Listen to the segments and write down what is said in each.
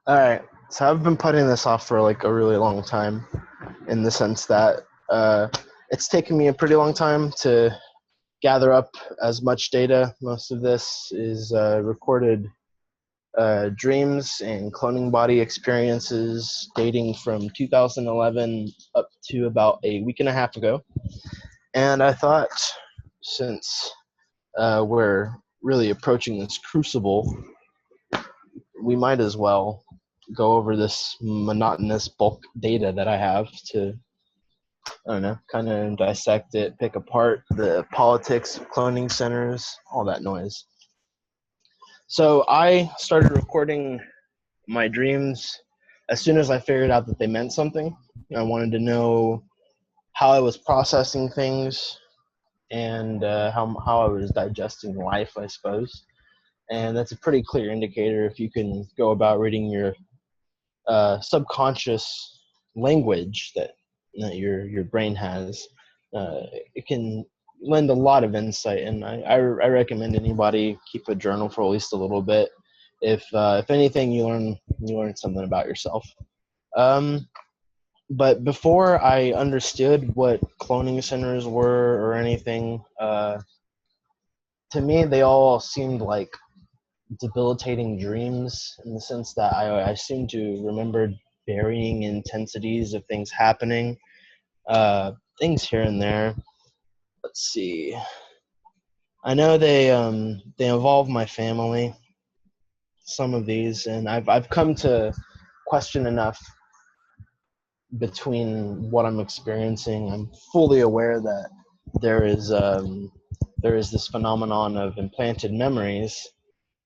All right. So I've been putting this off for like a really long time, in the sense that it's taken me a pretty long time to gather up as much data. Most of this is recorded dreams and cloning body experiences dating from 2011 up to about a week and a half ago. And I thought, since we're really approaching this crucible, we might as well go over this monotonous bulk data that I have to, I don't know, kind of dissect it, pick apart the politics of cloning centers, all that noise. So I started recording my dreams as soon as I figured out that they meant something. I wanted to know how I was processing things and how I was digesting life, I suppose. And that's a pretty clear indicator if you can go about reading your subconscious language that your brain has. It can lend a lot of insight, and I recommend anybody keep a journal for at least a little bit. If anything, you learn something about yourself. But before I understood what cloning centers were or anything, to me they all seemed like debilitating dreams, in the sense that I seem to remember varying intensities of things happening, things here and there. Let's see. I know they involve my family, some of these, and I've come to question enough between what I'm experiencing. I'm fully aware that there is this phenomenon of implanted memories,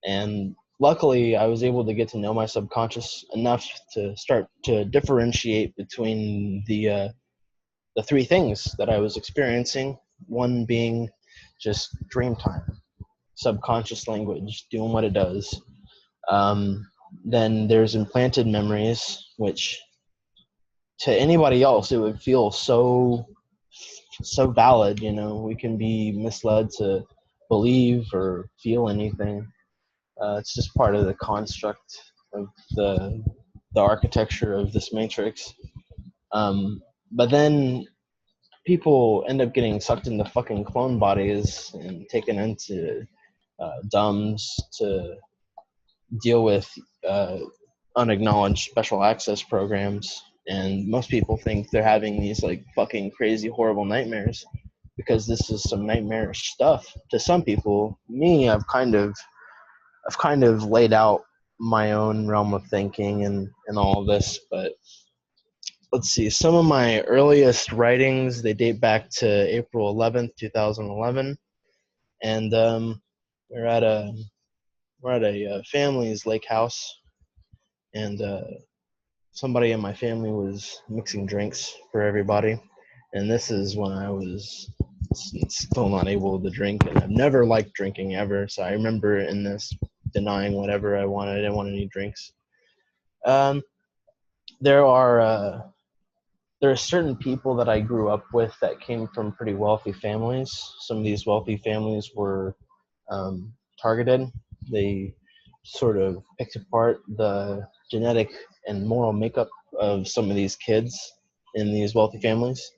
and luckily I was able to get to know my subconscious enough to start to differentiate between the three things that I was experiencing. One being just dream time, subconscious language doing what it does. Then there's implanted memories, which to anybody else it would feel so valid. We can be misled to believe or feel anything. It's just part of the construct of the architecture of this matrix. But then people end up getting sucked into fucking clone bodies and taken into D.U.M.s to deal with unacknowledged special access programs. And most people think they're having these like fucking crazy horrible nightmares because this is some nightmarish stuff to some people. Me, I've kind of laid out my own realm of thinking and all of this. But let's see, some of my earliest writings, they date back to April 11th, 2011. And we're at a family's lake house, and somebody in my family was mixing drinks for everybody. And this is when I was still not able to drink, and I've never liked drinking ever. So I remember in this denying whatever I wanted. I didn't want any drinks. There are certain people that I grew up with that came from pretty wealthy families. Some of these wealthy families were targeted. They sort of picked apart the genetic and moral makeup of some of these kids in these wealthy families.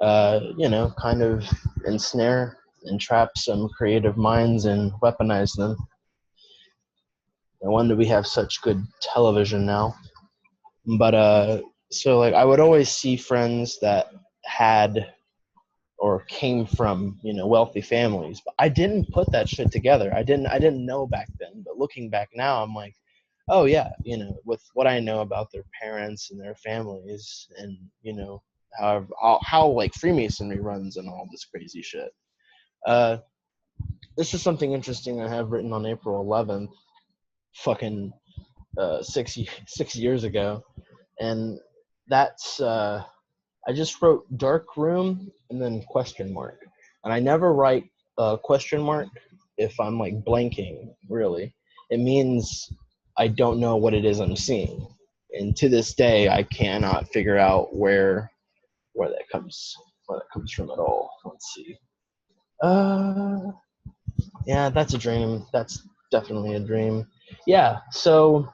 Kind of ensnare and trap some creative minds and weaponize them. No wonder we have such good television now. But so like I would always see friends that had or came from wealthy families, but I didn't put that shit together. I didn't know back then, but looking back now, I'm like, oh yeah, with what I know about their parents and their families, and how like Freemasonry runs and all this crazy shit. This is something interesting I have written on April 11th, fucking 6 years ago, and that's I just wrote dark room and then question mark, and I never write a question mark if I'm like blanking. Really, it means I don't know what it is I'm seeing, and to this day I cannot figure out where that comes from at all. Let's see. Yeah, that's a dream. That's definitely a dream. Yeah, so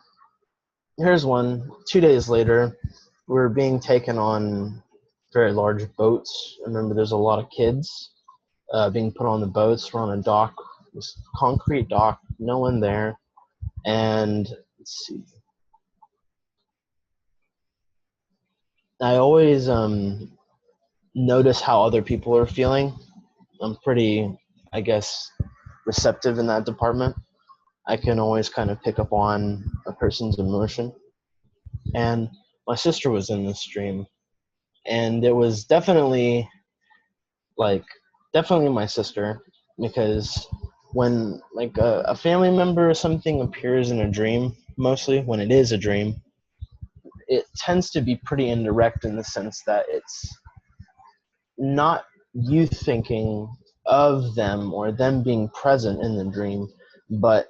here's one. 2 days later, we're being taken on very large boats. I remember there's a lot of kids being put on the boats. We're on a dock, this concrete dock, no one there. And let's see. I always notice how other people are feeling. I'm pretty, I guess, receptive in that department. I can always kind of pick up on a person's emotion. And my sister was in this stream, and it was definitely like definitely my sister, because when like a family member or something appears in a dream, mostly when it is a dream, it tends to be pretty indirect in the sense that it's not you thinking of them or them being present in the dream, but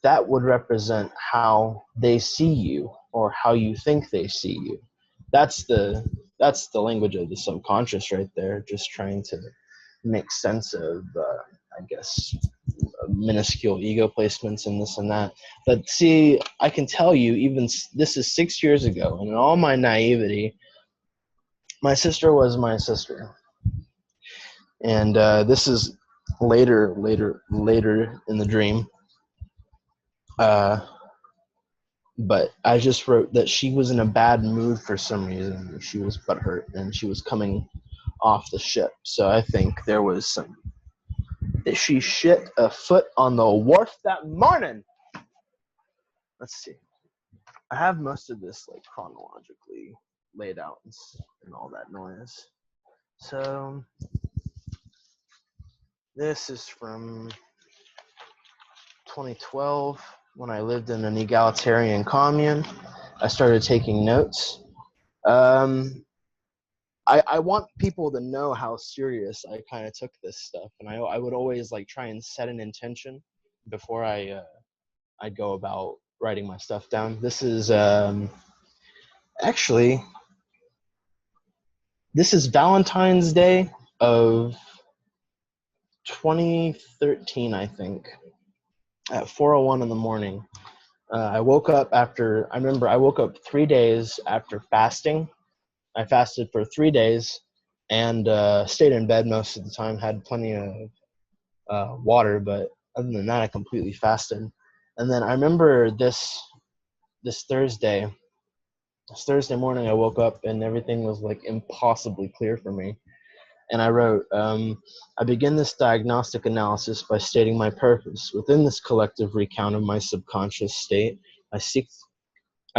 that would represent how they see you or how you think they see you. That's the language of the subconscious right there, just trying to make sense of I guess minuscule ego placements and this and that. But see, I can tell you, even this is 6 years ago, and in all my naivety, my sister was my sister. And this is later in the dream. But I just wrote that she was in a bad mood for some reason. She was butthurt, and she was coming off the ship. So I think there was some. She shit a foot on the wharf that morning. Let's see. I have most of this like chronologically laid out and all that noise. So this is from 2012 when I lived in an egalitarian commune. I started taking notes. I want people to know how serious I kind of took this stuff, and I would always like try and set an intention before I'd go about writing my stuff down. This is actually this is Valentine's Day of 2013, I think, at 4:01 in the morning. I woke up after, I remember I woke up 3 days after fasting. I fasted for 3 days and stayed in bed most of the time, had plenty of water, but other than that, I completely fasted. And then I remember this Thursday morning, I woke up and everything was like impossibly clear for me. And I wrote, I begin this diagnostic analysis by stating my purpose. Within this collective recount of my subconscious state, I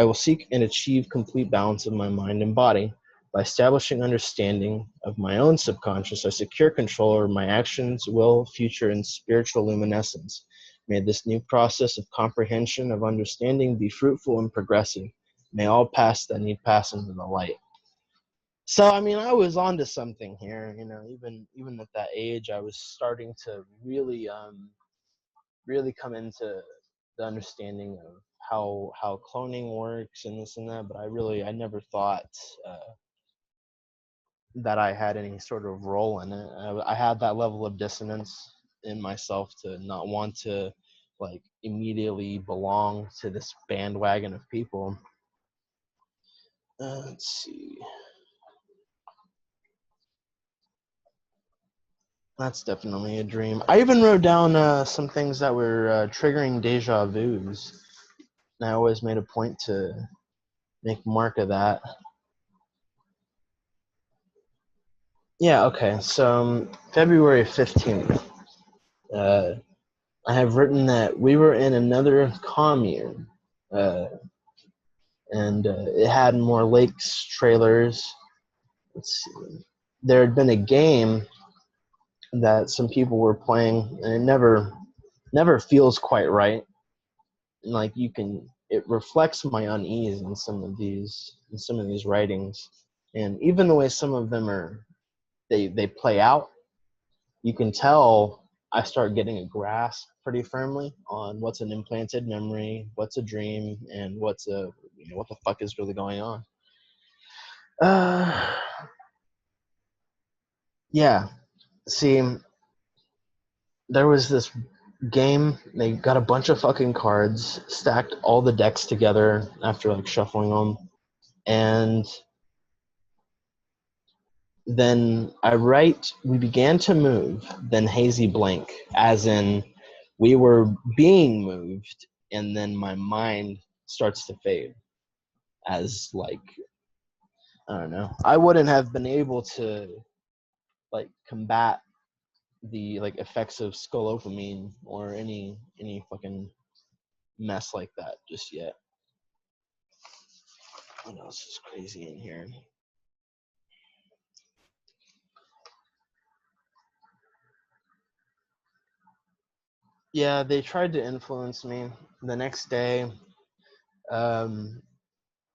will seek and achieve complete balance of my mind and body. By establishing understanding of my own subconscious, I secure control over my actions, will, future, and spiritual luminescence. May this new process of comprehension, of understanding, be fruitful and progressive. May all paths that need pass into the light. So, I mean, I was onto something here, you know, even at that age, I was starting to really come into the understanding of how cloning works and this and that, but I never thought that I had any sort of role in it. I had that level of dissonance in myself to not want to like immediately belong to this bandwagon of people. Let's see. That's definitely a dream. I even wrote down some things that were triggering deja vus. And I always made a point to make mark of that. Yeah, okay. So February 15th, I have written that we were in another commune, and it had more lakes, trailers. Let's see. There had been a game that some people were playing, and it never feels quite right. And like it reflects my unease in some of these writings, and even the way some of them are, they play out, you can tell I start getting a grasp pretty firmly on what's an implanted memory, what's a dream, and what the fuck is really going on. Yeah. See, there was this game. They got a bunch of fucking cards, stacked all the decks together after like shuffling them, and then we began to move, then hazy blank, as in we were being moved, and then my mind starts to fade as like, I don't know. I wouldn't have been able to like combat the like effects of scolopamine or any fucking mess like that just yet. What else is crazy in here? Yeah, they tried to influence me. The next day, um,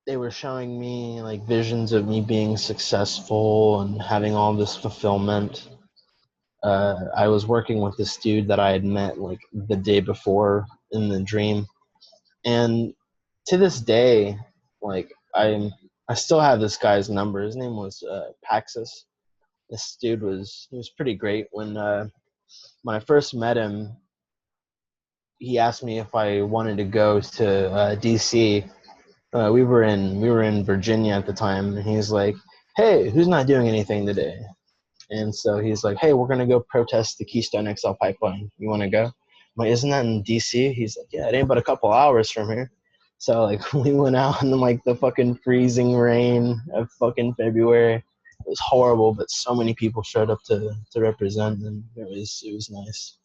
they were showing me like visions of me being successful and having all this fulfillment. I was working with this dude that I had met like the day before in the dream, and to this day, like I still have this guy's number. His name was Paxis. This dude was pretty great. When I first met him, he asked me if I wanted to go to DC. We were in Virginia at the time, and he's like, "Hey, who's not doing anything today?" And so he's like, "Hey, we're gonna go protest the Keystone XL pipeline. You want to go?" I'm like, "Isn't that in DC?" He's like, "Yeah, it ain't but a couple hours from here." So like we went out in like the fucking freezing rain of fucking February. It was horrible, but so many people showed up to represent, and it was nice.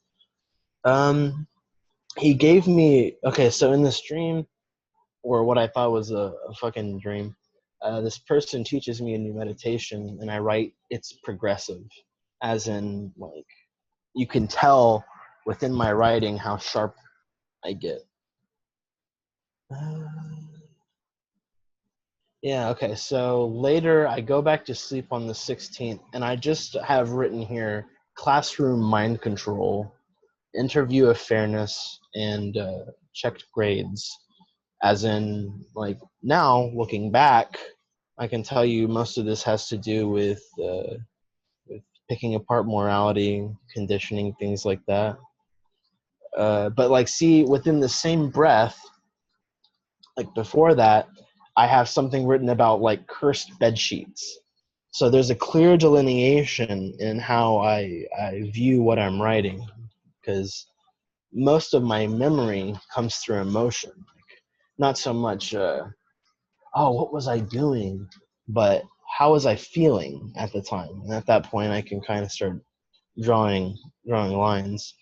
He gave me, okay, so in this dream, or what I thought was a fucking dream, this person teaches me a new meditation, and I write it's progressive, as in like you can tell within my writing how sharp I get. Yeah, okay, so later I go back to sleep on the 16th, and I just have written here classroom mind control, interview of fairness, and checked grades. As in, like, now looking back, I can tell you most of this has to do with picking apart morality, conditioning, things like that. But like, see, within the same breath, like before that, I have something written about like cursed bed sheets. So there's a clear delineation in how I view what I'm writing, because most of my memory comes through emotion, like, not so much oh, what was I doing, but how was I feeling at the time. And at that point I can kind of start drawing lines.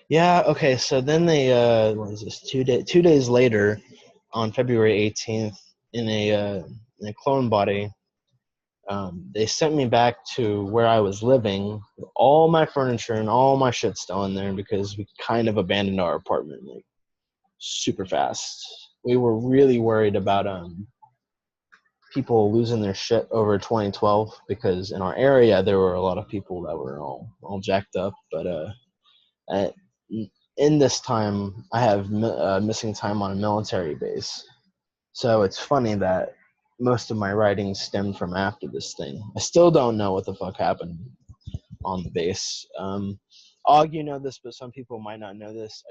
Yeah, okay, so then they what is this, 2 days later, on February 18th, in a clone body, they sent me back to where I was living with all my furniture and all my shit still in there, because we kind of abandoned our apartment like super fast. We were really worried about people losing their shit over 2012, because in our area there were a lot of people that were all jacked up. But at, in this time, I have missing time on a military base, so it's funny that most of my writing stemmed from after this thing. I still don't know what the fuck happened on the base. Og, you know this, but some people might not know this.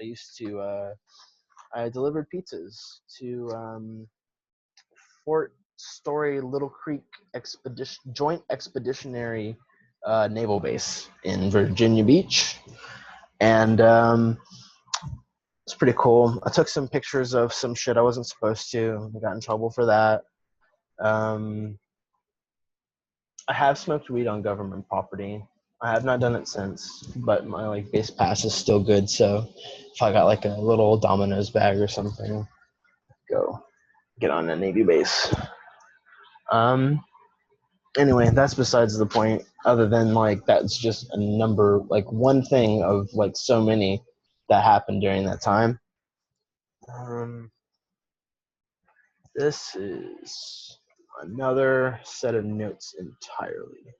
I delivered pizzas to Fort Story Little Creek Joint Expeditionary Naval Base in Virginia Beach, and it's pretty cool. I took some pictures of some shit I wasn't supposed to. I got in trouble for that. I have smoked weed on government property. I have not done it since, but my like base pass is still good. So if I got like a little Domino's bag or something, go get on a Navy base. Um, anyway, that's besides the point. Other than like that's just a number, like one thing of like so many that happened during that time. Um, this is another set of notes entirely,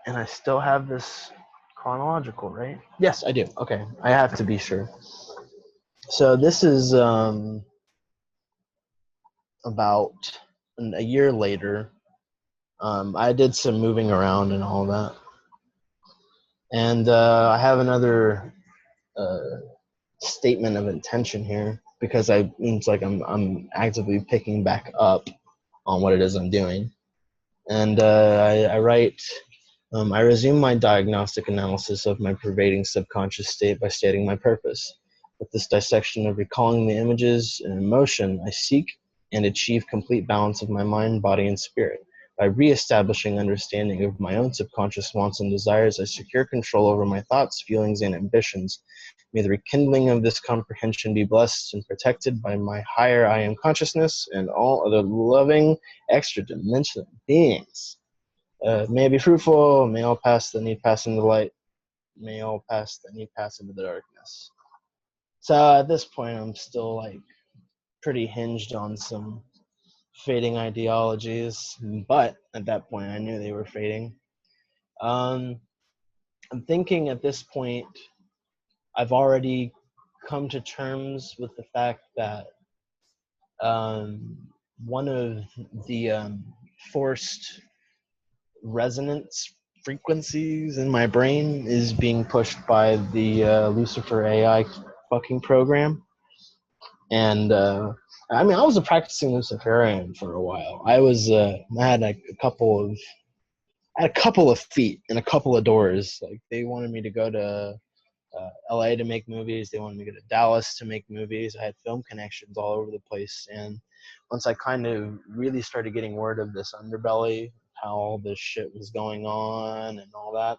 and I still have this chronological, right? Yes, I do. Okay, I have to be sure. So this is about a year later. I did some moving around and all that. And I have another statement of intention here, because it's like I'm actively picking back up on what it is I'm doing. And I write, I resume my diagnostic analysis of my pervading subconscious state by stating my purpose. With this dissection of recalling the images and emotion, I seek and achieve complete balance of my mind, body, and spirit. By re-establishing understanding of my own subconscious wants and desires, I secure control over my thoughts, feelings, and ambitions. May the rekindling of this comprehension be blessed and protected by my higher I am consciousness and all other loving extra-dimensional beings. May it be fruitful, may all pass that need pass into the light, may all pass that need pass into the darkness. So at this point, I'm still like pretty hinged on some fading ideologies, but at that point, I knew they were fading. I'm thinking at this point, I've already come to terms with the fact that one of the forced resonance frequencies in my brain is being pushed by the Lucifer AI fucking program. And I mean, I was a practicing Luciferian for a while. I had a couple of feet in a couple of doors. Like, they wanted me to go to LA to make movies. They wanted me to go to Dallas to make movies. I had film connections all over the place. And once I kind of really started getting word of this underbelly, how all this shit was going on and all that,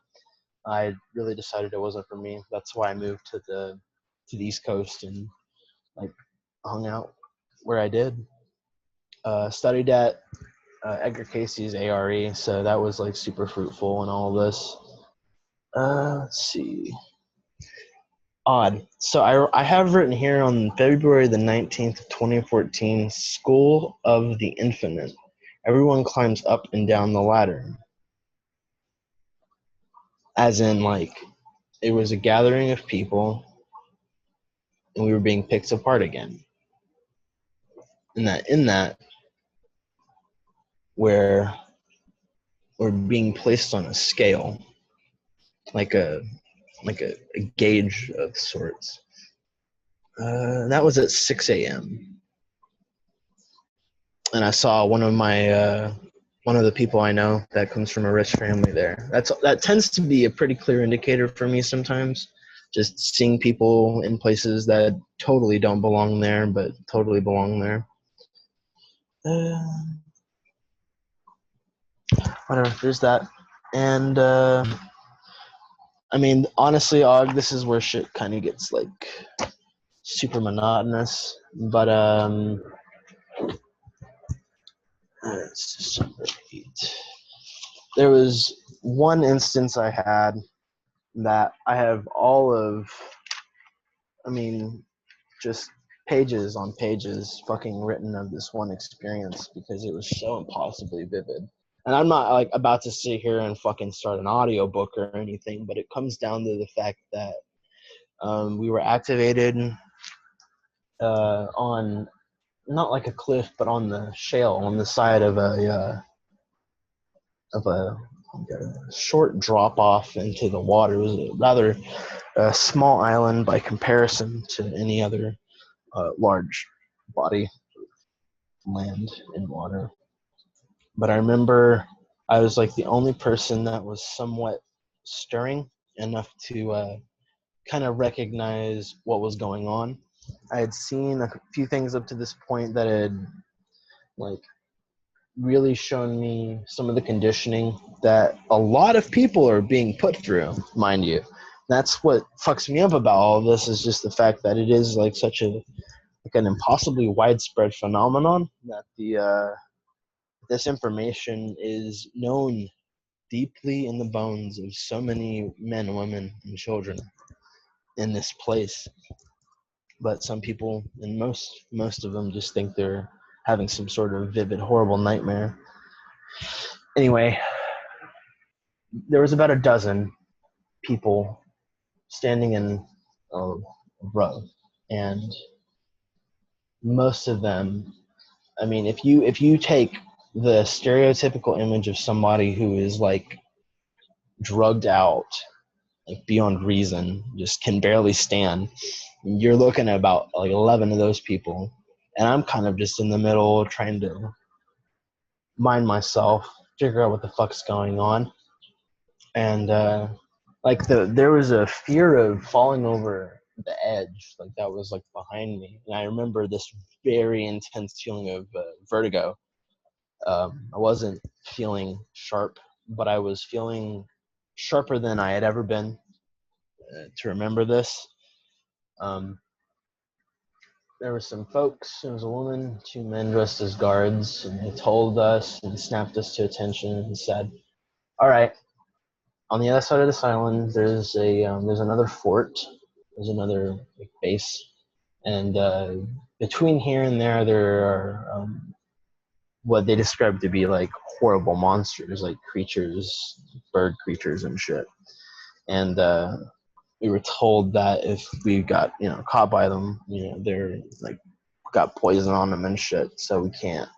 I really decided it wasn't for me. That's why I moved to the East Coast and like hung out where I did. Studied at Edgar Casey's ARE, so that was like super fruitful and all this. Let's see. Odd. So I have written here on February the 19th, 2014, School of the Infinite. Everyone climbs up and down the ladder. As in, like, it was a gathering of people and we were being picked apart again. In that, where we're being placed on a scale, like a gauge of sorts. That was at 6 a.m. And I saw one of the people I know that comes from a rich family there. That tends to be a pretty clear indicator for me sometimes. Just seeing people in places that totally don't belong there, but totally belong there. Whatever, there's that. And I mean, honestly, Og, this is where shit kind of gets like super monotonous. But it's December 8th. There was one instance I had that I have all of, I mean, just pages on pages fucking written of this one experience because it was so impossibly vivid. And I'm not like about to sit here and fucking start an audiobook or anything, but it comes down to the fact that we were activated on not like a cliff, but on the shale on the side of a short drop off into the water. It was a rather small island by comparison to any other large body of land and water. But I remember I was like the only person that was somewhat stirring enough to kind of recognize what was going on. I had seen a few things up to this point that had like really shown me some of the conditioning that a lot of people are being put through, mind you. That's what fucks me up about all of this, is just the fact that it is like such an impossibly widespread phenomenon that this information is known deeply in the bones of so many men, women, and children in this place. But some people, and most of them, just think they're having some sort of vivid, horrible nightmare. Anyway, there was about a dozen people standing in a row, and most of them, I mean, if you take the stereotypical image of somebody who is like drugged out like beyond reason, just can barely stand. You're looking at about like 11 of those people, and I'm kind of just in the middle trying to mind myself, figure out what the fuck's going on. And like there was a fear of falling over the edge, like that was like behind me. And I remember this very intense feeling of vertigo. I wasn't feeling sharp, but I was feeling sharper than I had ever been to remember this. There were some folks, there was a woman, two men dressed as guards, and they told us and snapped us to attention and said, all right, on the other side of this island, there's another fort, there's another like, base, and between here and there are what they describe to be like horrible monsters, like creatures, bird creatures and shit. And we were told that if we got caught by them, they're like got poison on them and shit, so we can't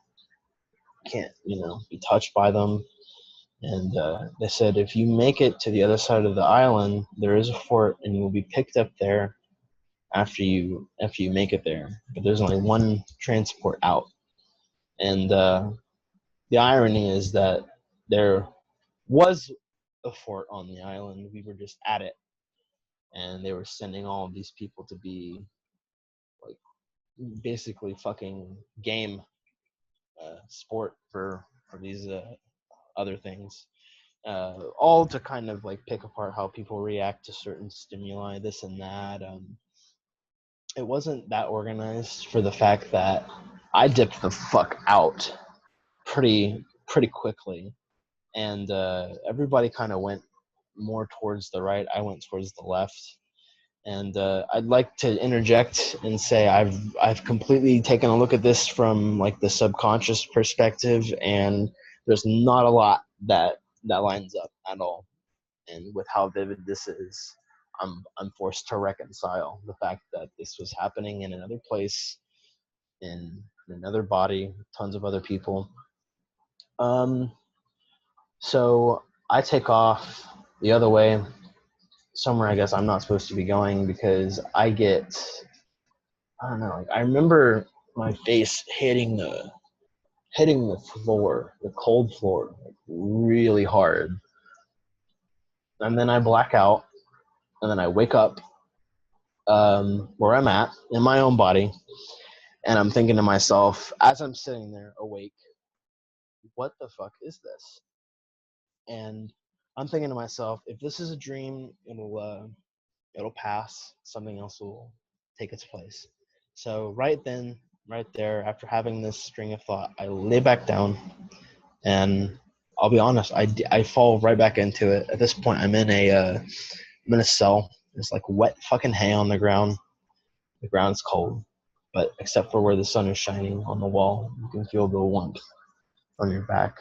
be touched by them. And they said if you make it to the other side of the island, there is a fort, and you will be picked up there after you make it there. But there's only one transport out. And the irony is that there was a fort on the island. We were just at it, and they were sending all of these people to be like basically fucking game sport for these other things. All to kind of like pick apart how people react to certain stimuli, this and that. It wasn't that organized for the fact that I dipped the fuck out pretty quickly, and everybody kind of went more towards the right. I went towards the left, and I'd like to interject and say I've completely taken a look at this from like the subconscious perspective, and there's not a lot that lines up at all. And with how vivid this is, I'm forced to reconcile the fact that this was happening in another place, in another body, tons of other people. So I take off the other way, somewhere I guess I'm not supposed to be going, because I don't know, like I remember my face hitting the floor, the cold floor, like really hard. And then I black out, and then I wake up where I'm at in my own body, and I'm thinking to myself as I'm sitting there awake, what the fuck is this? And I'm thinking to myself, if this is a dream, it'll pass. Something else will take its place. So right then, right there, after having this string of thought, I lay back down, and I'll be honest, I fall right back into it. At this point, I'm in a cell. There's like wet fucking hay on the ground. The ground's cold, but except for where the sun is shining on the wall, you can feel the warmth on your back.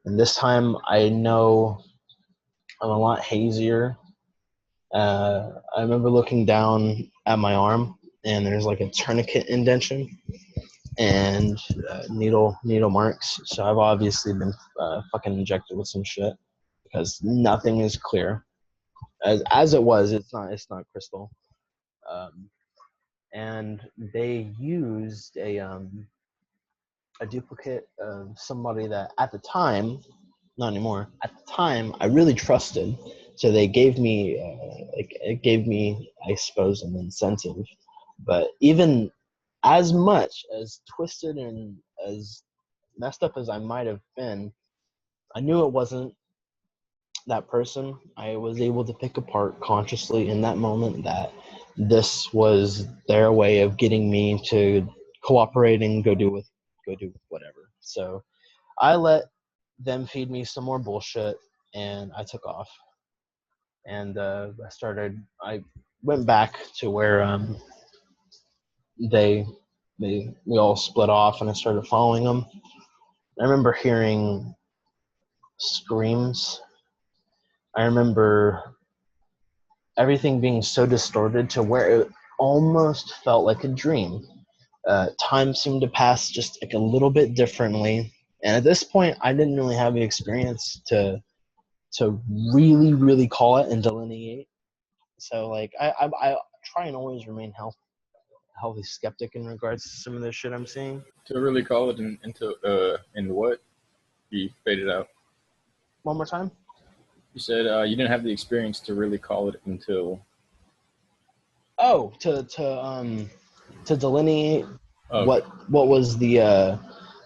And this time, I know I'm a lot hazier. I remember looking down at my arm, and there's like a tourniquet indentation and needle marks. So I've obviously been fucking injected with some shit, because nothing is clear. As it was, it's not crystal. And they used a duplicate of somebody that at the time, not anymore, at the time I really trusted. So they gave me I suppose an incentive. But even as much as twisted and as messed up as I might have been, I knew it wasn't that person. I was able to pick apart consciously in that moment that this was their way of getting me to cooperate and go do whatever. So I let them feed me some more bullshit, and I took off. And I went back to where we all split off, and I started following them. I remember hearing screams. I remember everything being so distorted to where it almost felt like a dream. Time seemed to pass just like a little bit differently. And at this point, I didn't really have the experience to to really, really call it and delineate. So like I try and always remain healthy skeptic in regards to some of the shit I'm seeing. To really call it into what? You faded out. One more time. You said you didn't have the experience to really call it until. Oh, to delineate what was the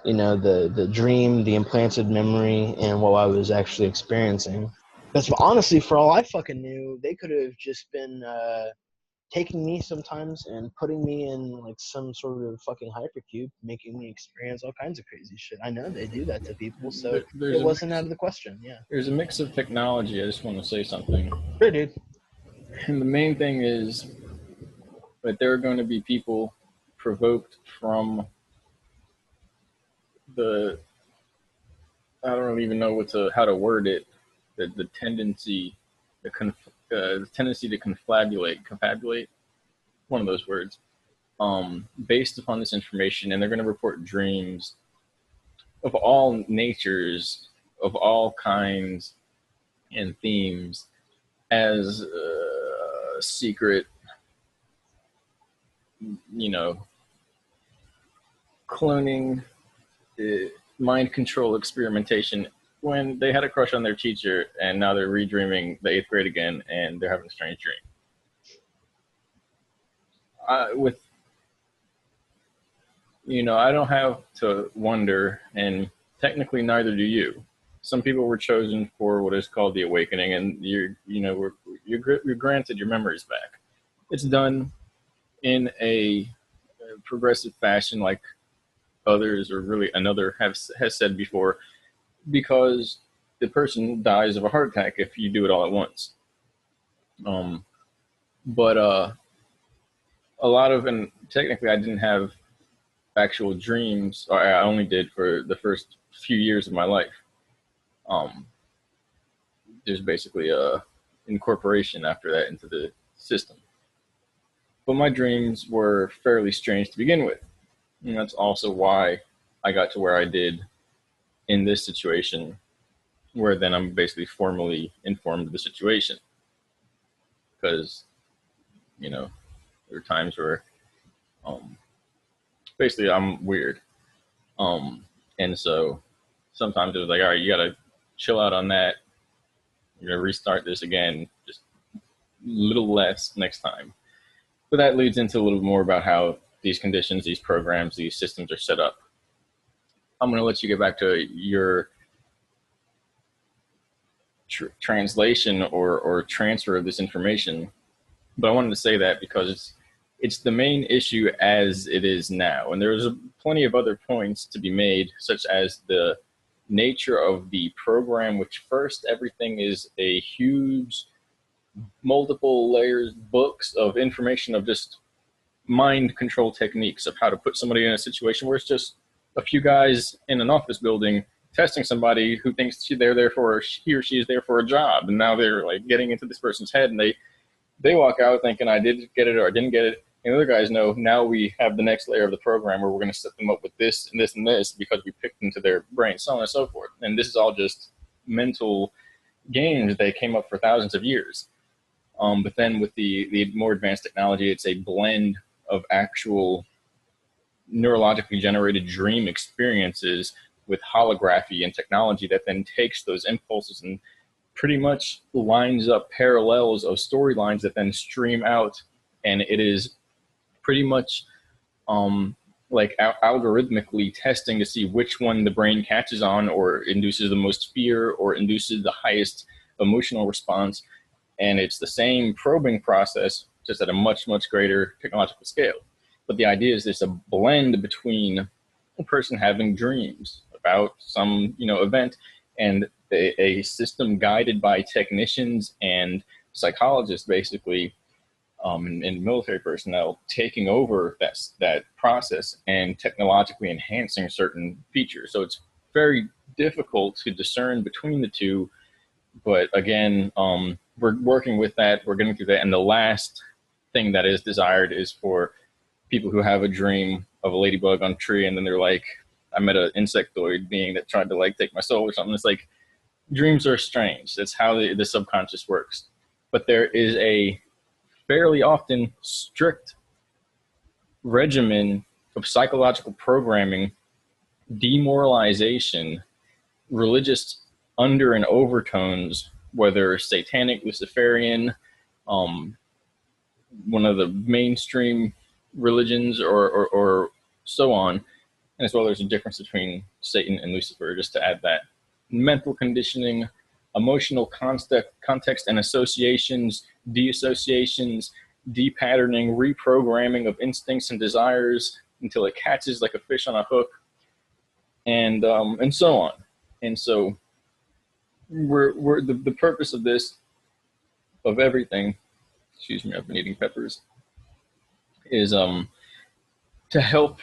the dream, the implanted memory, and what I was actually experiencing. Because honestly, for all I fucking knew, they could have just been taking me sometimes and putting me in like some sort of fucking hypercube, making me experience all kinds of crazy shit. I know they do that to people, so it wasn't out of the question. Yeah. There's a mix of technology. I just want to say something. Sure, dude. And the main thing is that there are going to be people provoked from the, I don't even know how to word it, the tendency, the tendency to confabulate, one of those words, based upon this information, and they're going to report dreams of all natures, of all kinds and themes, as secret, cloning, mind control experimentation, when they had a crush on their teacher and now they're redreaming the 8th grade again and they're having a strange dream. I don't have to wonder, and technically neither do you. Some people were chosen for what is called the awakening, and you're granted your memories back. It's done in a progressive fashion, like others, or really another has said before, because the person dies of a heart attack if you do it all at once. But a lot of, and technically I didn't have actual dreams, or I only did for the first few years of my life. There's basically a incorporation after that into the system. But my dreams were fairly strange to begin with. And that's also why I got to where I did in this situation, where then I'm basically formally informed of the situation. Because, there are times where basically I'm weird. And so sometimes it was like, all right, you got to chill out on that. You're going to restart this again, just a little less next time. But that leads into a little more about how these conditions, these programs, these systems are set up. I'm going to let you get back to your translation or transfer of this information. But I wanted to say that because it's the main issue as it is now. And there's plenty of other points to be made, such as the nature of the program, which first everything is a huge multiple layers books of information of just mind control techniques of how to put somebody in a situation where it's just a few guys in an office building testing somebody who thinks they're there for, he or she is there for a job, and now they're like getting into this person's head, and they walk out thinking I did get it or I didn't get it, and the other guys know now we have the next layer of the program where we're going to set them up with this and this and this because we picked into their brain, so on and so forth. And this is all just mental games they came up for thousands of years. But then with the more advanced technology, it's a blend of actual neurologically generated dream experiences with holography and technology that then takes those impulses and pretty much lines up parallels of storylines that then stream out. And it is pretty much like algorithmically testing to see which one the brain catches on or induces the most fear or induces the highest emotional response. And it's the same probing process, just at a much, much greater technological scale. But the idea is there's a blend between a person having dreams about some, event, and a system guided by technicians and psychologists, basically, and military personnel taking over that process and technologically enhancing certain features. So it's very difficult to discern between the two. But again, we're working with that. We're getting through that. And the last thing that is desired is for people who have a dream of a ladybug on a tree, and then they're like, I met an insectoid being that tried to like take my soul or something. It's like, dreams are strange. That's how the subconscious works. But there is a fairly often strict regimen of psychological programming, demoralization, religious under and overtones, whether satanic, Luciferian, one of the mainstream religions, or so on. And as well, there's a difference between Satan and Lucifer, just to add that. Mental conditioning, emotional context and associations, deassociations, depatterning, reprogramming of instincts and desires until it catches like a fish on a hook, and so on. And so the purpose of this, of everything, excuse me, I've been eating peppers, is to help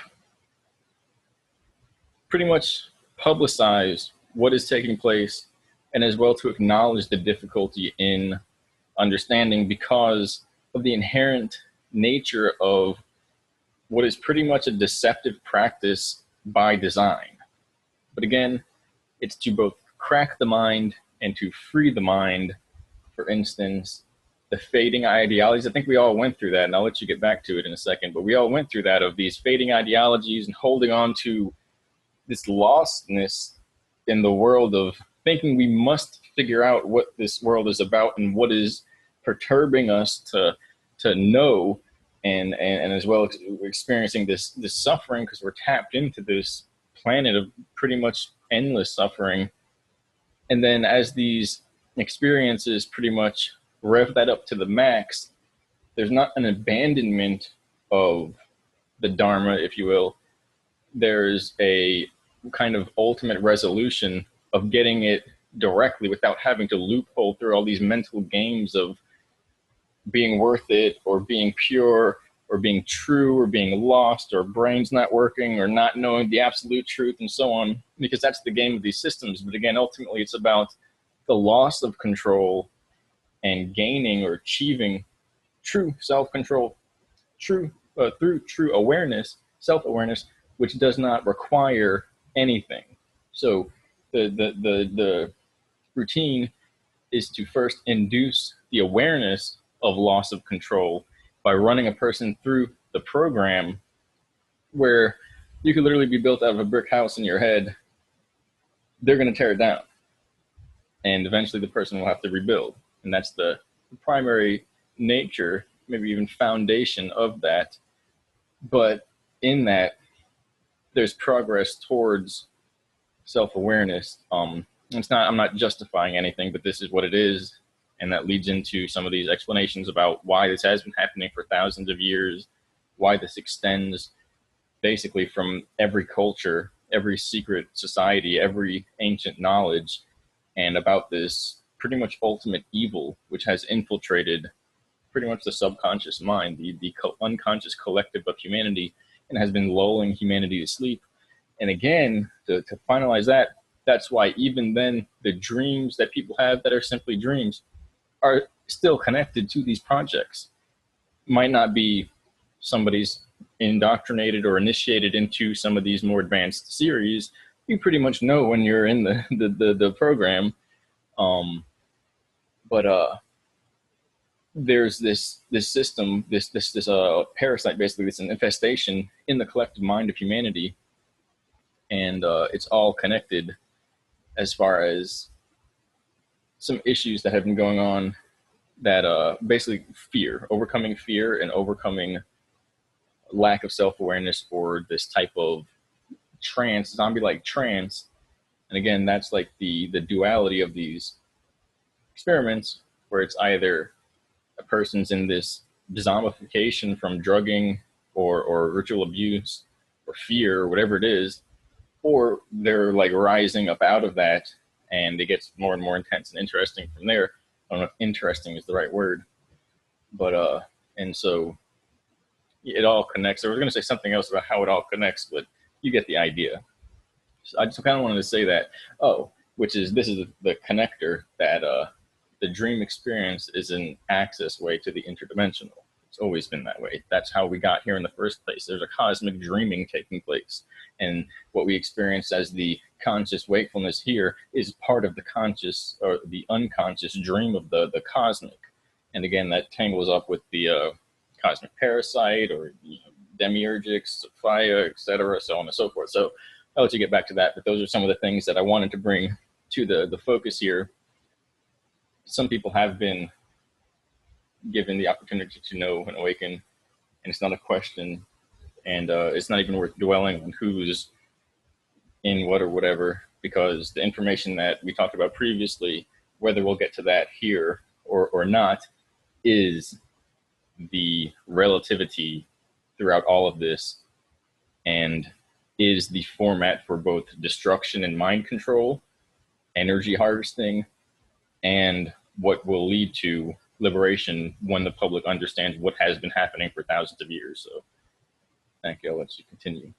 pretty much publicize what is taking place, and as well to acknowledge the difficulty in understanding because of the inherent nature of what is pretty much a deceptive practice by design. But again, it's to both crack the mind and to free the mind. For instance, the fading ideologies, I think we all went through that, and I'll let you get back to it in a second, but we all went through that, of these fading ideologies and holding on to this lostness in the world of thinking we must figure out what this world is about and what is perturbing us to know, and as well experiencing this suffering, because we're tapped into this planet of pretty much endless suffering. And then as these experiences pretty much rev that up to the max, there's not an abandonment of the Dharma, if you will. There's a kind of ultimate resolution of getting it directly without having to loophole through all these mental games of being worth it, or being pure, or being true, or being lost, or brains not working, or not knowing the absolute truth, and so on, because that's the game of these systems. But again, ultimately it's about the loss of control and gaining or achieving true self-control, through true awareness, self-awareness, which does not require anything. So the routine is to first induce the awareness of loss of control by running a person through the program, where you could literally be built out of a brick house in your head. They're going to tear it down, and eventually the person will have to rebuild. And that's the primary nature, maybe even foundation of that. But in that, there's progress towards self-awareness. I'm not justifying anything, but this is what it is. And that leads into some of these explanations about why this has been happening for thousands of years, why this extends basically from every culture, every secret society, every ancient knowledge, and about this pretty much ultimate evil, which has infiltrated pretty much the subconscious mind, the unconscious collective of humanity, and has been lulling humanity to sleep. And again, to finalize that, that's why even then the dreams that people have that are simply dreams are still connected to these projects. Might not be somebody's indoctrinated or initiated into some of these more advanced series. You pretty much know when you're in the program. But there's this system, this parasite, basically, it's an infestation in the collective mind of humanity, and it's all connected as far as some issues that have been going on, that basically overcoming fear and overcoming lack of self-awareness, or this type of trance, zombie-like trance. And again, that's like the duality of these experiments, where it's either a person's in this zombification from drugging or ritual abuse or fear or whatever it is, or they're like rising up out of that, and it gets more and more intense and interesting from there. I don't know if interesting is the right word, but and so it all connects. I was going to say something else about how it all connects, but you get the idea. So I just kind of wanted to say that, this is the connector, that the dream experience is an access way to the interdimensional. It's always been that way. That's how we got here in the first place. There's a cosmic dreaming taking place. And what we experience as the conscious wakefulness here is part of the conscious or the unconscious dream of the cosmic. And again, that tangles up with the cosmic parasite or demiurgics, Sophia, etc., so on and so forth. So I'll let you get back to that, but those are some of the things that I wanted to bring to the focus here. Some people have been given the opportunity to know and awaken, and it's not a question, and it's not even worth dwelling on who's in what or whatever, because the information that we talked about previously, whether we'll get to that here or not, is the relativity throughout all of this, and is the format for both destruction and mind control, energy harvesting, and what will lead to liberation when the public understands what has been happening for thousands of years. So thank you. I'll let you continue.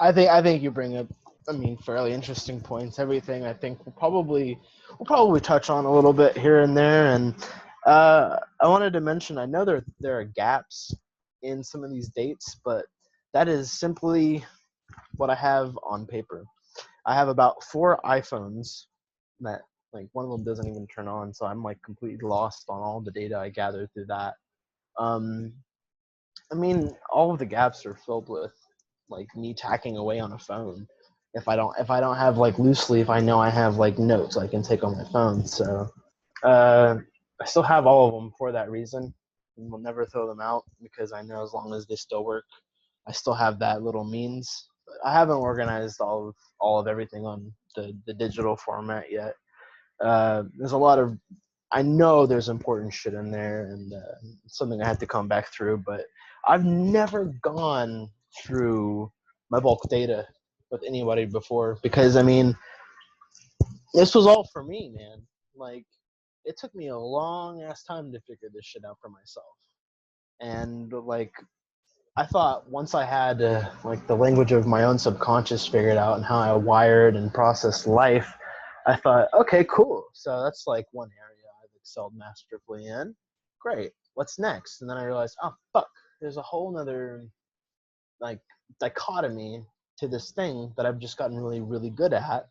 I think you bring up, I mean, fairly interesting points. Everything I think we'll probably touch on a little bit here and there. And I wanted to mention, I know there are gaps in some of these dates, but that is simply what I have on paper. I have about 4 iPhones that, like, one of them doesn't even turn on, so I'm like completely lost on all the data I gathered through that. I mean, all of the gaps are filled with like me tacking away on a phone. If I don't have like loose leaf, I know I have like notes I can take on my phone. So I still have all of them for that reason. And we'll never throw them out because I know as long as they still work, I still have that little means. But I haven't organized all of everything on the digital format yet. There's a lot of, I know there's important shit in there, and something I had to come back through, but I've never gone through my bulk data with anybody before, because I mean, this was all for me, man. Like, it took me a long ass time to figure this shit out for myself. And like, I thought once I had like the language of my own subconscious figured out and how I wired and processed life, I thought, okay, cool. So that's like one area I've excelled masterfully in. Great. What's next? And then I realized, oh fuck, there's a whole nother like dichotomy to this thing that I've just gotten really, really good at.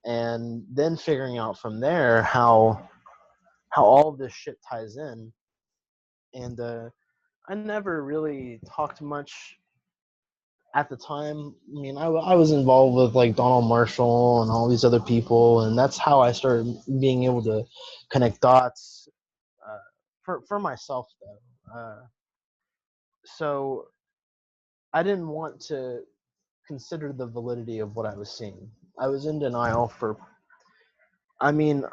And then figuring out from there how all of this shit ties in. And I never really talked much at the time. I mean, I was involved with like Donald Marshall and all these other people, and that's how I started being able to connect dots for myself, though. So I didn't want to consider the validity of what I was seeing. I was in denial for, I mean,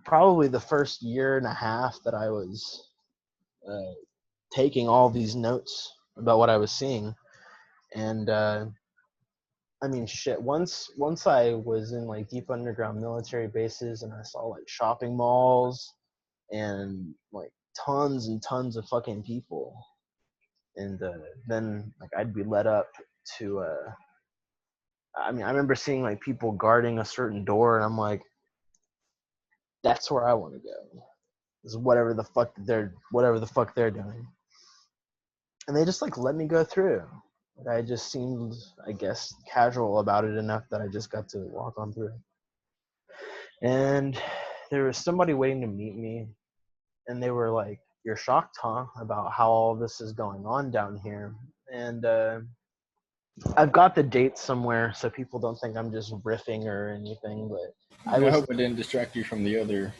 probably the first year and a half that I was taking all these notes about what I was seeing. And I mean, shit. Once I was in like deep underground military bases, and I saw like shopping malls and like tons and tons of fucking people, and then like I'd be led up to. I mean, I remember seeing like people guarding a certain door, and I'm like, that's where I want to go. Is whatever the fuck they're doing, and they just like let me go through. I just seemed, I guess, casual about it enough that I just got to walk on through. And there was somebody waiting to meet me, and they were like, "You're shocked, huh, about how all this is going on down here?" And I've got the date somewhere so people don't think I'm just riffing or anything, but I I was. hope it didn't distract you from the other.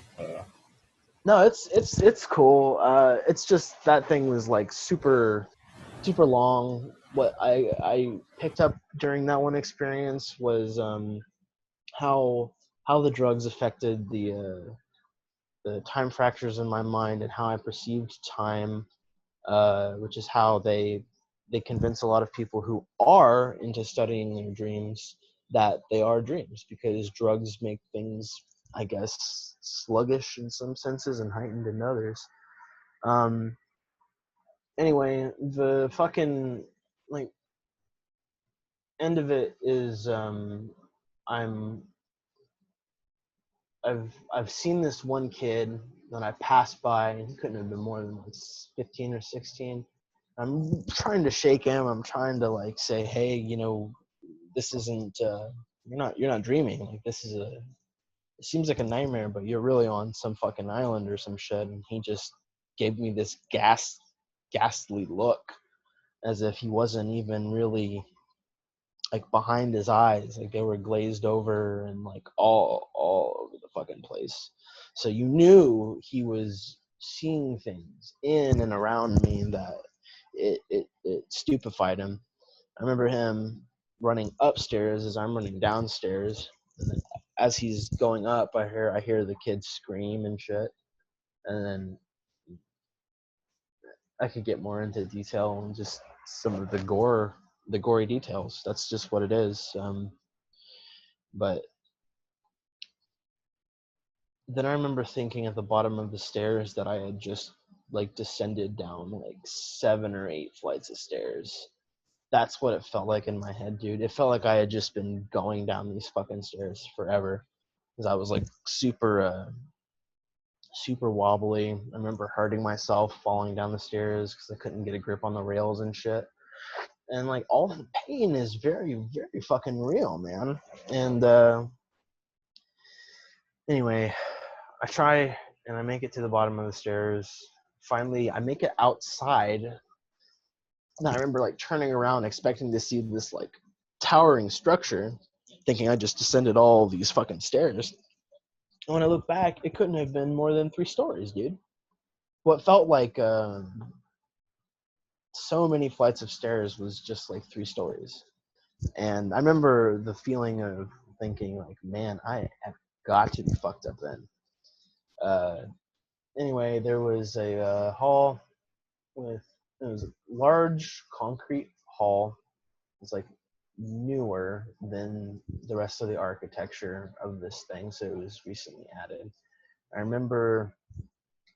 No, it's cool. It's just that thing was like super long. What I picked up during that one experience was how the drugs affected the time fractures in my mind and how I perceived time, which is how they convince a lot of people who are into studying their dreams that they are dreams, because drugs make things, I guess, sluggish in some senses and heightened in others. Anyway, the fucking like end of it is I'm I've seen this one kid that I passed by. He couldn't have been more than like 15 or 16. I'm trying to shake him. I'm trying to like say, hey, you know, this isn't you're not dreaming. Like this is it seems like a nightmare, but you're really on some fucking island or some shit. And he just gave me this ghastly look, as if he wasn't even really like behind his eyes, like they were glazed over and like all over the fucking place. So you knew he was seeing things in and around me that it stupefied him. I remember him running upstairs as I'm running downstairs. And then as he's going up, I hear the kids scream and shit. And then I could get more into detail on just some of the gory details. That's just what it is. But then I remember thinking at the bottom of the stairs that I had just like descended down like 7 or 8 flights of stairs. That's what it felt like in my head, dude. It felt like I had just been going down these fucking stairs forever, because I was like super wobbly. I remember hurting myself falling down the stairs because I couldn't get a grip on the rails and shit. And like all the pain is very, very fucking real, man. And anyway, I try and I make it to the bottom of the stairs. Finally, I make it outside. And I remember like turning around, expecting to see this like towering structure, thinking I just descended all these fucking stairs. And when I look back, it couldn't have been more than 3 stories, dude. What felt like so many flights of stairs was just like 3 stories. And I remember the feeling of thinking like, man, I have got to be fucked up then. Anyway, there was a hall with, it was a large concrete hall. It's like newer than the rest of the architecture of this thing, so it was recently added. I remember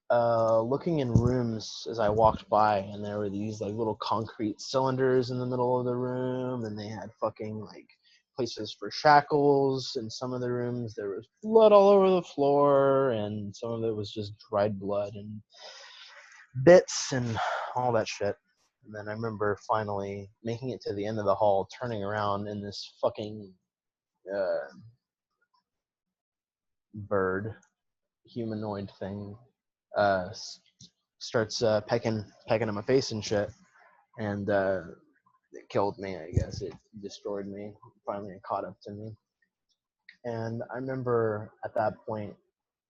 looking in rooms as I walked by, and there were these like little concrete cylinders in the middle of the room, and they had fucking like places for shackles. In some of the rooms there was blood all over the floor, and some of it was just dried blood and bits and all that shit. And then I remember finally making it to the end of the hall, turning around, and this fucking uh, bird, humanoid thing, uh, starts pecking at my face and shit. And it killed me, I guess. It destroyed me. Finally, it caught up to me. And I remember at that point,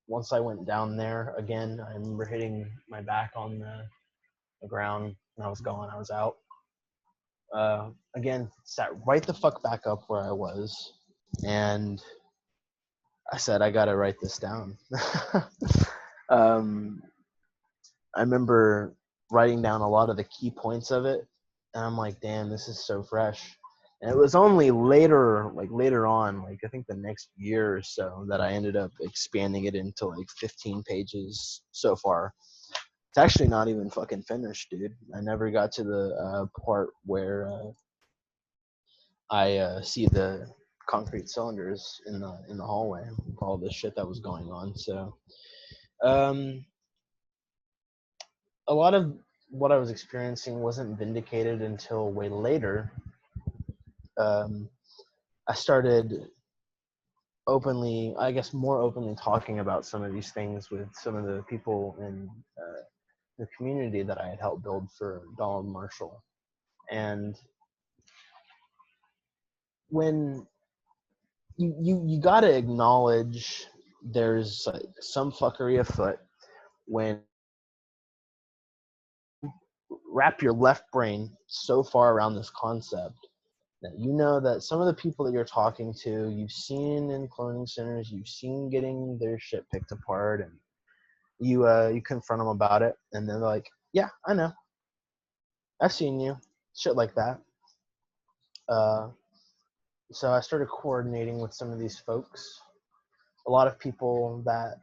once I went down there again, I remember hitting my back on the ground, and I was gone. I was out. Again, sat right the fuck back up where I was, and I said, I gotta write this down. um, I remember writing down a lot of the key points of it, and I'm like, damn, this is so fresh. And it was only later on, like I think the next year or so, that I ended up expanding it into like 15 pages so far. It's actually not even fucking finished, dude. I never got to the part where I see the concrete cylinders in the hallway with all the shit that was going on. So um, a lot of what I was experiencing wasn't vindicated until way later. Um, I started openly, I guess more openly talking about some of these things with some of the people in the community that I had helped build for Donald Marshall. And when you got to acknowledge there's some fuckery afoot when wrap your left brain so far around this concept that you know that some of the people that you're talking to, you've seen in cloning centers, you've seen getting their shit picked apart, and you confront them about it, and they're like, yeah, I know, I've seen you, shit like that. So I started coordinating with some of these folks. A lot of people that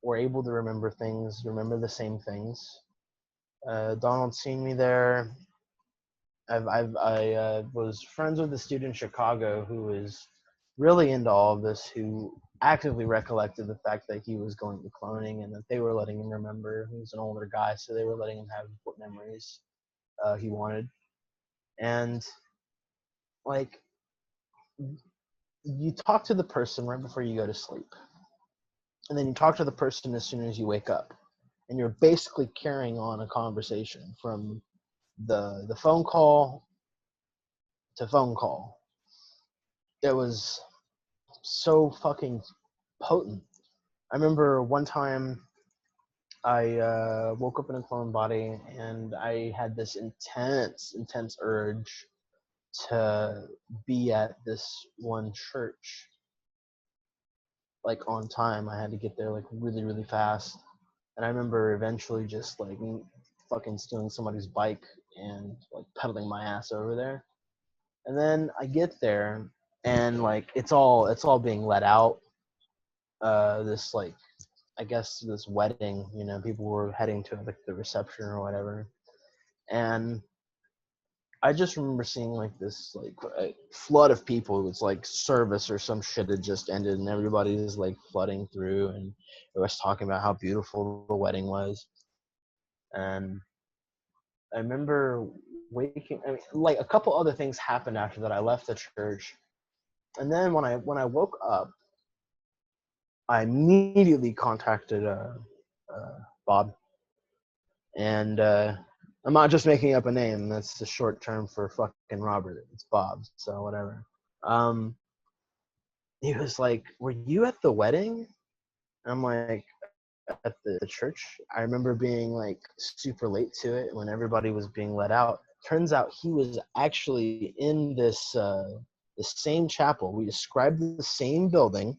were able to remember things, remember the same things. Donald's seen me there. I was friends with a student in Chicago who was really into all of this, who actively recollected the fact that he was going to cloning and that they were letting him remember. He was an older guy, so they were letting him have what memories he wanted. And like you talk to the person right before you go to sleep, and then you talk to the person as soon as you wake up, and you're basically carrying on a conversation from the phone call to phone call. It was so fucking potent. I remember one time I woke up in a clone body, and I had this intense urge to be at this one church like on time. I had to get there like really fast, and I remember eventually just like fucking stealing somebody's bike and like pedaling my ass over there. And then I get there, and like it's all being let out. This like, I guess this wedding, you know, people were heading to like the reception or whatever, and I just remember seeing like this like a flood of people. It was like service or some shit had just ended, and everybody was like flooding through, and it was talking about how beautiful the wedding was. And I remember waking. I mean, like a couple other things happened after that. I left the church, and then when I woke up, I immediately contacted Bob, and I'm not just making up a name. That's the short term for fucking Robert. It's Bob, so whatever. Um, he was like, "Were you at the wedding?" I'm like, "At the church." I remember being like super late to it when everybody was being let out. Turns out he was actually in this the same chapel. We described the same building.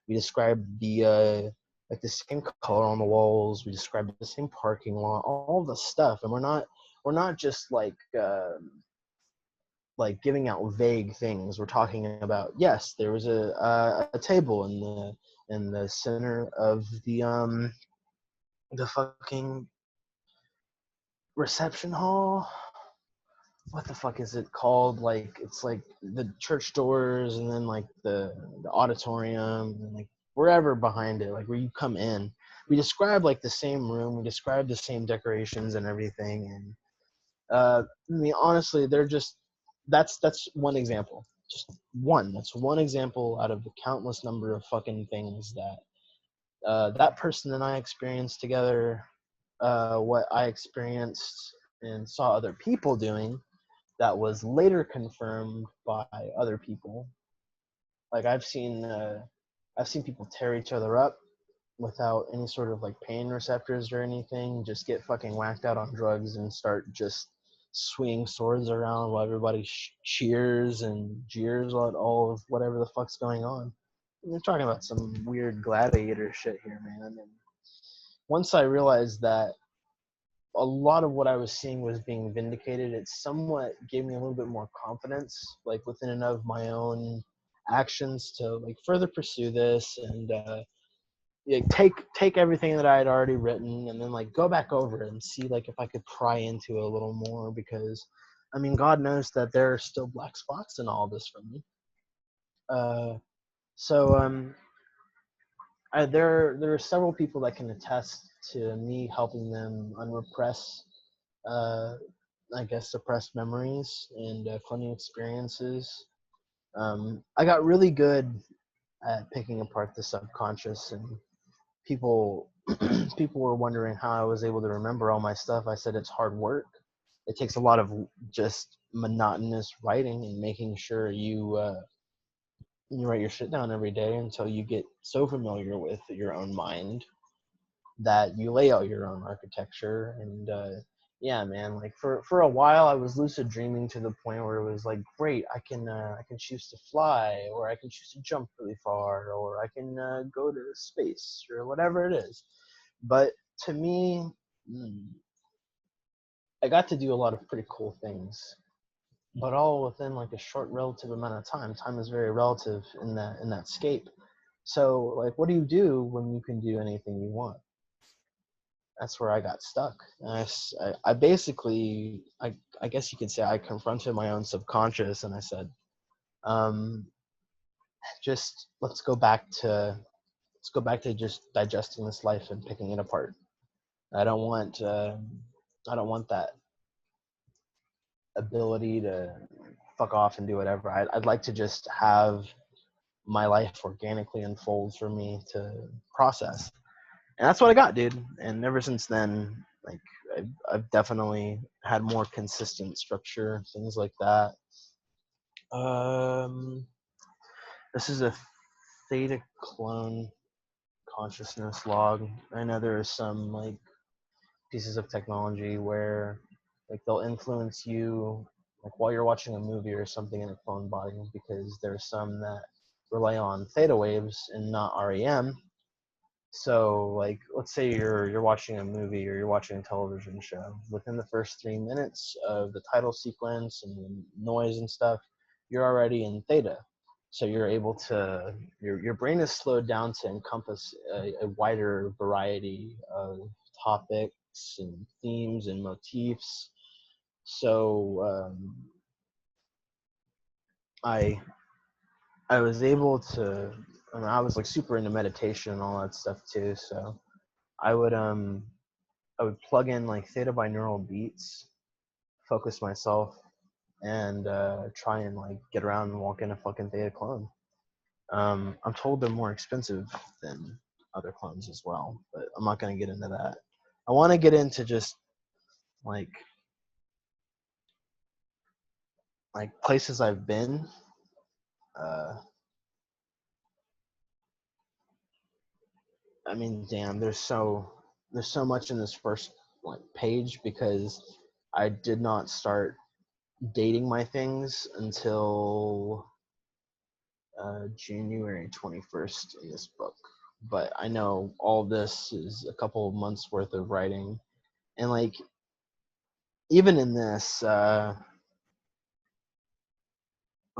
We described the like the same color on the walls. We described the same parking lot, all the stuff, and we're not just like giving out vague things. We're talking about, yes, there was a table in the center of the fucking reception hall. What the fuck is it called? Like it's like the church doors, and then like the auditorium, and like wherever behind it, like where you come in. We describe like the same room. We describe the same decorations and everything. And I mean, honestly, they're just that's one example. Just one. That's one example out of the countless number of fucking things that that person and I experienced together. What I experienced and saw other people doing that was later confirmed by other people. Like I've seen people tear each other up without any sort of like pain receptors or anything, just get fucking whacked out on drugs and start just swinging swords around while everybody cheers and jeers at all of whatever the fuck's going on. We're talking about some weird gladiator shit here, man. And once I realized that a lot of what I was seeing was being vindicated, it somewhat gave me a little bit more confidence, like within and of my own actions to like further pursue this and yeah, take everything that I had already written and then like go back over it and see like if I could pry into it a little more, because I mean, God knows that there are still black spots in all this for me. Uh, so there are several people that can attest to me helping them unrepress, uh, I guess, suppressed memories and funny experiences. I got really good at picking apart the subconscious, and people people were wondering how I was able to remember all my stuff. I said it's hard work. It takes a lot of just monotonous writing and making sure you write your shit down every day until you get so familiar with your own mind that you lay out your own architecture. And yeah, man, like for a while I was lucid dreaming to the point where it was like, great, I can choose to fly, or I can choose to jump really far, or I can go to space, or whatever it is. But to me, I got to do a lot of pretty cool things, but all within like a short relative amount of time. Time is very relative in that scape. So like, what do you do when you can do anything you want? That's where I got stuck. And I basically, I guess you could say I confronted my own subconscious, and I said, um, just let's go back to just digesting this life and picking it apart. I don't want, I don't want that ability to fuck off and do whatever. I'd like to just have my life organically unfold for me to process. And that's what I got, dude. And ever since then, like, I've definitely had more consistent structure, things like that. This is a Theta clone consciousness log. I know there are some like pieces of technology where like they'll influence you like while you're watching a movie or something in a clone body, because there's some that rely on theta waves and not REM. So like let's say you're watching a movie or you're watching a television show. Within the first 3 minutes of the title sequence and the noise and stuff, you're already in theta. So you're able to your brain is slowed down to encompass a wider variety of topics and themes and motifs. So I was able to. I mean, I was like super into meditation and all that stuff too. So I would plug in like theta binaural beats, focus myself, and try and like get around and walk in a fucking theta clone. I'm told they're more expensive than other clones as well, but I'm not gonna get into that. I want to get into just like places I've been. I mean, damn, there's so much in this first like page, because I did not start dating my things until January 21st in this book. But I know all this is a couple of months worth of writing, and like even in this, let's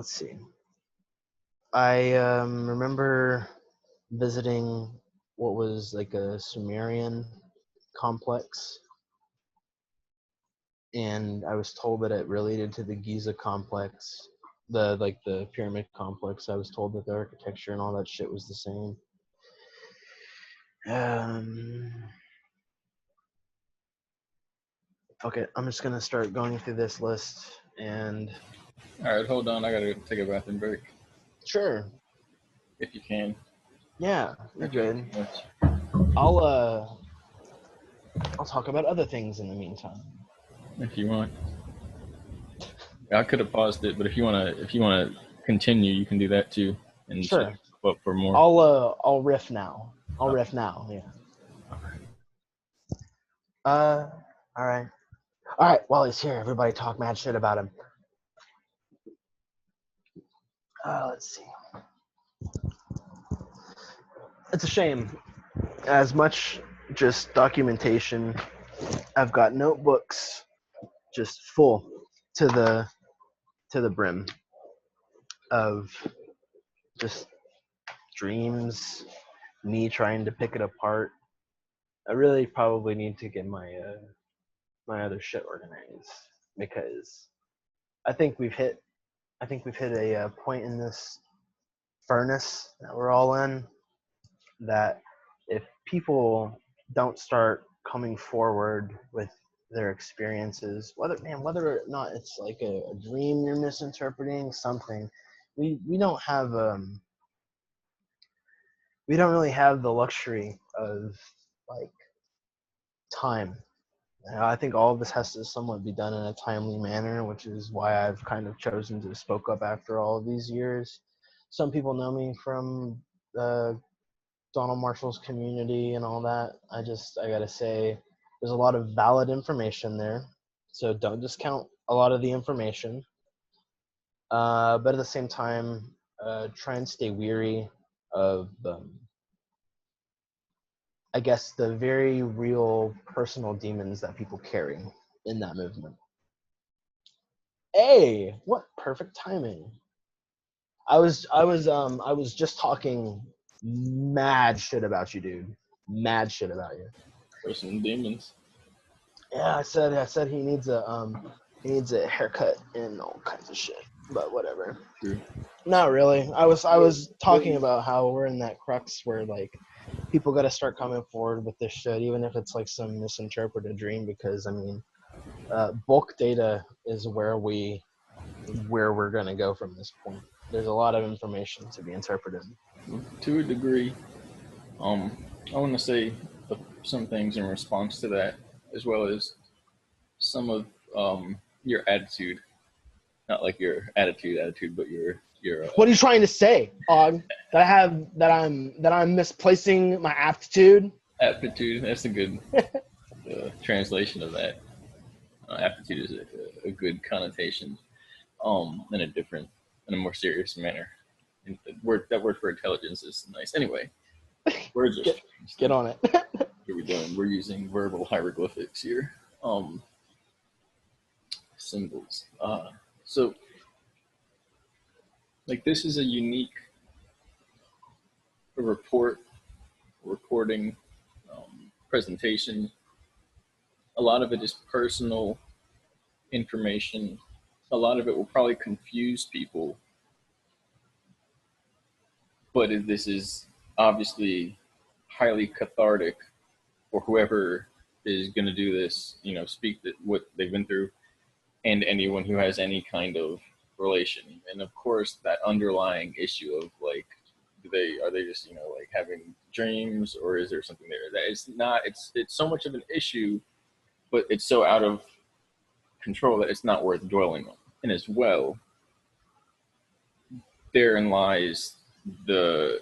see. I remember visiting what was like a Sumerian complex, and I was told that it related to the Giza complex, the pyramid complex. I was told that the architecture and all that shit was the same. Okay, I'm just gonna start going through this list and. All right, hold on. I gotta take a bathroom break. Sure. If you can. Yeah, you're Okay. good. I'll talk about other things in the meantime. If you want. I could have paused it, but if you wanna continue, you can do that too. And Sure. Up for more. I'll riff now. Riff now. Yeah. All right. All right. While he's here, everybody talk mad shit about him. Let's see. It's a shame. As much just documentation, I've got notebooks just full to the brim of just dreams, me trying to pick it apart. I really probably need to get my my other shit organized, because I think we've hit a point in this furnace that we're all in, that if people don't start coming forward with their experiences, whether or not it's like a dream you're misinterpreting something, we don't have we don't really have the luxury of like time. I think all of this has to somewhat be done in a timely manner, which is why I've kind of chosen to spoke up after all of these years. Some people know me from Donald Marshall's community and all that. I gotta say, there's a lot of valid information there, so don't discount a lot of the information. But at the same time, try and stay weary of I guess the very real personal demons that people carry in that movement. Hey, what perfect timing. I was just talking mad shit about you, dude. Mad shit about you. Person demons. Yeah, I said he needs a haircut and all kinds of shit. But whatever. True. Not really. I was talking about how we're in that crux where like people got to start coming forward with this shit, even if it's like some misinterpreted dream. Because I mean, bulk data is where we where we're going to go from this point. There's a lot of information to be interpreted. To a degree. I want to say some things in response to that, as well as some of your attitude. Not like your attitude, but your What are you trying to say, Og? That I'm misplacing my aptitude? aptitude. That's a good translation of that. Aptitude is a good connotation, in a more serious manner. And that word for intelligence is nice. Anyway, words are get on it. What are we doing? We're using verbal hieroglyphics here. Symbols. So, like, this is a unique recording, presentation. A lot of it is personal information. A lot of it will probably confuse people, but this is obviously highly cathartic for whoever is going to do this, speak what they've been through, and anyone who has any kind of relation. And of course, that underlying issue of like, are they just, like having dreams, or is there something there that it's not, it's so much of an issue, but it's so out of control that it's not worth dwelling on. And as well, therein lies the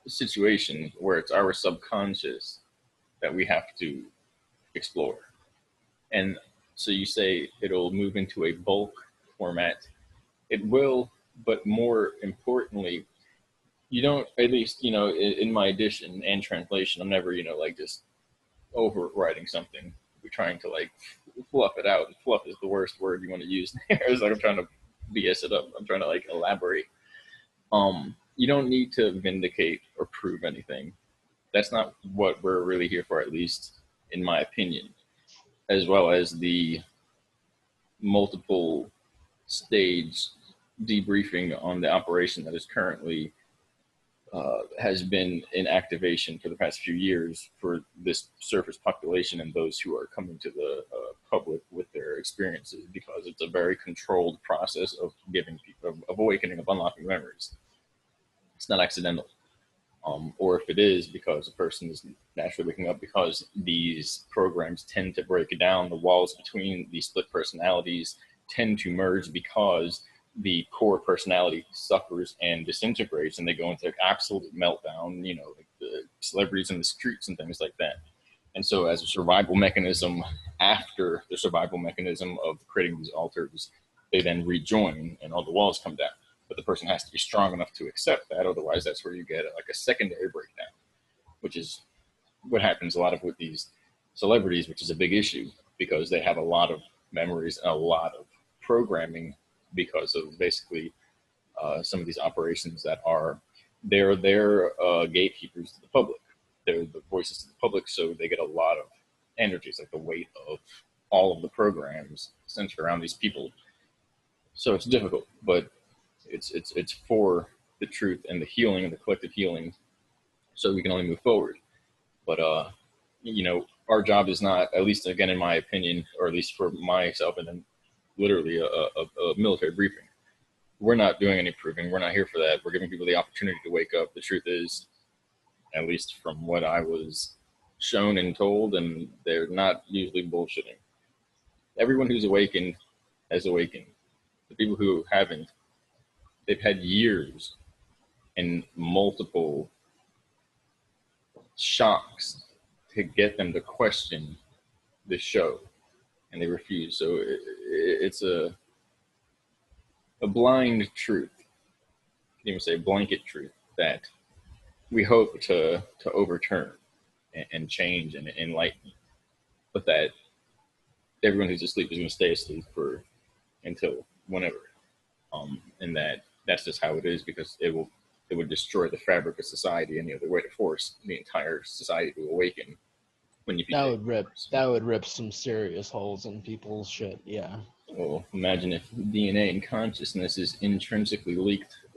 situation where it's our subconscious that we have to explore. And so you say it'll move into a bulk format. It will, but more importantly, you don't, at least, in my edition and translation, I'm never, like just overwriting something. We're trying to like fluff it out. Fluff is the worst word you want to use there. It's like I'm trying to BS it up. I'm trying to like elaborate. You don't need to vindicate or prove anything. That's not what we're really here for, at least in my opinion, as well as the multiple stage debriefing on the operation that is currently has been in activation for the past few years for this surface population and those who are coming to the public with their experiences, because it's a very controlled process of giving people, of awakening, of unlocking memories. It's not accidental. Or if it is because a person is naturally waking up, because these programs tend to break down the walls between the split personalities, tend to merge because the core personality suffers and disintegrates, and they go into absolute meltdown, like the celebrities in the streets and things like that. And so as a survival mechanism, after the survival mechanism of creating these altars, they then rejoin and all the walls come down. But the person has to be strong enough to accept that. Otherwise, that's where you get like a secondary breakdown, which is what happens a lot of with these celebrities, which is a big issue because they have a lot of memories and a lot of programming because of basically some of these operations that are, they're gatekeepers to the public. They're the voices to the public, so they get a lot of energy. It's like the weight of all of the programs centered around these people. So it's difficult, but it's for the truth and the healing and the collective healing, so we can only move forward. But our job is not, at least again in my opinion, or at least for myself, and then literally a military briefing. We're not doing any proving. We're not here for that. We're giving people the opportunity to wake up. The truth is, at least from what I was shown and told, and they're not usually bullshitting. Everyone who's awakened has awakened. The people who haven't, they've had years and multiple shocks to get them to question the show, and they refuse. So it's a blind truth, you can even say blanket truth, that we hope to overturn and change and enlighten, but that everyone who's asleep is going to stay asleep until whenever, and that's just how it is, because it would destroy the fabric of society any other way to force the entire society to awaken. That would rip some serious holes in people's shit. Yeah. Well, imagine if DNA and consciousness is intrinsically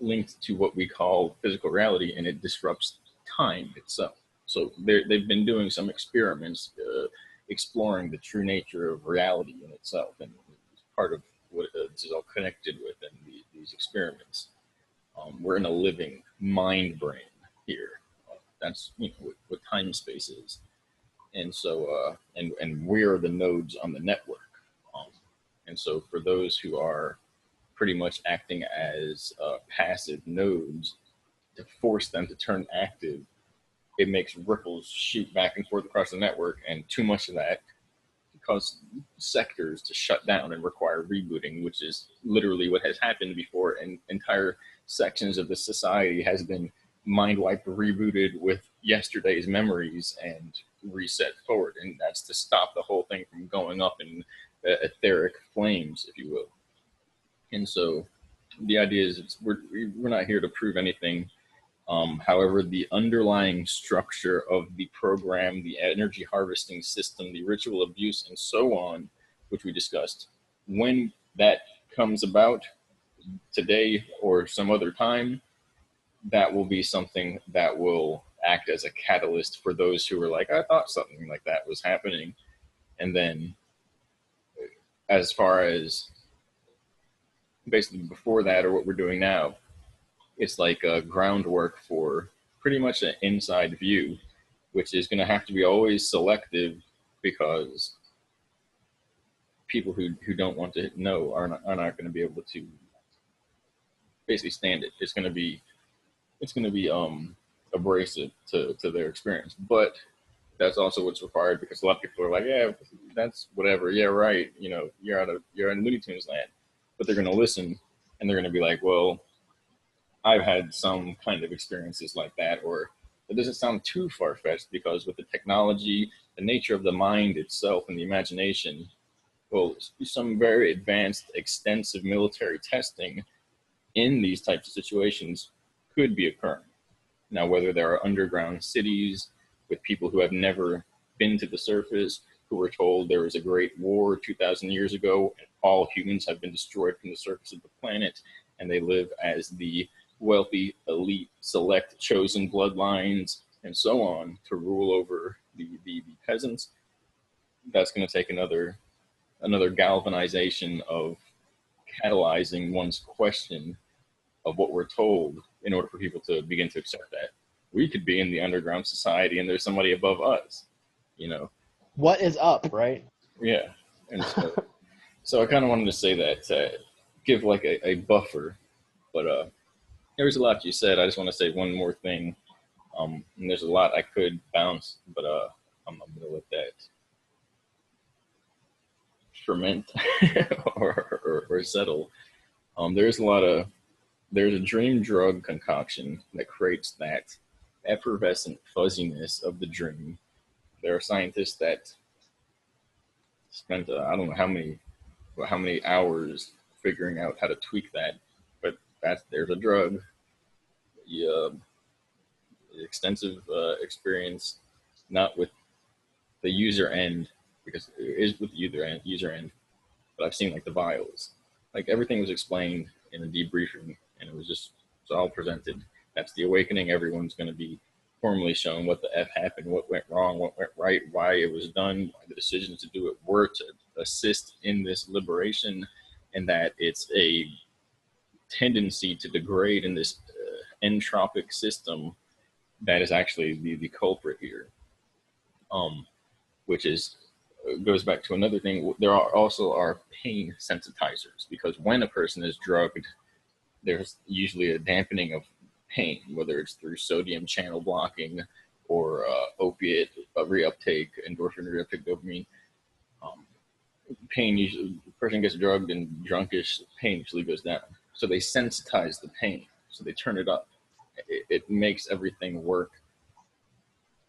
linked to what we call physical reality, and it disrupts time itself. So they've been doing some experiments exploring the true nature of reality in itself, and part of what this is all connected with in these experiments. We're in a living mind brain here. That's what time space is, and so and we're the nodes on the network. And so for those who are pretty much acting as passive nodes, to force them to turn active, it makes ripples shoot back and forth across the network, and too much of that cause sectors to shut down and require rebooting, which is literally what has happened before, and entire sections of the society has been mind wiped, rebooted with yesterday's memories and reset forward. And that's to stop the whole thing from going up in etheric flames, if you will. And so the idea is we're not here to prove anything. However, the underlying structure of the program, the energy harvesting system, the ritual abuse, and so on, which we discussed, when that comes about today or some other time, that will be something that will act as a catalyst for those who were like, I thought something like that was happening. And then as far as basically before that, or what we're doing now, it's like a groundwork for pretty much an inside view, which is going to have to be always selective, because people who don't want to know are not going to be able to basically stand it. It's going to be abrasive to their experience. But that's also what's required, because a lot of people are like, yeah, that's whatever, yeah, right, you're in Looney Tunes land. But they're going to listen, and they're going to be like, well, I've had some kind of experiences like that, or it doesn't sound too far-fetched, because with the technology, the nature of the mind itself and the imagination, well, some very advanced, extensive military testing in these types of situations could be occurring. Now, whether there are underground cities with people who have never been to the surface, who were told there was a great war 2,000 years ago, and all humans have been destroyed from the surface of the planet, and they live as the wealthy, elite, select, chosen bloodlines, and so on, to rule over the peasants, that's going to take another galvanization of catalyzing one's question of what we're told, in order for people to begin to accept that we could be in the underground society and there's somebody above us, What is up, right? Yeah. And so I kind of wanted to say that, give like a buffer, but there's a lot you said. I just want to say one more thing. And there's a lot I could bounce, but I'm going to let that ferment or settle. There's a dream drug concoction that creates that effervescent fuzziness of the dream. There are scientists that spent I don't know how many hours figuring out how to tweak that, but there's a drug. Extensive experience, not with the user end, because it is with the user end, but I've seen like the vials, like everything was explained in a debriefing, and it's all presented. That's the awakening. Everyone's going to be formally shown what the F happened, what went wrong, what went right, why it was done, why the decisions to do it were to assist in this liberation, and that it's a tendency to degrade in this entropic system that is actually the culprit here, which goes back to another thing. There are also pain sensitizers, because when a person is drugged, there's usually a dampening of pain, whether it's through sodium channel blocking or opiate reuptake, endorphin reuptake, dopamine. Pain usually, the person gets drugged and drunkish, pain usually goes down. So they sensitize the pain, so they turn it up. It makes everything work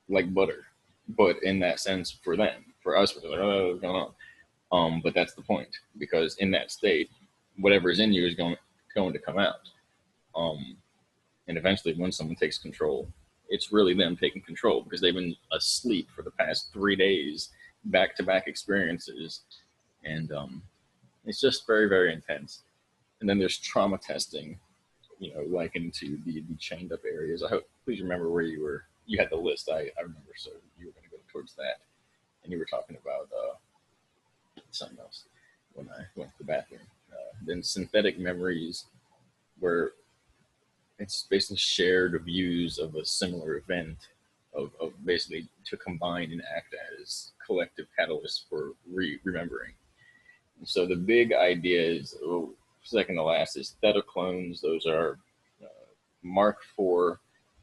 like butter, but in that sense for them. For us, we're like, oh, what's going on? But that's the point, because in that state, whatever is in you is going to come out. And eventually, when someone takes control, it's really them taking control, because they've been asleep for the past 3 days, back-to-back experiences, and it's just very, very intense. And then there's trauma testing, likened to the chained up areas. Please remember where you were. You had the list. I remember, so you were going to go towards that, and you were talking about something else when I went to the bathroom. then synthetic memories, where it's basically shared views of a similar event, of basically to combine and act as collective catalysts for remembering. And so the big idea is, second to last, is Theta clones. Those are Mark IV.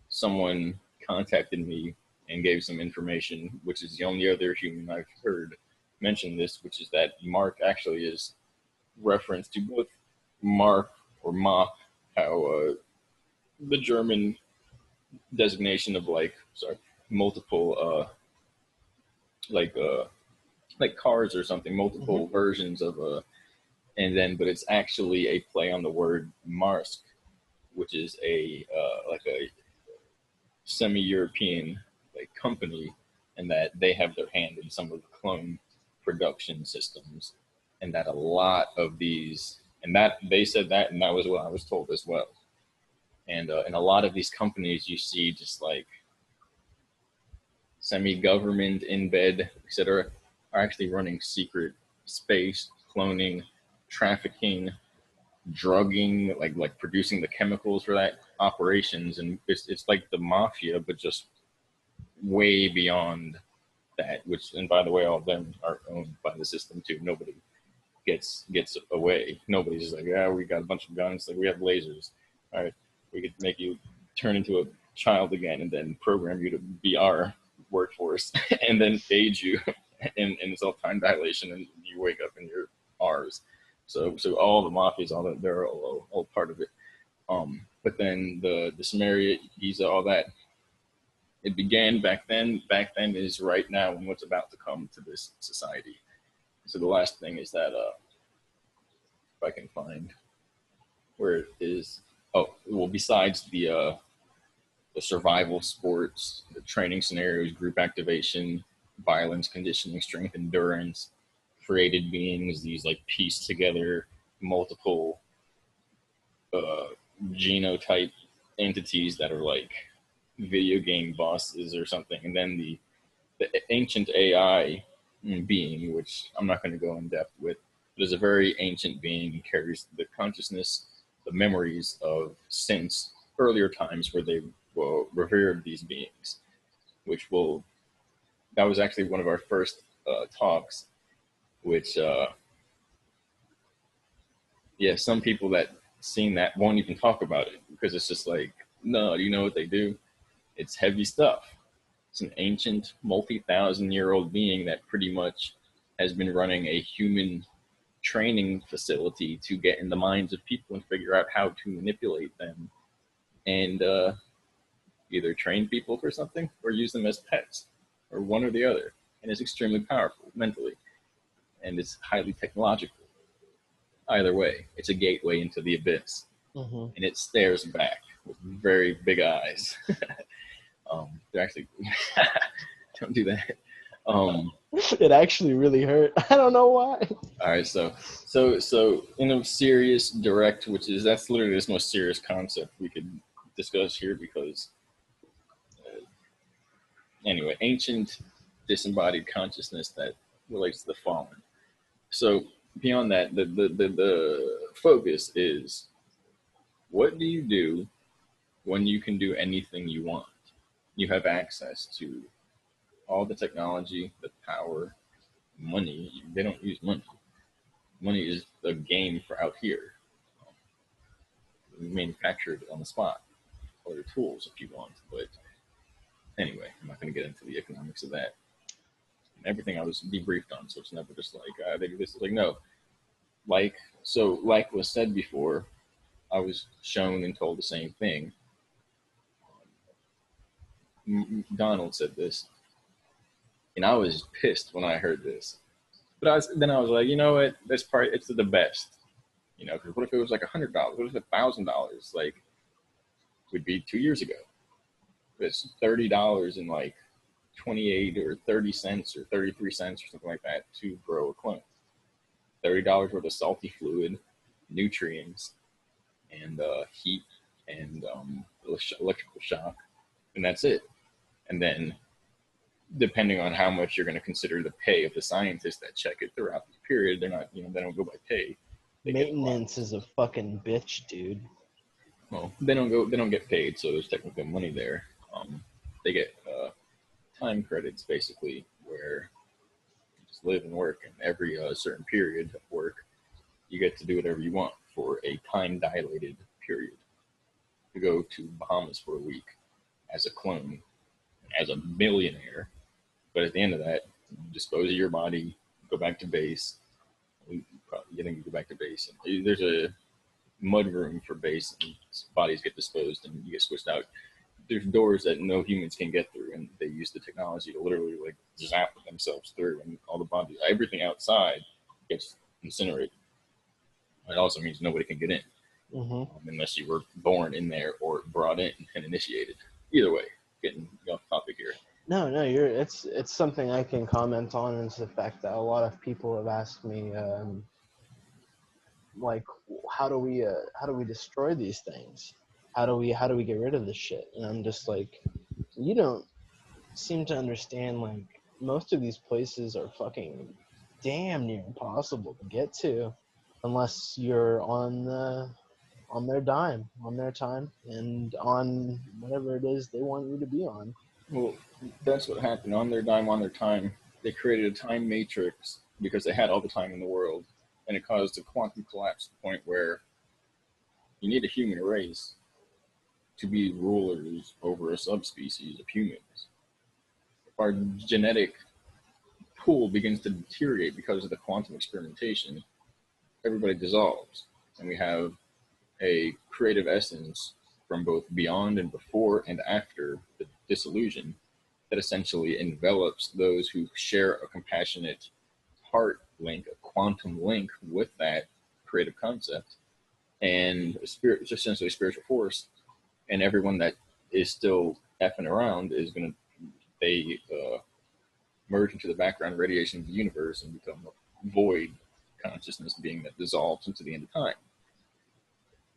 Someone contacted me and gave some information, which is the only other human I've heard mention this, which is that Mark actually is reference to both Mark or Mach, how the German designation of multiple like cars or something, multiple versions of and then but it's actually a play on the word Marsk, which is a semi-European company, and that they have their hand in some of the clone production systems, and that a lot of these, and that they said that, and that was what I was told as well. And in a lot of these companies, you see just like semi-government, embed, etc., are actually running secret space cloning, trafficking, drugging, like producing the chemicals for that operations, and it's like the mafia, but just way beyond that. Which, and by the way, all of them are owned by the system too. Nobody gets away. Nobody's just like, yeah, we got a bunch of guns, like we have lasers. All right, we could make you turn into a child again, and then program you to be our workforce, and then age you, and it's all time dilation, and you wake up and you're ours. So all the mafias, all that, they're all part of it. But then the Samaria, Giza, all that, it began back then. Back then is right now, and what's about to come to this society. So the last thing is that, if I can find where it is. Oh, well, besides the survival sports, the training scenarios, group activation, violence, conditioning, strength, endurance, created beings, these like pieced together multiple genotype entities that are like video game bosses or something. And then the ancient AI being, which I'm not going to go in depth with, but is a very ancient being and carries the consciousness, the memories of since earlier times where they revered these beings, which that was actually one of our first talks, which some people that seen that won't even talk about it, because it's just like, no, do you know what they do? It's heavy stuff. It's an ancient multi-thousand-year-old being that pretty much has been running a human training facility to get in the minds of people and figure out how to manipulate them, and either train people for something or use them as pets, or one or the other. And it's extremely powerful mentally, and it's highly technological. Either way, it's a gateway into the abyss, and it stares back with very big eyes. They're actually don't do that. It actually really hurt. I don't know why. All right, so in a serious direct, that's literally the most serious concept we could discuss here, because anyway, ancient disembodied consciousness that relates to the fallen. So beyond that, the focus is, what do you do when you can do anything you want? You have access to all the technology, the power, money. They don't use money. Money is a game for out here. Manufactured on the spot, or your tools if you want. But anyway, I'm not going to get into the economics of that. Everything I was debriefed on, so it's never just like they do this. It's like, no, like was said before, I was shown and told the same thing. Donald said this, and I was pissed when I heard this. But I was like, you know what? This part, it's the best. You know, because what if it was like $100? What if $1,000? Like, would be 2 years ago. It's $30 in like 28 or 30 cents or 33 cents or something like that to grow a clone. $30 worth of salty fluid, nutrients, and heat, and electrical shock, and that's it. And then, depending on how much you're going to consider the pay of the scientists that check it throughout the period, they're not, they don't go by pay. they get Maintenance is a fucking bitch, dude. well, they don't get paid, so there's technically money there. They get time credits basically, where you just live and work, and every certain period of work, you get to do whatever you want for a time dilated period. You go to Bahamas for a week as a clone, as a millionaire, but at the end of that, you dispose of your body, go back to base. You think you go back to base, and there's a mud room for base, and bodies get disposed and you get switched out. There's doors that no humans can get through, and they use the technology to literally like zap themselves through, and all the bodies, everything outside gets incinerated. It also means nobody can get in unless you were born in there or brought in and initiated. Either way, getting off topic here. No, it's something I can comment on. Is the fact that a lot of people have asked me, like, how do we destroy these things? How do we get rid of this shit? And I'm just like, you don't seem to understand. Like, most of these places are fucking damn near impossible to get to, unless you're on their dime, on their time, and on whatever it is they want you to be on. Well, that's what happened. On their dime, on their time, they created a time matrix because they had all the time in the world, and it caused a quantum collapse to the point where you need a human race to be rulers over a subspecies of humans. If our genetic pool begins to deteriorate because of the quantum experimentation, everybody dissolves, and we have a creative essence from both beyond and before and after the dissolution that essentially envelops those who share a compassionate heart link, a quantum link with that creative concept, and a spirit, it's essentially a spiritual force. And everyone that is still effing around is going to, they merge into the background radiation of the universe and become a void consciousness being that dissolves into the end of time.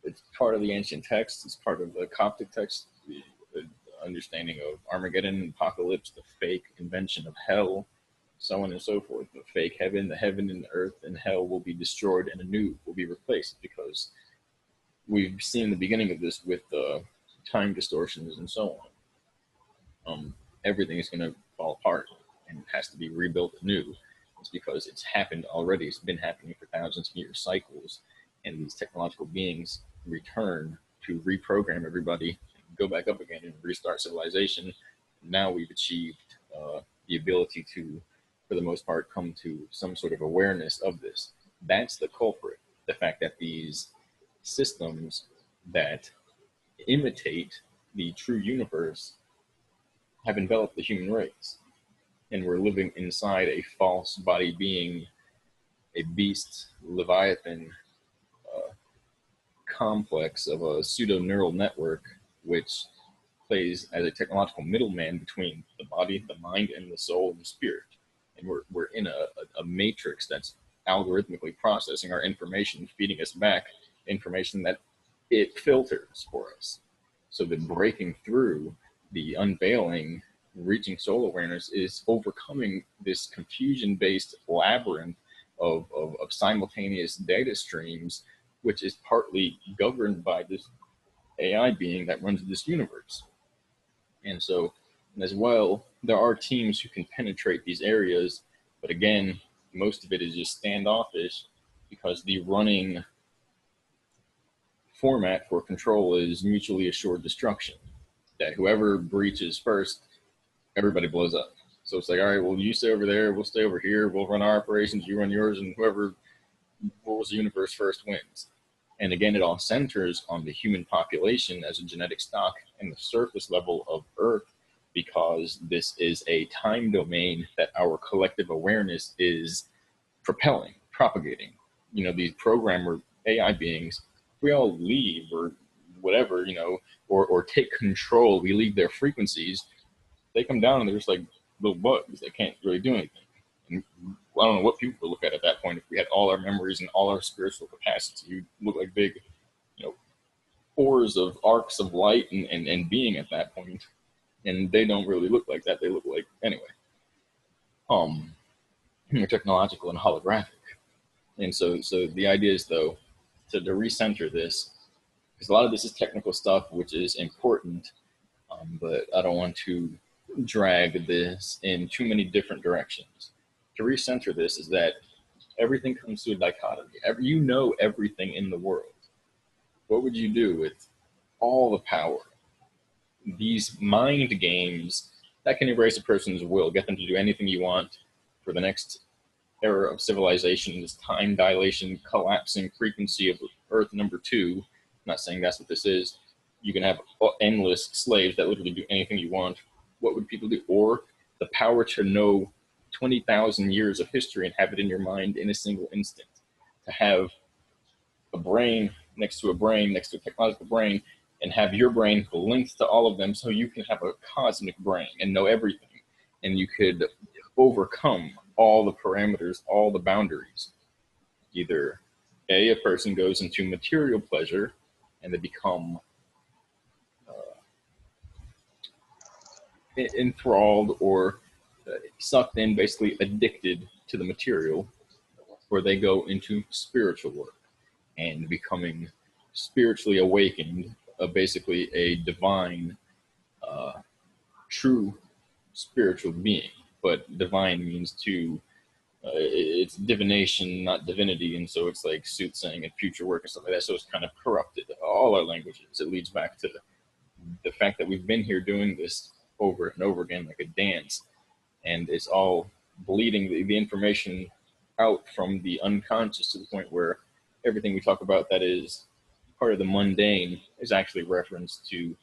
It's part of the ancient texts. It's part of the Coptic text, the understanding of Armageddon, apocalypse, the fake invention of hell, so on and so forth. The fake heaven, the heaven and the earth and hell will be destroyed and a new will be replaced, because we've seen the beginning of this with time distortions and so on. Everything is going to fall apart and has to be rebuilt anew. It's because it's happened already. It's been happening for thousands of year cycles, and these technological beings return to reprogram everybody, go back up again and restart civilization. Now we've achieved the ability to, for the most part, come to some sort of awareness of this. That's the culprit. The fact that these systems that imitate the true universe have enveloped the human race, and we're living inside a false body being, a beast, Leviathan complex of a pseudo neural network, which plays as a technological middleman between the body, the mind, and the soul and the spirit. And we're in a matrix that's algorithmically processing our information, feeding us back information that it filters for us. So the breaking through, the unveiling, reaching soul awareness is overcoming this confusion-based labyrinth of simultaneous data streams, which is partly governed by this AI being that runs this universe. And so, as well, there are teams who can penetrate these areas, but again, most of it is just standoffish, because the running format for control is mutually assured destruction. That whoever breaches first, everybody blows up. So it's like, all right, well, you stay over there, we'll stay over here, we'll run our operations, you run yours, and whoever rules the universe first wins. And again, it all centers on the human population as a genetic stock and the surface level of Earth, because this is a time domain that our collective awareness is propagating. You know, these programmer AI beings, we all leave or whatever, you know, or take control, we leave their frequencies, they come down and they're just like little bugs. They can't really do anything. And I don't know what people would look at that point. If we had all our memories and all our spiritual capacity, you'd look like big, you know, ores of arcs of light and being at that point. And they don't really look like that. They look like, anyway, technological and holographic. And so the idea is, though, to recenter this, because a lot of this is technical stuff, which is important, but I don't want to drag this in too many different directions. To recenter this is that everything comes to a dichotomy. You know everything in the world. What would you do with all the power? These mind games that can erase a person's will, get them to do anything you want for the next era of civilization, this time dilation, collapsing frequency of Earth number 2. I'm not saying that's what this is. You can have endless slaves that literally do anything you want. What would people do? Or the power to know 20,000 years of history and have it in your mind in a single instant. To have a brain next to a brain, next to a technological brain, and have your brain linked to all of them so you can have a cosmic brain and know everything. And you could overcome all the parameters, all the boundaries. Either a person goes into material pleasure and they become enthralled or sucked in, basically addicted to the material, or they go into spiritual work and becoming spiritually awakened, basically a divine, true spiritual being. But divine means to, it's divination, not divinity, and so it's like soothsaying and future work and stuff like that. So it's kind of corrupted all our languages. It leads back to the fact that we've been here doing this over and over again like a dance, and it's all bleeding the information out from the unconscious to the point where everything we talk about that is part of the mundane is actually reference to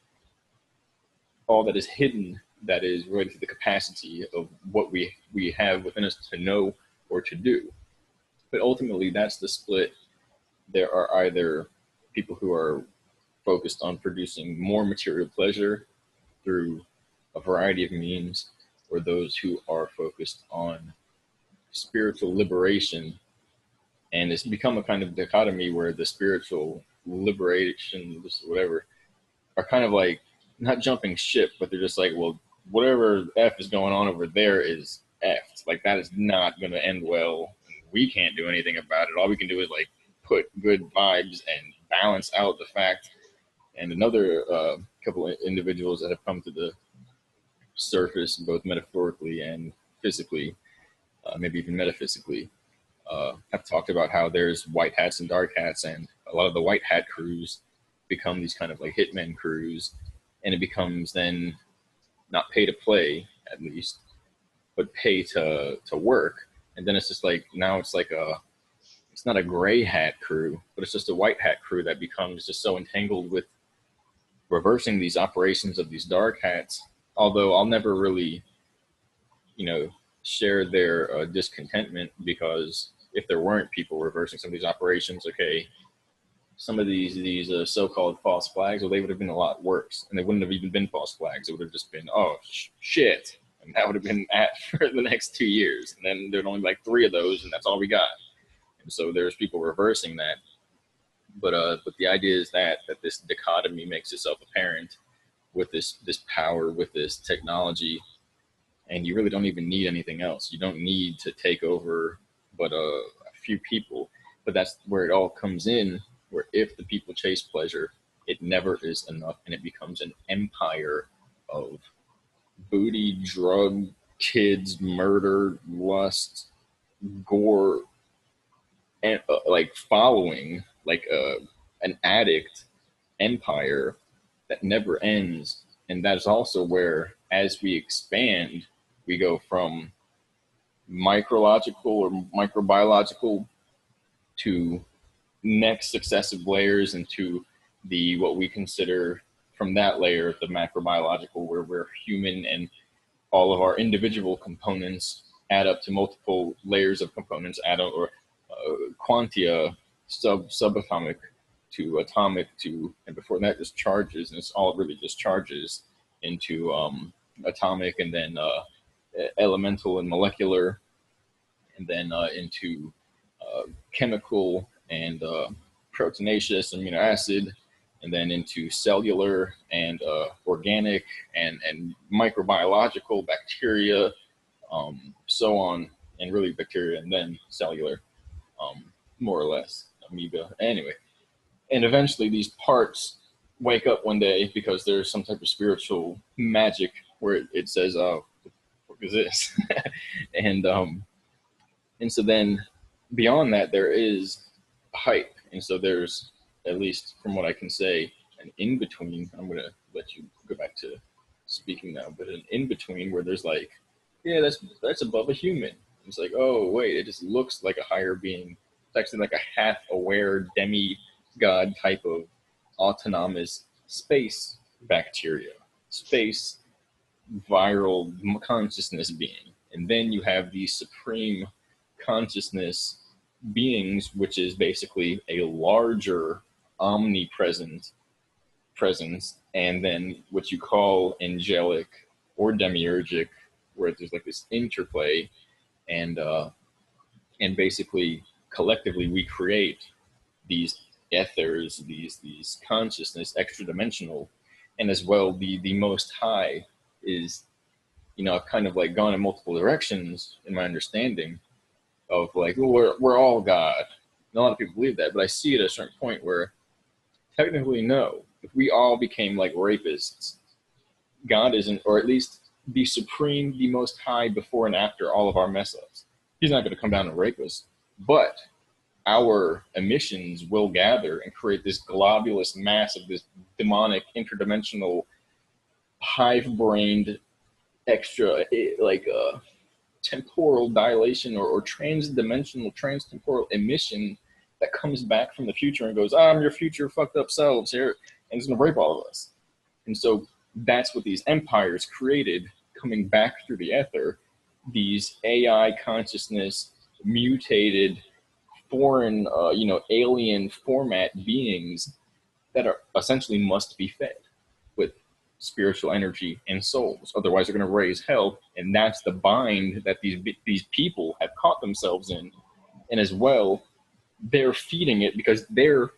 all that is hidden, that is related to the capacity of what we have within us to know or to do. But ultimately, that's the split. There are either people who are focused on producing more material pleasure through a variety of means, or those who are focused on spiritual liberation. And it's become a kind of dichotomy where the spiritual liberation, whatever, are kind of like not jumping ship, but they're just like, well, whatever F is going on over there is F. Like, that is not going to end well. We can't do anything about it. All we can do is like put good vibes and balance out the fact. And another couple of individuals that have come to the surface, both metaphorically and physically, maybe even metaphysically, have talked about how there's white hats and dark hats, and a lot of the white hat crews become these kind of like hitmen crews, and it becomes then not pay to play, at least, but pay to work. And then it's just like, now it's like it's not a gray hat crew, but it's just a white hat crew that becomes just so entangled with reversing these operations of these dark hats. Although I'll never really, share their discontentment, because if there weren't people reversing some of these operations, okay, some of these so-called false flags, well, they would have been a lot worse, and they wouldn't have even been false flags. It would have just been, oh, shit, and that would have been at for the next 2 years, and then there'd only be like 3 of those, and that's all we got. And so there's people reversing that, but the idea is that this dichotomy makes itself apparent with this power, with this technology, and you really don't even need anything else. You don't need to take over but a few people. But that's where it all comes in, where if the people chase pleasure, it never is enough, and it becomes an empire of booty, drug, kids, murder, lust, gore, and like following, like an addict empire that never ends. And that is also where, as we expand, we go from micrological or microbiological to next successive layers into the what we consider from that layer, the macrobiological, where we're human and all of our individual components add up to multiple layers of components, add up, or quantia, subatomic to atomic to, and before that just charges, and it's all really just charges into atomic, and then elemental and molecular, and then into chemical and proteinaceous amino acid, and then into cellular and organic and microbiological, bacteria, so on, and really bacteria, and then cellular. more or less, amoeba. Anyway, and eventually these parts wake up one day because there's some type of spiritual magic where it says, "Oh, what is this?" and and so then beyond that there is hype, and so there's, at least from what I can say, an in between. I'm gonna let you go back to speaking now, but an in between where there's like, yeah, that's above a human. It's like, oh wait, it just looks like a higher being. It's actually like a half aware demigod type of autonomous space bacteria, space viral consciousness being. And then you have the supreme consciousness beings, which is basically a larger omnipresent presence, and then what you call angelic or demiurgic, where there's like this interplay, and basically collectively we create these ethers, these consciousness, extra dimensional, and as well the most high is, you know, I've kind of like gone in multiple directions in my understanding of like, well, we're all God. And a lot of people believe that, but I see it at a certain point where technically no. If we all became like rapists, God isn't, or at least the supreme, the most high before and after all of our mess ups. He's not going to come down and rape us, but our emissions will gather and create this globulous mass of this demonic, interdimensional, hive-brained, extra, like temporal dilation or trans-dimensional, trans-temporal emission that comes back from the future and goes, I'm your future fucked up selves here, and it's going to rape all of us. And so that's what these empires created, coming back through the ether, these AI consciousness, mutated, foreign, alien format beings that are essentially must be fed with spiritual energy and souls. Otherwise, they're going to raise hell, and that's the bind that these people have caught themselves in. And as well, they're feeding it because they're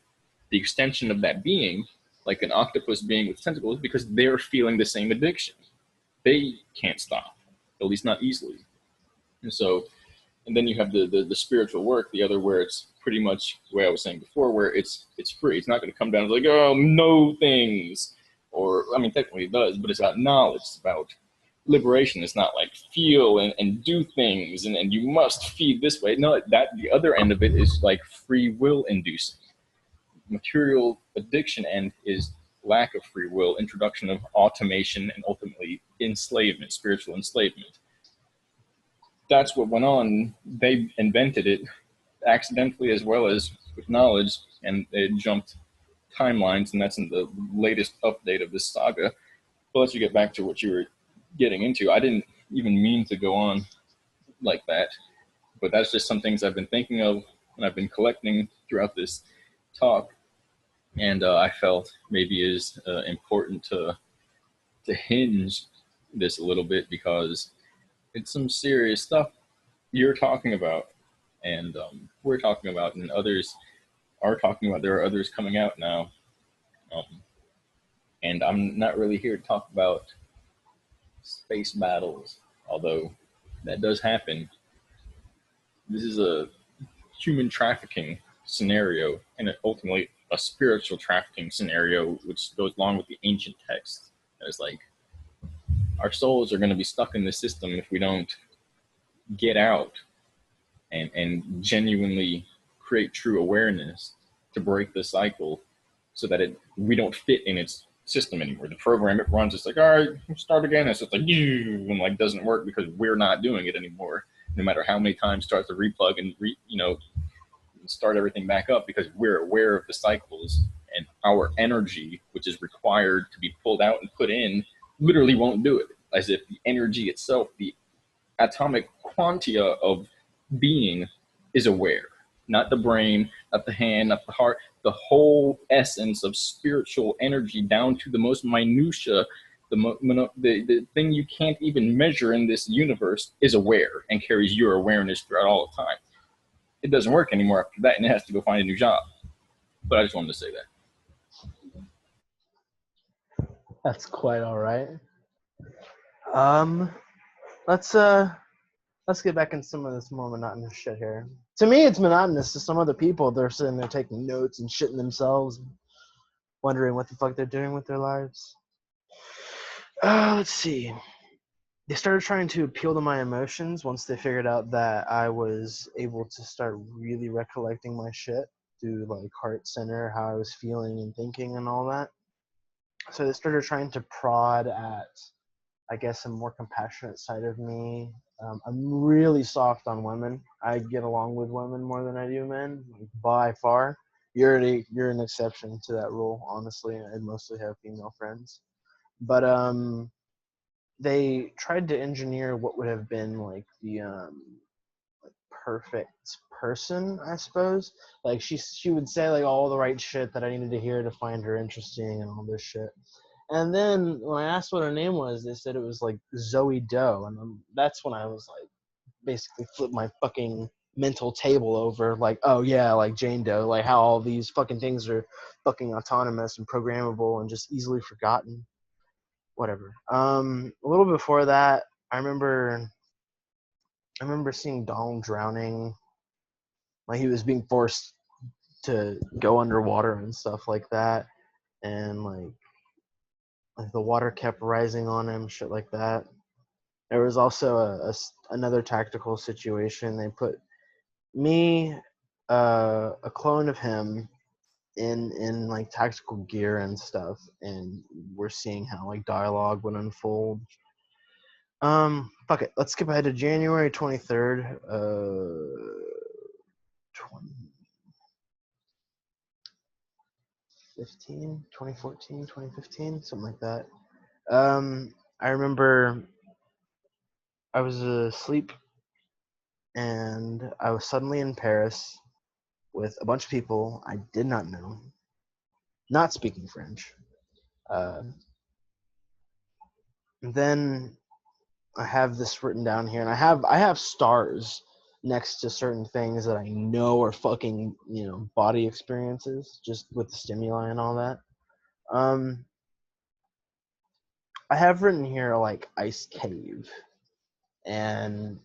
the extension of that being, like an octopus being with tentacles, because they're feeling the same addiction. They can't stop, at least not easily. And so, and then you have the spiritual work, the other, where it's pretty much the way I was saying before, where it's free. It's not going to come down to like, oh, know things, or I mean, technically it does, but it's about knowledge. It's about liberation. It's not like feel and do things and you must feed this way. No, that the other end of it is like free will inducing. Material addiction end is lack of free will, introduction of automation, and ultimately enslavement, spiritual enslavement. That's what went on. They invented it accidentally as well as with knowledge, and it jumped timelines, and that's in the latest update of this saga. But let's you get back to what you were getting into. I didn't even mean to go on like that, but that's just some things I've been thinking of and I've been collecting throughout this talk, and I felt maybe it is important to hinge this a little bit because it's some serious stuff you're talking about, and we're talking about, and others are talking about. There are others coming out now, and I'm not really here to talk about space battles, although that does happen. This is a human trafficking scenario, and ultimately a spiritual trafficking scenario, which goes along with the ancient text. It's like our souls are going to be stuck in this system if we don't get out and genuinely create true awareness to break the cycle, so that we don't fit in its system anymore. The program it runs, it's like, all right, start again. It's just like, and like doesn't work because we're not doing it anymore. No matter how many times starts to replug and start everything back up, because we're aware of the cycles, and our energy, which is required to be pulled out and put in, literally won't do it. As if the energy itself, the atomic quantia of being, is aware. Not the brain, not the hand, not the heart. The whole essence of spiritual energy, down to the most minutia, the thing you can't even measure in this universe, is aware and carries your awareness throughout all the time. It doesn't work anymore after that, and it has to go find a new job. But I just wanted to say that. That's quite all right. Let's get back in some of this more monotonous shit here. To me, it's monotonous. To some other people, they're sitting there taking notes and shitting themselves, wondering what the fuck they're doing with their lives. Let's see. They started trying to appeal to my emotions once they figured out that I was able to start really recollecting my shit through like heart center, how I was feeling and thinking and all that. So they started trying to prod at, I guess, a more compassionate side of me. I'm really soft on women. I get along with women more than I do men, like, by far. You're an exception to that rule, honestly. I mostly have female friends. But they tried to engineer what would have been like the like perfect person, I suppose. Like she would say like all the right shit that I needed to hear to find her interesting and all this shit. And then when I asked what her name was, they said it was like Zoe Doe, and that's when I was like basically flipped my fucking mental table over, like, oh yeah, like Jane Doe, like how all these fucking things are fucking autonomous and programmable and just easily forgotten. Whatever. A little before that, I remember seeing Donald drowning, like he was being forced to go underwater and stuff like that, and like the water kept rising on him, shit like that. There was also another tactical situation. They put me, a clone of him, in like tactical gear and stuff, and we're seeing how like dialogue would unfold. Fuck it. Let's skip ahead to January 23rd, 2015, 2014, 2015, something like that. I remember I was asleep and I was suddenly in Paris with a bunch of people I did not know, not speaking French. Uh, then I have this written down here, and I have stars next to certain things that I know are fucking body experiences, just with the stimuli and all that. Um, I have written here like ice cave, and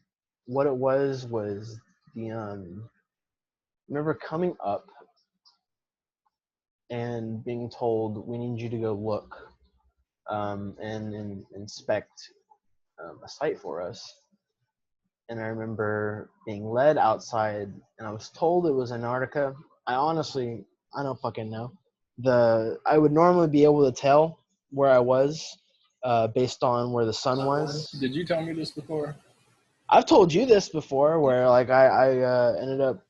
what it was the remember coming up and being told we need you to go look and inspect a site for us. And I remember being led outside, and I was told it was Antarctica. I don't fucking know. I would normally be able to tell where I was based on where the sun was. Did you tell me this before? I've told you this before, where like I ended up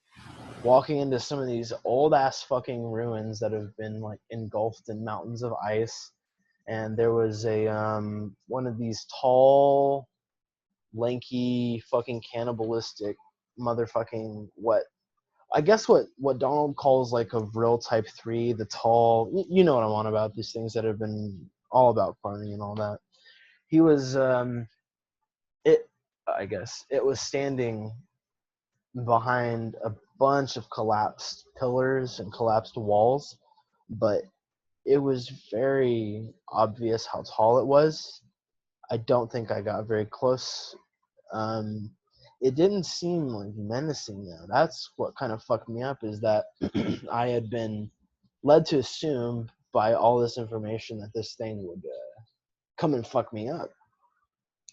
walking into some of these old ass fucking ruins that have been like engulfed in mountains of ice, and there was a one of these tall, lanky, fucking cannibalistic motherfucking what Donald calls like a Vril Type 3, the tall, you know what I'm on about, these things that have been all about cloning and all that. He was it I guess it was standing behind a bunch of collapsed pillars and collapsed walls, but it was very obvious how tall it was. I don't think I got very close. Um, it didn't seem like menacing though. That's what kind of fucked me up, is that I had been led to assume by all this information that this thing would come and fuck me up,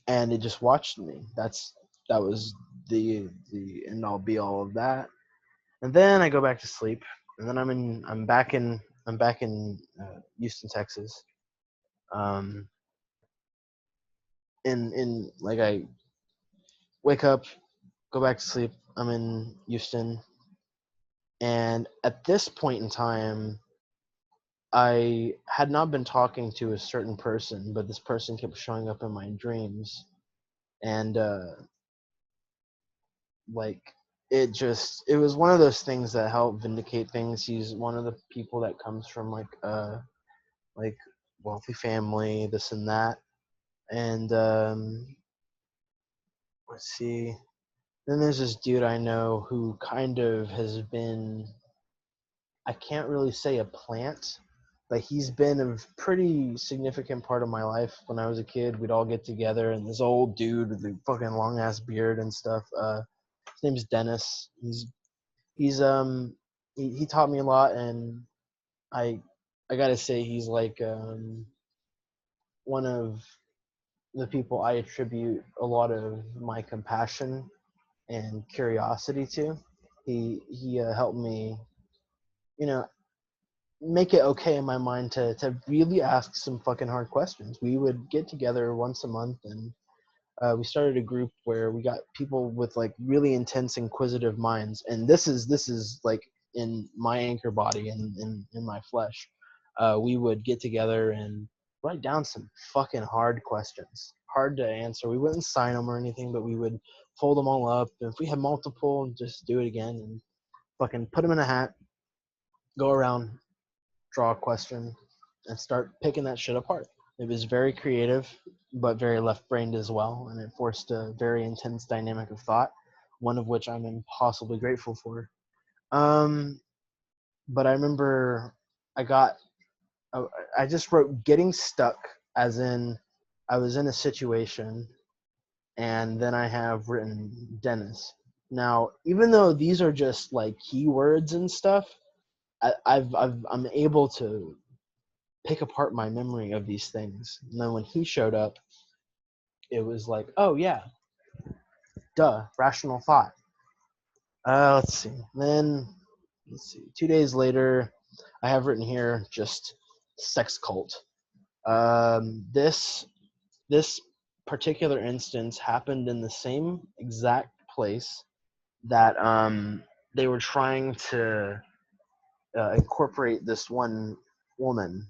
and it just watched me. That was the end all be all of that. And then I go back to sleep, and then I'm back in Houston, Texas. Um, in like I wake up, go back to sleep. I'm in Houston, and at this point in time, I had not been talking to a certain person, but this person kept showing up in my dreams, and like it was one of those things that help vindicate things. He's one of the people that comes from like wealthy family, this and that, and let's see. Then there's this dude I know who kind of has been, I can't really say a plant, but he's been a pretty significant part of my life. When I was a kid, we'd all get together, and this old dude with a fucking long ass beard and stuff. His name's Dennis. He's He's he taught me a lot, and I gotta say he's like one of the people I attribute a lot of my compassion and curiosity to. He helped me, you know, make it okay in my mind to really ask some fucking hard questions. We would get together once a month, and we started a group where we got people with like really intense inquisitive minds, and this is like in my anchor body and in my flesh. We would get together and write down some fucking hard questions, hard to answer. We wouldn't sign them or anything, but we would fold them all up, and if we had multiple, just do it again and fucking put them in a hat, go around, draw a question, and start picking that shit apart. It was very creative, but very left-brained as well, and it forced a very intense dynamic of thought, one of which I'm impossibly grateful for. But I remember I got, I just wrote "getting stuck," as in I was in a situation, and then I have written Dennis. Now, even though these are just like keywords and stuff, I'm able to pick apart my memory of these things. And then when he showed up, it was like, oh yeah, duh, rational thought. Let's see. Then let's see. 2 days later, I have written here just sex cult. This particular instance happened in the same exact place that they were trying to incorporate this one woman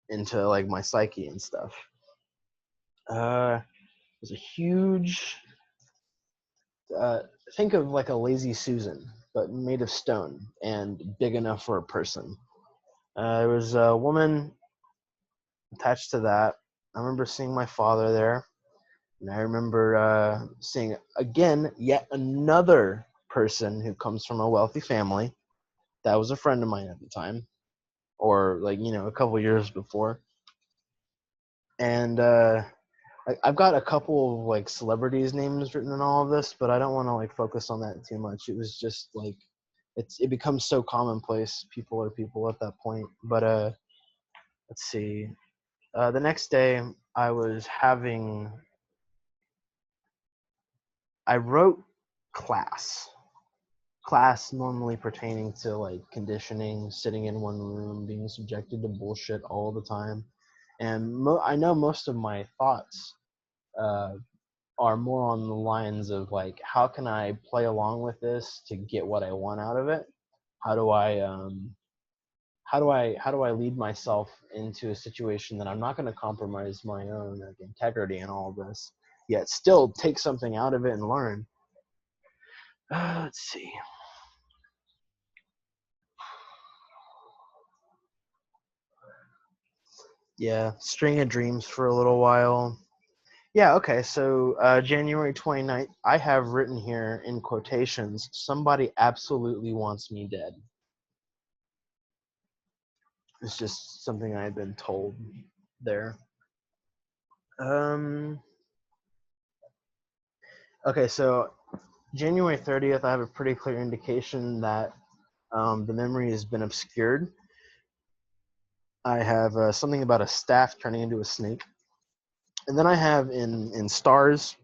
into like my psyche and stuff. It was a huge think of like a lazy Susan, but made of stone and big enough for a person. There was a woman attached to that. I remember seeing my father there, and I remember seeing again yet another person who comes from a wealthy family that was a friend of mine at the time, or like a couple years before. And I've got a couple of like celebrities' names written in all of this, but I don't want to like focus on that too much. It was just like it becomes so commonplace. People are people at that point. But let's see. The next day, I was having. I wrote class. Class normally pertaining to like conditioning, sitting in one room, being subjected to bullshit all the time, and I know most of my thoughts uh, are more on the lines of like, how can I play along with this to get what I want out of it? How do I how do I lead myself into a situation that I'm not going to compromise my own like, integrity and all of this, yet still take something out of it and learn? Let's see. Yeah, string of dreams for a little while. Yeah, okay, so January 29th, I have written here in quotations, somebody absolutely wants me dead. It's just something I had been told there. Okay, so January 30th, I have a pretty clear indication that the memory has been obscured. I have something about a staff turning into a snake. And then I have in stars,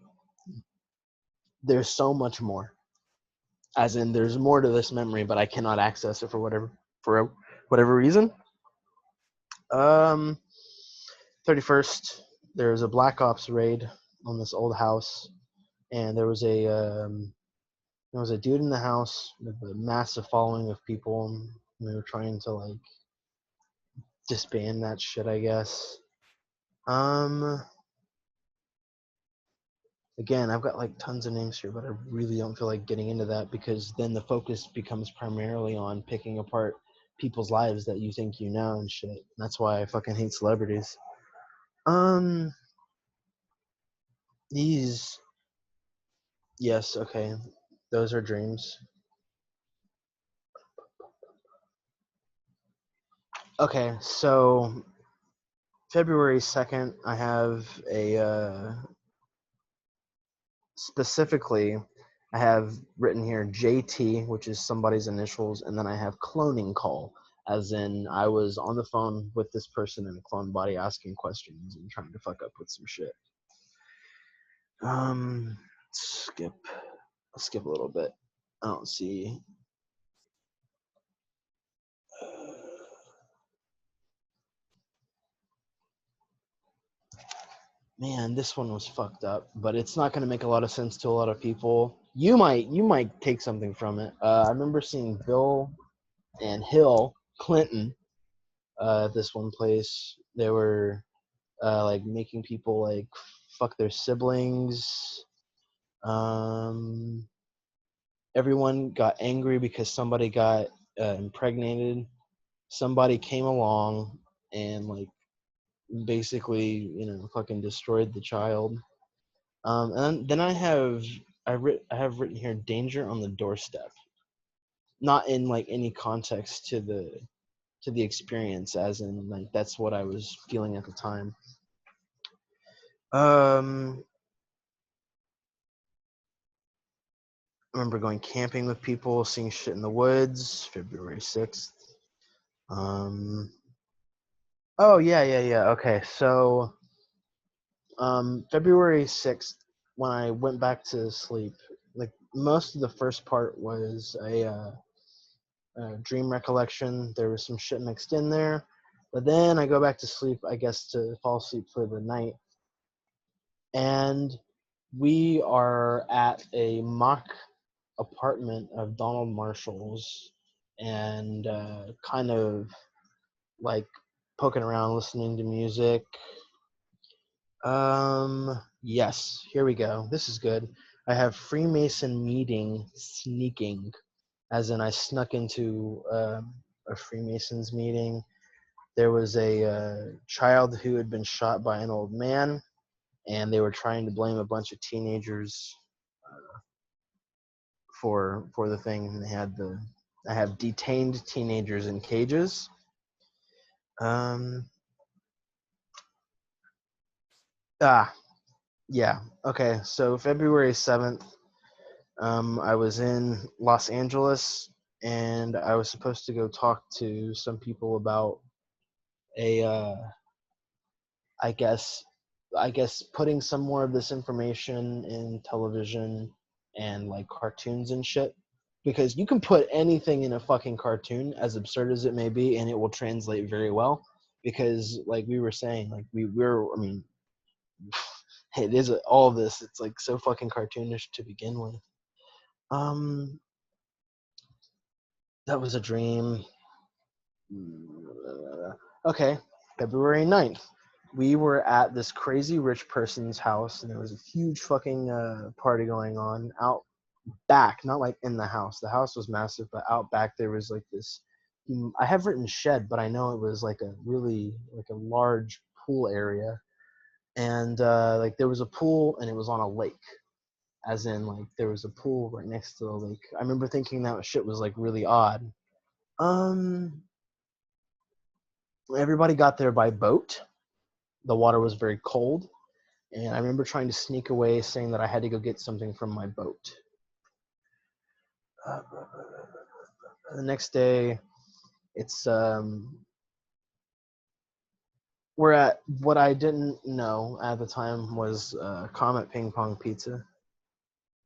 there's so much more. As in, there's more to this memory, but I cannot access it for whatever reason. 31st, there's a Black Ops raid on this old house, and there was a dude in the house with a massive following of people, and we were trying to like disband that shit, I guess. Again, I've got like tons of names here, but I really don't feel like getting into that because then the focus becomes primarily on picking apart people's lives that you think you know and shit. That's why I fucking hate celebrities. These, yes, okay, those are dreams. Okay, so February 2nd, I have a specifically I have written here JT, which is somebody's initials, and then I have cloning call, as in I was on the phone with this person in a clone body asking questions and trying to fuck up with some shit. Skip. I'll skip a little bit. I don't see. Man, this one was fucked up, but it's not going to make a lot of sense to a lot of people. You might take something from it. I remember seeing Bill and Hill Clinton at this one place. They were like making people like fuck their siblings. Everyone got angry because somebody got impregnated. Somebody came along and like basically, you know, fucking destroyed the child. And then I have written here danger on the doorstep. Not in like any context to the experience, as in like that's what I was feeling at the time. I remember going camping with people, seeing shit in the woods, February 6th. Oh yeah. Okay, so February 6th, when I went back to sleep, like most of the first part was a dream recollection. There was some shit mixed in there, but then I go back to sleep, I guess, to fall asleep for the night, and we are at a mock apartment of Donald Marshall's, and kind of like poking around, listening to music. Yes, here we go. This is good. I have Freemason meeting sneaking, as in I snuck into a Freemasons meeting. There was a child who had been shot by an old man, and they were trying to blame a bunch of teenagers for the thing. And I have detained teenagers in cages. Yeah. Okay. So February 7th, I was in Los Angeles, and I was supposed to go talk to some people about a I guess putting some more of this information in television and like cartoons and shit, because you can put anything in a fucking cartoon, as absurd as it may be, and it will translate very well, because like we were saying, like we're I mean it is all of this, it's like so fucking cartoonish to begin with. That was a dream. Okay, February 9th. We were at this crazy rich person's house, and there was a huge fucking party going on out back, not like in the house. The house was massive, but out back there was like this. I have written shed, but I know it was like a really like a large pool area, and like there was a pool, and it was on a lake, as in like there was a pool right next to the lake. I remember thinking that shit was like really odd. Everybody got there by boat. The water was very cold, and I remember trying to sneak away, saying that I had to go get something from my boat. The next day, it's we're at what I didn't know at the time was Comet Ping Pong Pizza.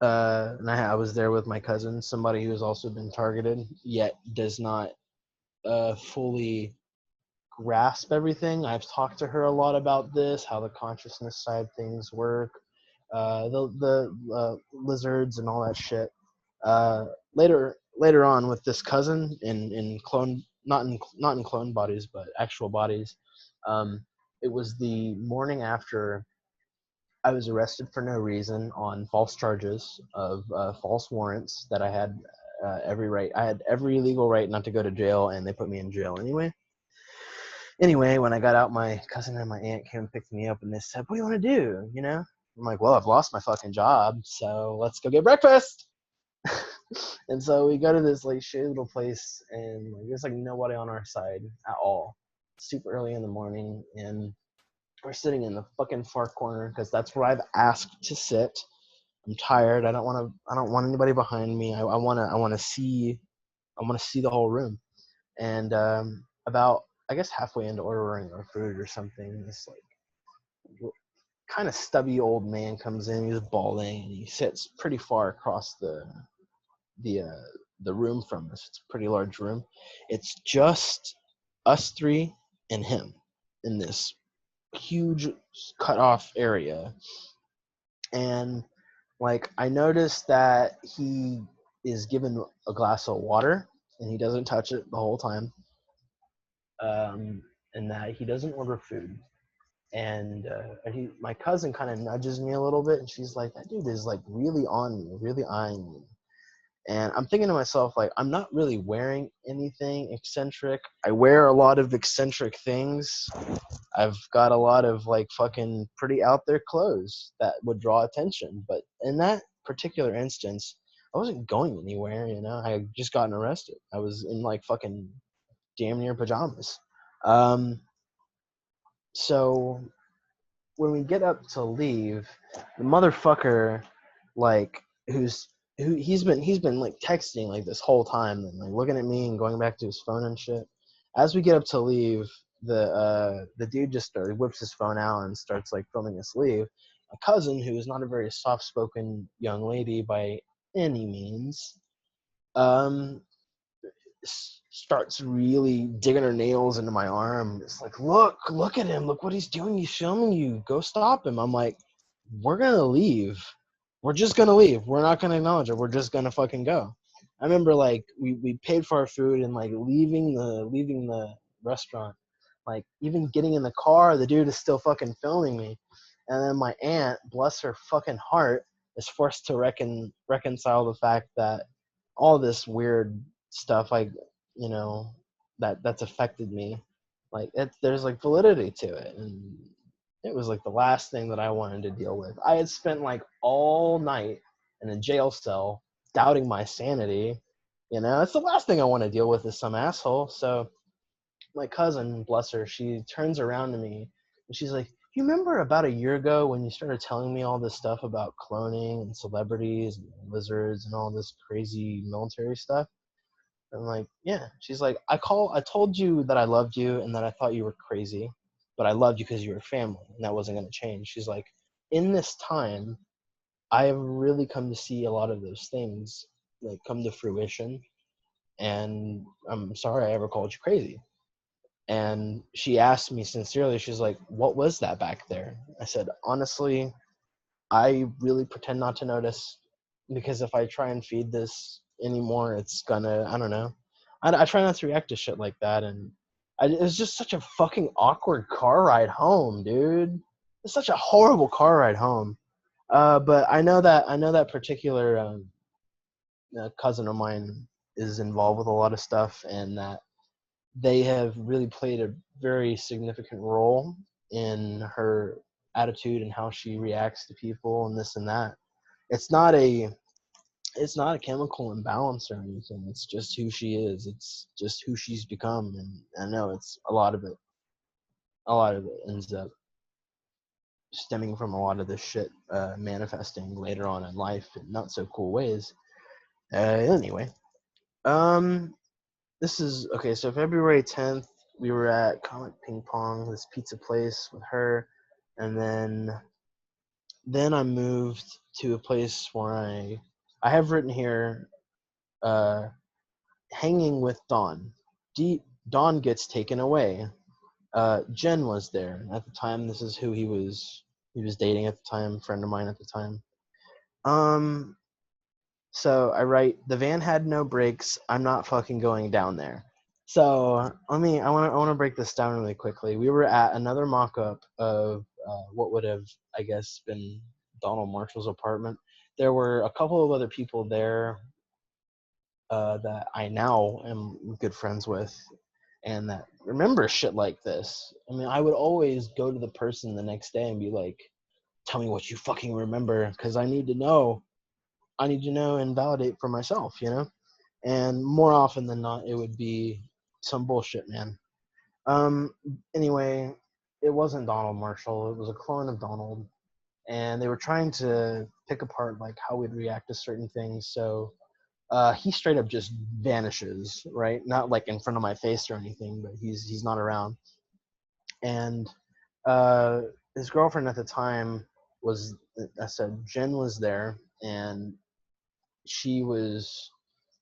And I was there with my cousin, somebody who has also been targeted, yet does not fully grasp everything. I've talked to her a lot about this, how the consciousness side things work, the lizards and all that shit. Later on with this cousin in clone, not in clone bodies, but actual bodies. It was the morning after I was arrested for no reason on false charges of false warrants that I had every right. I had every legal right not to go to jail, and they put me in jail anyway. Anyway, when I got out, my cousin and my aunt came and picked me up, and they said, "What do you want to do?" You know, I'm like, "Well, I've lost my fucking job, so let's go get breakfast." And so we go to this like shitty little place, and like, there's like nobody on our side at all. Super early in the morning, and we're sitting in the fucking far corner because that's where I've asked to sit. I'm tired. I don't want anybody behind me. I want to see the whole room. And about, I guess, halfway into ordering our food or something, this like kind of stubby old man comes in. He's balding and he sits pretty far across the uh, the room from us. It's a pretty large room. It's just us three and him in this huge cut off area. And like I noticed that he is given a glass of water and he doesn't touch it the whole time. And that he doesn't order food. And my cousin kind of nudges me a little bit, and she's like, "That dude is like really on me, really eyeing me." And I'm thinking to myself, like, I'm not really wearing anything eccentric. I wear a lot of eccentric things. I've got a lot of like fucking pretty out there clothes that would draw attention. But in that particular instance, I wasn't going anywhere, you know. I had just gotten arrested. I was in like fucking damn near pajamas. Um, so when we get up to leave, the motherfucker, like, he's been like texting like this whole time and like looking at me and going back to his phone and shit. As we get up to leave, the dude just whips his phone out and starts like filming us leave. My cousin, who is not a very soft spoken young lady by any means, um starts really digging her nails into my arm. It's like, look at him. Look what he's doing. He's filming you. Go stop him. I'm like, we're going to leave. We're just going to leave. We're not going to acknowledge it. We're just going to fucking go. I remember like we paid for our food and like leaving the restaurant. Like even getting in the car, the dude is still fucking filming me. And then my aunt, bless her fucking heart, is forced to reconcile the fact that all this weird stuff, like, you know, that's affected me, like there's like validity to it. And it was like the last thing that I wanted to deal with. I had spent like all night in a jail cell doubting my sanity. You know, it's the last thing I want to deal with is some asshole. So my cousin, bless her, she turns around to me and she's like, you remember about a year ago when you started telling me all this stuff about cloning and celebrities and lizards and all this crazy military stuff? I'm like, yeah. She's like, I told you that I loved you and that I thought you were crazy, but I loved you because you were family and that wasn't going to change. She's like, in this time, I have really come to see a lot of those things like come to fruition, and I'm sorry I ever called you crazy. And she asked me sincerely, she's like, what was that back there? I said, honestly, I really pretend not to notice, because if I try and feed this anymore, it's gonna, I don't know. I try not to react to shit like that. And it was just such a fucking awkward car ride home, dude. It's such a horrible car ride home. But I know that particular cousin of mine is involved with a lot of stuff, and that they have really played a very significant role in her attitude and how she reacts to people and this and that. It's not a chemical imbalance or anything. It's just who she is. It's just who she's become. And I know it's a lot of it ends up stemming from a lot of this shit manifesting later on in life in not so cool ways. Anyway, this is okay. So February 10th, we were at Comic Ping Pong, this pizza place with her, and then I moved to a place where I have written here, hanging with Dawn. Dawn gets taken away. Jen was there at the time. This is who he was dating at the time, friend of mine at the time. So I write, the van had no brakes. I'm not fucking going down there. So I want to break this down really quickly. We were at another mock-up of what would have, I guess, been Donald Marshall's apartment. There were a couple of other people there that I now am good friends with, and that remember shit like this. I mean, I would always go to the person the next day and be like, tell me what you fucking remember, because I need to know and validate for myself, you know? And more often than not, it would be some bullshit, man. Anyway, it wasn't Donald Marshall. It was a clone of Donald. and they were trying to pick apart like how we'd react to certain things. So he straight up just vanishes, right? Not like in front of my face or anything, but he's not around. And uh, his girlfriend at the time was, I said, Jen was there, and she was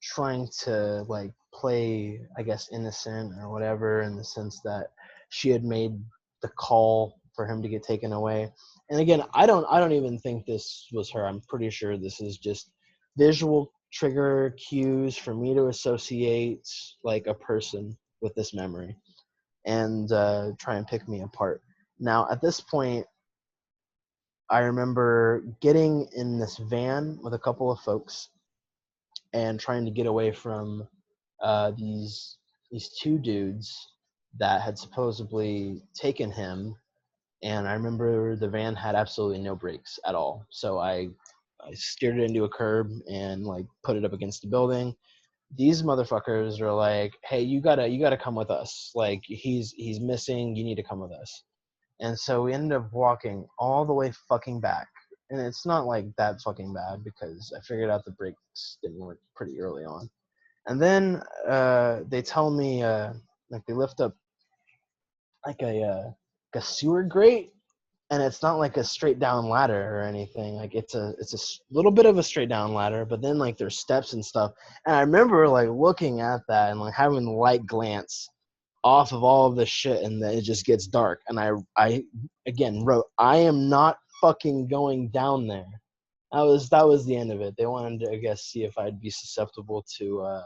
trying to like play, I guess, innocent or whatever, in the sense that she had made the call for him to get taken away. And again, I don't even think this was her. I'm pretty sure this is just visual trigger cues for me to associate like a person with this memory and try and pick me apart. Now, at this point, I remember getting in this van with a couple of folks and trying to get away from these two dudes that had supposedly taken him. And I remember the van had absolutely no brakes at all, so I steered it into a curb and like put it up against the building. These motherfuckers are like, "Hey, you gotta come with us. Like he's missing. You need to come with us." And so we ended up walking all the way fucking back. And it's not like that fucking bad because I figured out the brakes didn't work pretty early on. And then they tell me, like they lift up like a sewer grate, and it's not like a straight down ladder or anything. Like it's a little bit of a straight down ladder, but then like there's steps and stuff. And I remember like looking at that and like having the light glance off of all of this shit, and then it just gets dark. And I again wrote, I am not fucking going down there. That was the end of it. They wanted to, I guess, see if I'd be susceptible to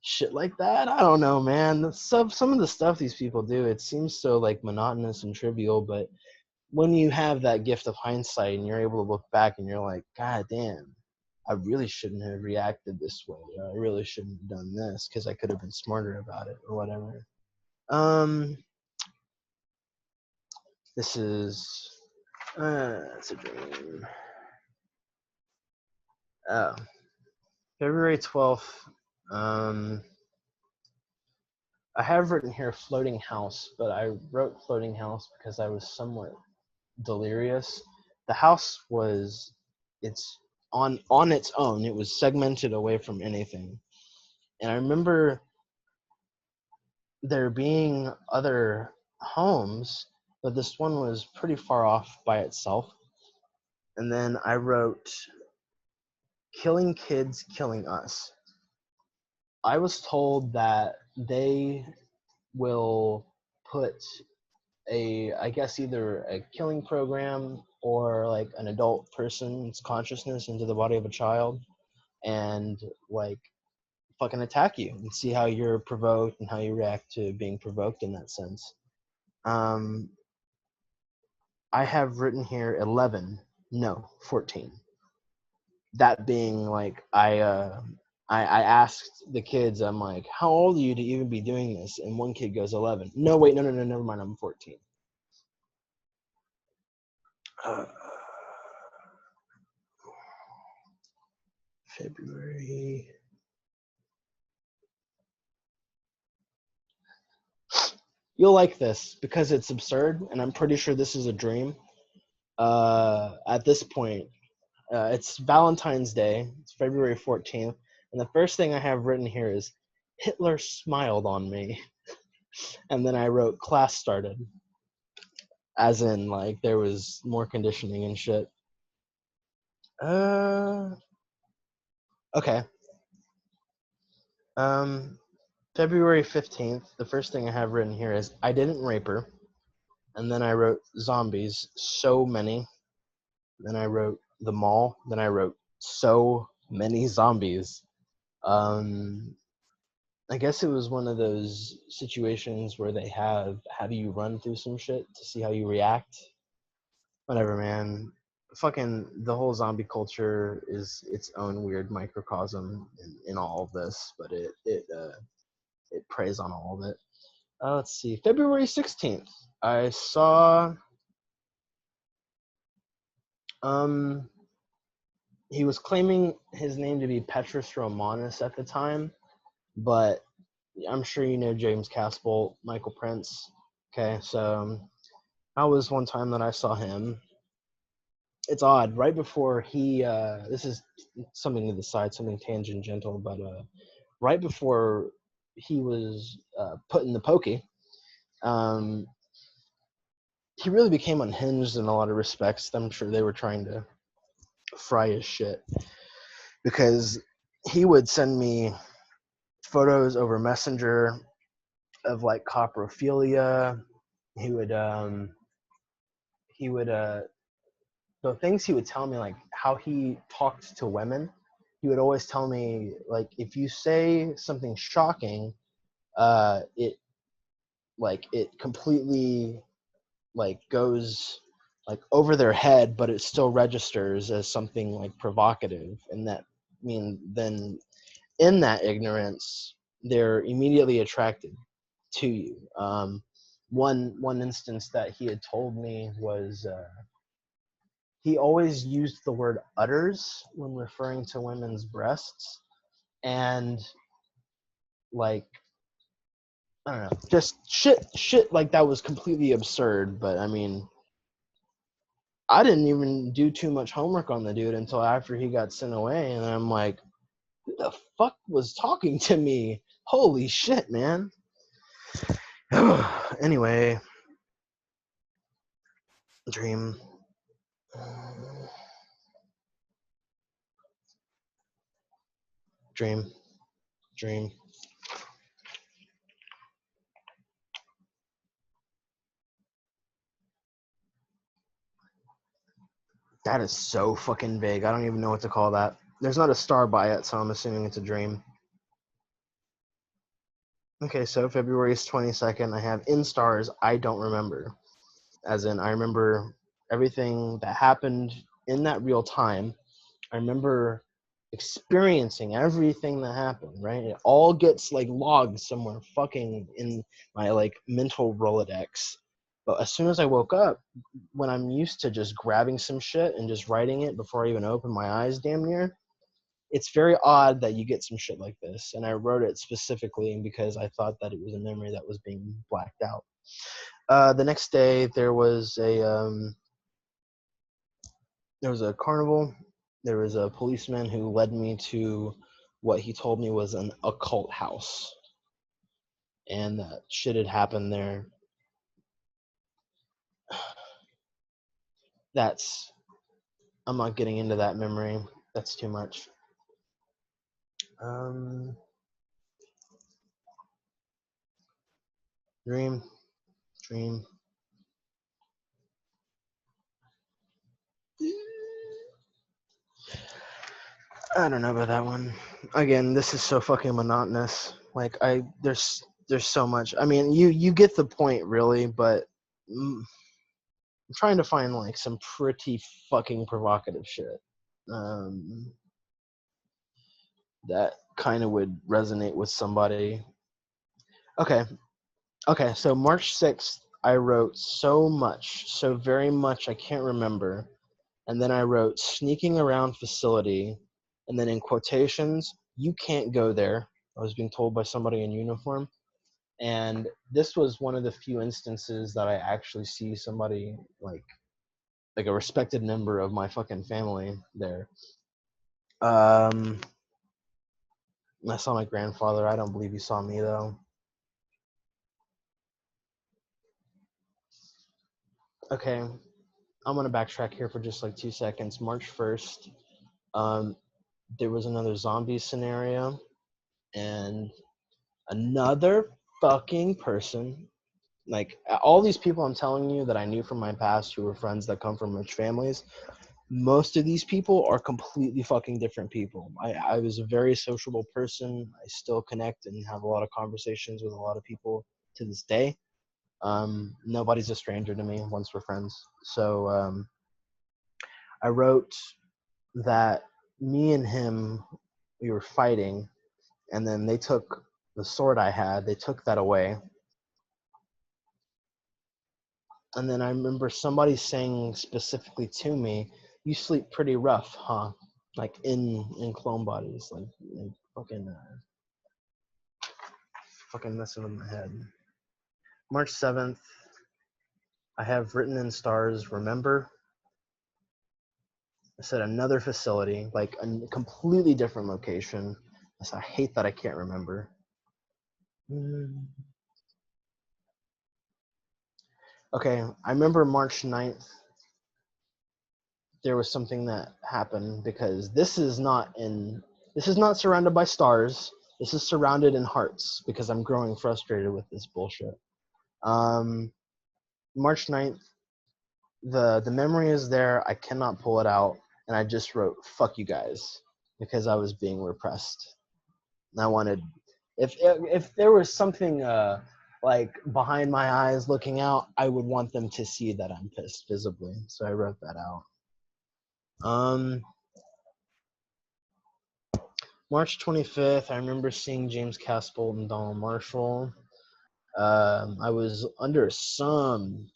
shit like that. I don't know, man. Some of the stuff these people do, it seems so like monotonous and trivial, but when you have that gift of hindsight and you're able to look back and you're like, God damn, I really shouldn't have reacted this way. Or I really shouldn't have done this because I could have been smarter about it or whatever. This is it's a dream. Oh, February 12th. I have written here floating house, but I wrote floating house because I was somewhat delirious. The house was, it's on its own. It was segmented away from anything. And I remember there being other homes, but this one was pretty far off by itself. And then I wrote, killing kids, killing us. I was told that they will put I guess either a killing program or like an adult person's consciousness into the body of a child and like fucking attack you and see how you're provoked and how you react to being provoked in that sense. Um, I have written here 11, no, 14. That being like, I asked the kids, I'm like, how old are you to even be doing this? And one kid goes 11. No, wait, no, never mind, I'm 14. February. You'll like this because it's absurd, and I'm pretty sure this is a dream. At this point, it's Valentine's Day. It's February 14th, and the first thing I have written here is Hitler smiled on me, and then I wrote class started, as in like there was more conditioning and shit. Okay. February 15th, the first thing I have written here is I didn't rape her. And then I wrote zombies, so many. Then I wrote the mall. Then I wrote so many zombies. I guess it was one of those situations where they have you run through some shit to see how you react. Whatever, man. Fucking the whole zombie culture is its own weird microcosm in all of this, but it preys on all of it. Let's see. February 16th. I saw he was claiming his name to be Petrus Romanus at the time, but I'm sure you know James Caspol, Michael Prince. Okay, so that was one time that I saw him. it's odd. Right before he, this is something to the side, something tangential, but right before he was put in the pokey, he really became unhinged in a lot of respects. I'm sure they were trying to fry his shit because he would send me photos over Messenger of like coprophilia. He would the things he would tell me, like how he talked to women. He would always tell me, like, if you say something shocking, it completely like goes like over their head, but it still registers as something like provocative, and that then in that ignorance they're immediately attracted to you. One instance that he had told me was he always used the word udders when referring to women's breasts, and like I don't know, just shit like that was completely absurd. But I mean, I didn't even do too much homework on the dude until after he got sent away, and I'm like, who the fuck was talking to me? Holy shit, man. Anyway, dream. Dream. Dream. That is so fucking big. I don't even know what to call that. There's not a star by it, so I'm assuming it's a dream. Okay, so February is 22nd. I have in stars, I don't remember. As in, I remember everything that happened in that real time. I remember experiencing everything that happened, right? It all gets like logged somewhere fucking in my like mental Rolodex. But as soon as I woke up, when I'm used to just grabbing some shit and just writing it before I even open my eyes damn near, it's very odd that you get some shit like this. And I wrote it specifically because I thought that it was a memory that was being blacked out. The next day there was a carnival. There was a policeman who led me to what he told me was an occult house, and that shit had happened there. I'm not getting into that memory. That's too much. Dream. I don't know about that one. Again, this is so fucking monotonous. Like there's so much. I mean, you get the point really, but I'm trying to find like some pretty fucking provocative shit. That kind of would resonate with somebody. Okay. So March 6th, I wrote so very much I can't remember. And then I wrote sneaking around facility, and then in quotations, you can't go there. I was being told by somebody in uniform. And this was one of the few instances that I actually see somebody like a respected member of my fucking family there. I saw my grandfather. I don't believe he saw me though. Okay, I'm gonna backtrack here for just like 2 seconds. March 1st, there was another zombie scenario, and another fucking person, like all these people I'm telling you that I knew from my past who were friends that come from rich families, most of these people are completely fucking different people. I was a very sociable person. I still connect and have a lot of conversations with a lot of people to this day. Nobody's a stranger to me once we're friends. So I wrote that me and him, we were fighting, and then they took the sword I had, they took that away. And then I remember somebody saying specifically to me, "You sleep pretty rough, huh?" Like in clone bodies, like fucking messing with my head. March 7th, I have written in stars, remember. I said another facility, like a completely different location. I hate that I can't remember. Okay, I remember March 9th. There was something that happened because this is not surrounded by stars. This is surrounded in hearts because I'm growing frustrated with this bullshit. March 9th, the memory is there. I cannot pull it out, and I just wrote "fuck you guys" because I was being repressed. And I wanted, if there was something like behind my eyes looking out, I would want them to see that I'm pissed visibly. So I wrote that out. March 25th, I remember seeing James Caspol and Donald Marshall. I was under some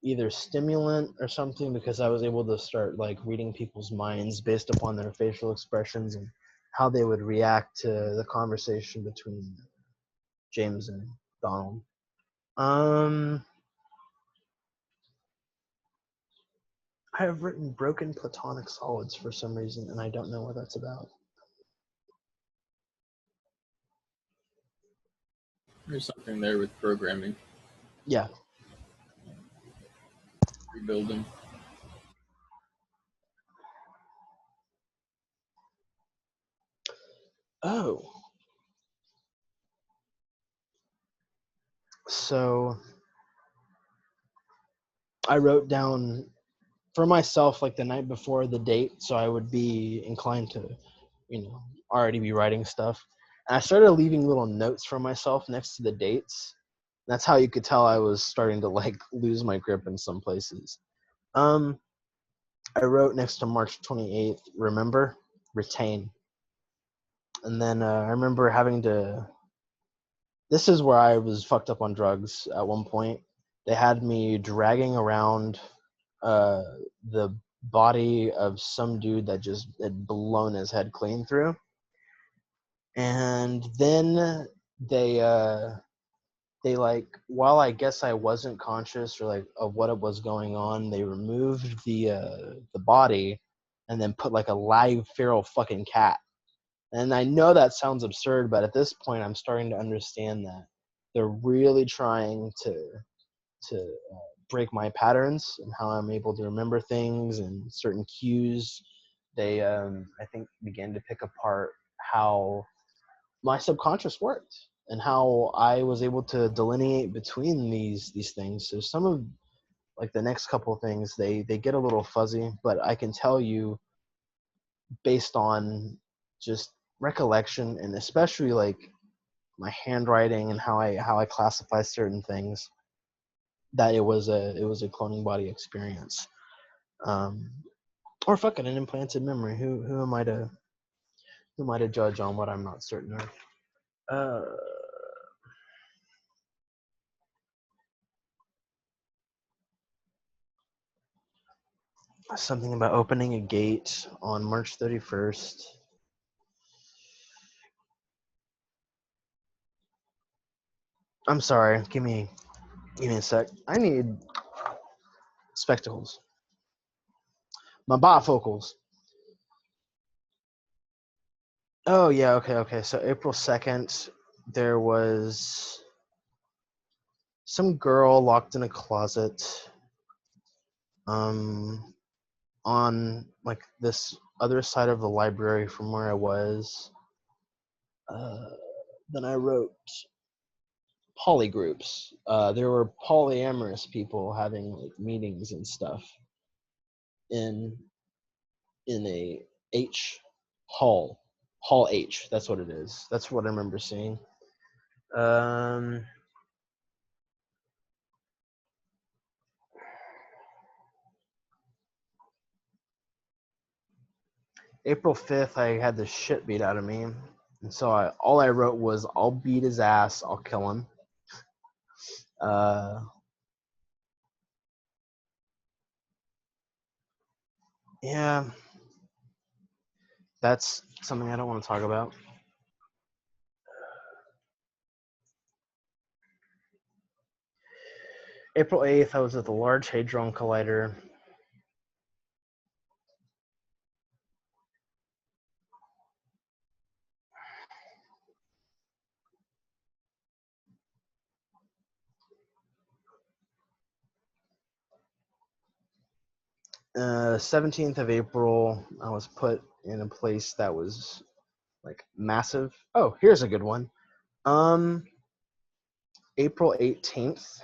either stimulant or something because I was able to start like reading people's minds based upon their facial expressions and how they would react to the conversation between James and Donald. I have written broken platonic solids for some reason, and I don't know what that's about. There's something there with programming. Yeah. Rebuilding. Oh. So I wrote down for myself like the night before the date, so I would be inclined to, already be writing stuff. And I started leaving little notes for myself next to the dates. That's how you could tell I was starting to like lose my grip in some places. I wrote next to March 28th, remember, retain. And then I remember having to, this is where I was fucked up on drugs at one point. They had me dragging around the body of some dude that just had blown his head clean through. And then they like, while I guess I wasn't conscious or like of what was going on, they removed the body and then put like a live feral fucking cat. And I know that sounds absurd, but at this point I'm starting to understand that they're really trying to break my patterns and how I'm able to remember things and certain cues. They I think began to pick apart how my subconscious worked and how I was able to delineate between these things. So some of like the next couple of things they get a little fuzzy, but I can tell you based on just recollection and especially like my handwriting and how I classify certain things that it was a cloning body experience. Or fucking an implanted memory. Who am I to judge on what I'm not certain of? Something about opening a gate on March 31st. I'm sorry. Give me a sec. I need spectacles. My bifocals. Oh yeah, okay. So April 2nd, there was some girl locked in a closet. On like this other side of the library from where I was. Then I wrote polygroups. There were polyamorous people having like meetings and stuff in a H hall. Hall H, that's what it is. That's what I remember seeing. April 5th, I had the shit beat out of me. And so all I wrote was, I'll beat his ass, I'll kill him. Yeah, that's something I don't want to talk about. April 8th, I was at the Large Hadron Collider. 17th of April, I was put in a place that was like massive. Oh, here's a good one. April 18th.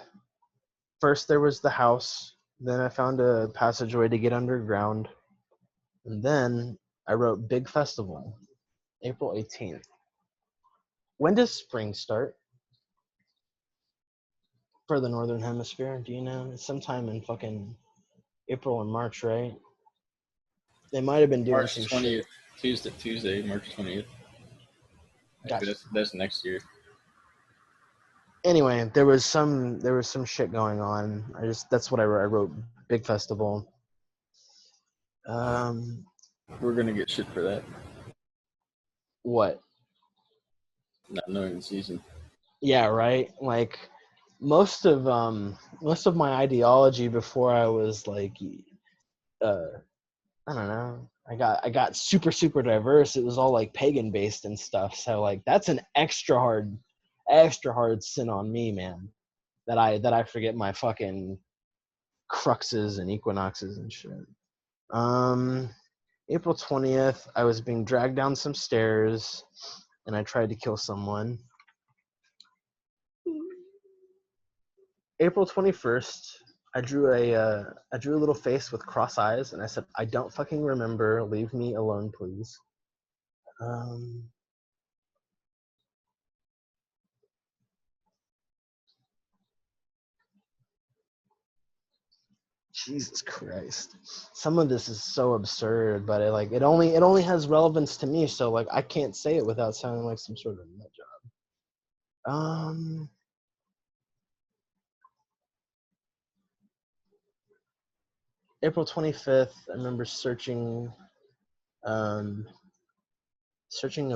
First there was the house, then I found a passageway to get underground, and then I wrote Big Festival, April 18th. When does spring start for the Northern Hemisphere? Do you know? It's sometime in fucking April or March, right? They might have been doing March some 20th, shit. Tuesday, March 20th. Actually, Gotcha. that's next year. Anyway, there was some shit going on. That's what I wrote. I wrote Big Festival. We're gonna get shit for that. What? Not knowing the season. Yeah, right. Like most of my ideology before I was like, I don't know. I got super diverse. It was all like pagan based and stuff. So like that's an extra hard sin on me, man. That I forget my fucking cruxes and equinoxes and shit. April 20th, I was being dragged down some stairs, and I tried to kill someone. April 21st, I drew a little face with cross eyes, and I said, "I don't fucking remember. Leave me alone, please." Jesus Christ. Some of this is so absurd, but it only has relevance to me, so like I can't say it without sounding like some sort of nut job. April 25th, I remember searching a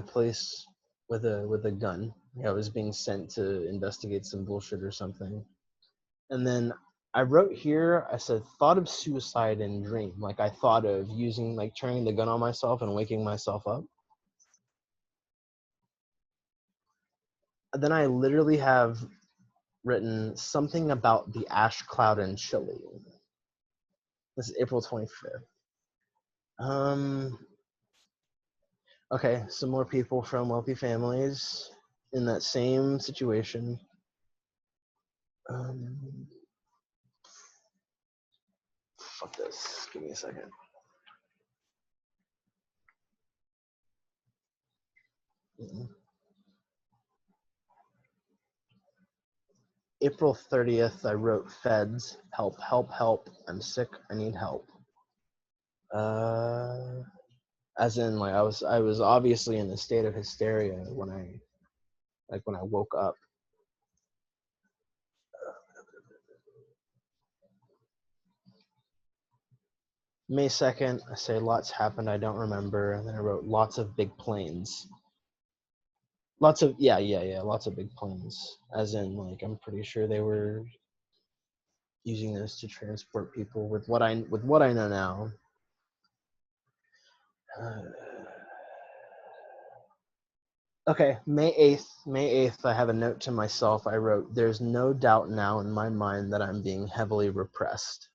place with a gun. I was being sent to investigate some bullshit or something. And then I wrote here, I said, thought of suicide in dream. Like I thought of using, like turning the gun on myself and waking myself up. And then I literally have written something about the ash cloud in Chile. This is April 25th. Okay, some more people from wealthy families in that same situation. Fuck this. Give me a second. April 30th, I wrote feds, help, help, help. I'm sick. I need help. As in, like I was obviously in a state of hysteria when I woke up. May 2nd, I say lots happened, I don't remember. And then I wrote lots of big planes. Lots of lots of big planes. As in, like I'm pretty sure they were using those to transport people with what I know now. Okay, May 8th, I have a note to myself. I wrote, there's no doubt now in my mind that I'm being heavily repressed.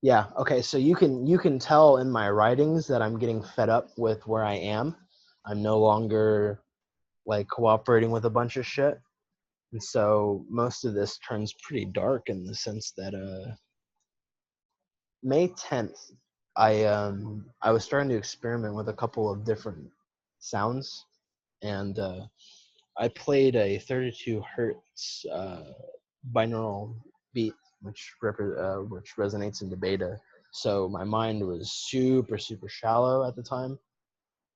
Yeah, okay, so you can tell in my writings that I'm getting fed up with where I am. I'm no longer like cooperating with a bunch of shit. And so most of this turns pretty dark in the sense that May 10th, I was starting to experiment with a couple of different sounds, and I played a 32 hertz binaural beat, which resonates into beta. So my mind was super shallow at the time.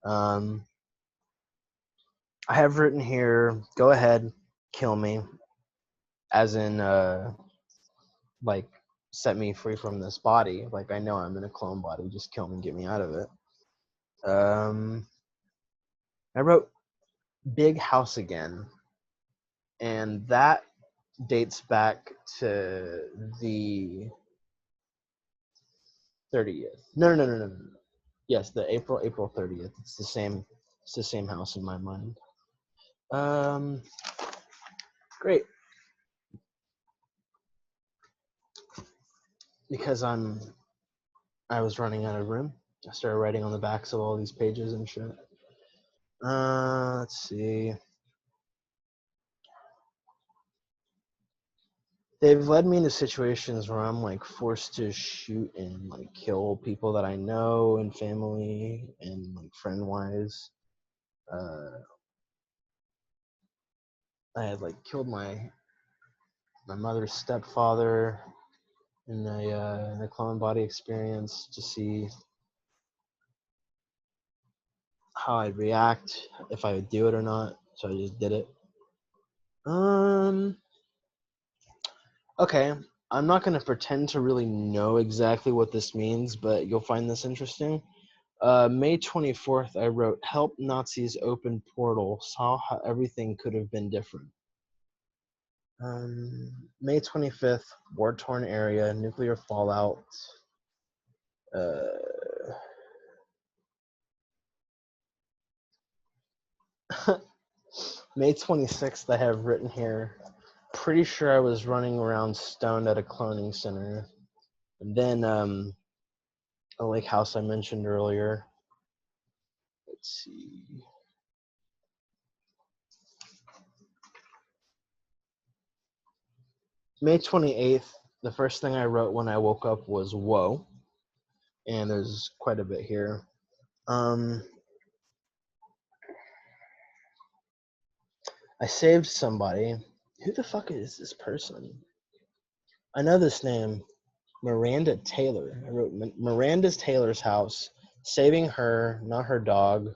I have written here, go ahead, kill me, as in like set me free from this body. Like I know I'm in a clone body, just kill me, get me out of it. I wrote Big House Again, and that dates back to the 30th. No. Yes, the April 30th. It's the same house in my mind. Great. because I was running out of room, I started writing on the backs of all these pages and shit. Let's see. They've led me into situations where I'm like forced to shoot and like kill people that I know and family and like friend wise. I had like killed my mother's stepfather in a clone body experience to see how I'd react, if I would do it or not. So I just did it. Okay, I'm not going to pretend to really know exactly what this means, but you'll find this interesting. May 24th, I wrote, "Help Nazis open portal, saw how everything could have been different." May 25th, war-torn area, nuclear fallout. May 26th, I have written here, pretty sure I was running around stoned at a cloning center. And then a lake house I mentioned earlier. Let's see. May 28th, the first thing I wrote when I woke up was "whoa," and there's quite a bit here. I saved somebody. Who the fuck is this person? I know this name, Miranda Taylor. I wrote Miranda Taylor's house, saving her, not her dog.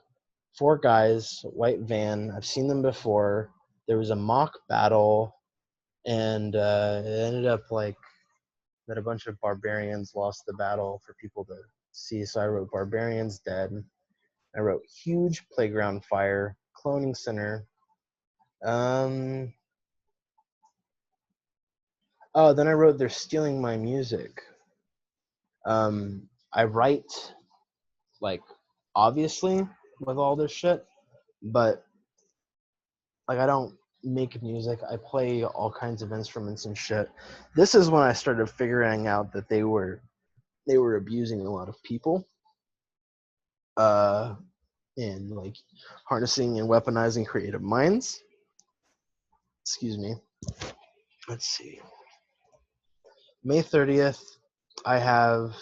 4 guys, white van. I've seen them before. There was a mock battle, and it ended up like that a bunch of barbarians lost the battle for people to see. So I wrote barbarians dead. I wrote huge playground fire, cloning center. Oh, then I wrote they're stealing my music. I write like obviously with all this shit, but like I don't make music. I play all kinds of instruments and shit. This is when I started figuring out that they were abusing a lot of people. And like harnessing and weaponizing creative minds. Excuse me. Let's see. May 30th, I'm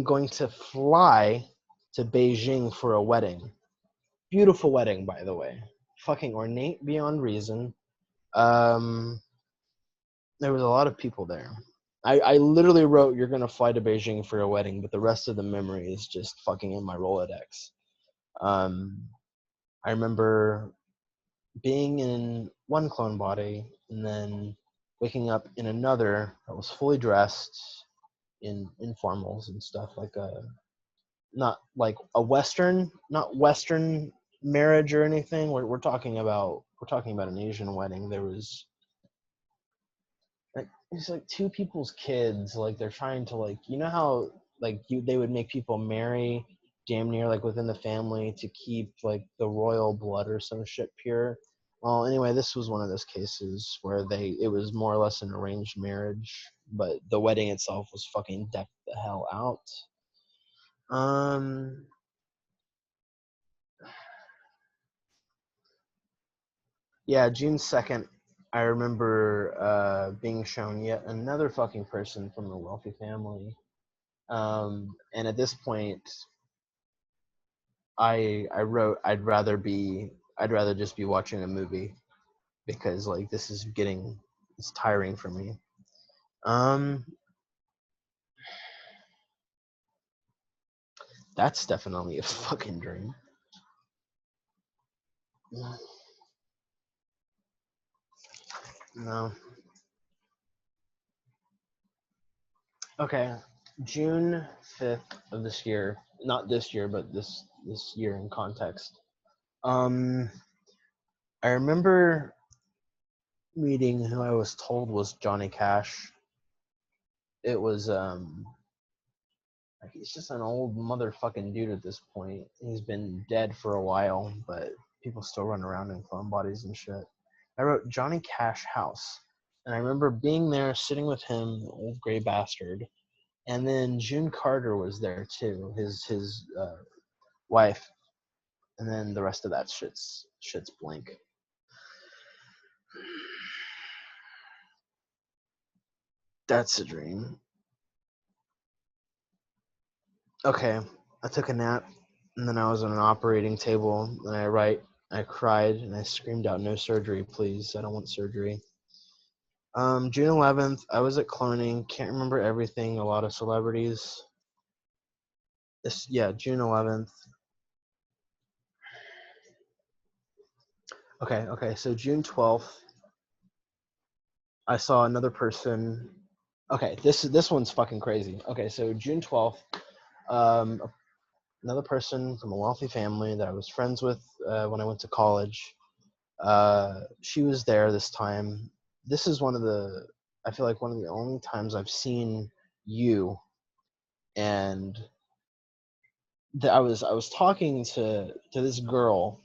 going to fly to Beijing for a wedding. Beautiful wedding, by the way. Fucking ornate beyond reason. There was a lot of people there. I literally wrote, "You're going to fly to Beijing for a wedding," but the rest of the memory is just fucking in my Rolodex. I remember being in one clone body and then waking up in another that was fully dressed in informals and stuff, like a not like a not Western marriage or anything. We're talking about an Asian wedding. There was like it's like 2 people's kids, like they're trying to like, you know how like they would make people marry damn near like within the family to keep like the royal blood or some shit pure. Well, anyway, this was one of those cases where it was more or less an arranged marriage, but the wedding itself was fucking decked the hell out. Yeah, June 2nd, I remember being shown yet another fucking person from a wealthy family. And at this point, I wrote I'd rather just be watching a movie because like this is it's tiring for me. That's definitely a fucking dream. No. Okay. June 5th of this year, not this year, but this year in context. I remember meeting who I was told was Johnny Cash. It was he's just an old motherfucking dude at this point. He's been dead for a while, but people still run around in clone bodies and shit. I wrote Johnny Cash house. And I remember being there, sitting with him, the old gray bastard. And then June Carter was there too, his wife. And then the rest of that shit's blank. That's a dream. Okay, I took a nap, and then I was on an operating table, and I cried, and I screamed out, "No surgery, please. I don't want surgery." June 11th, I was at cloning. Can't remember everything. A lot of celebrities. June 11th. Okay. So June 12th, I saw another person. Okay, this one's fucking crazy. Okay, so June 12th, another person from a wealthy family that I was friends with when I went to college. She was there this time. This is I feel like one of the only times I've seen you, and I was talking to this girl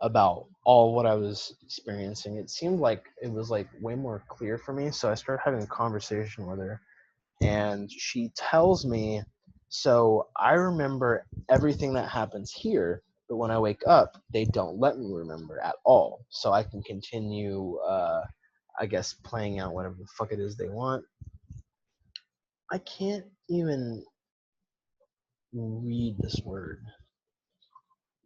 about all what I was experiencing. It seemed like it was like way more clear for me, so I started having a conversation with her, and she tells me, so I remember everything that happens here, but when I wake up, they don't let me remember at all, so I can continue, I guess, playing out whatever the fuck it is they want. I can't even read this word.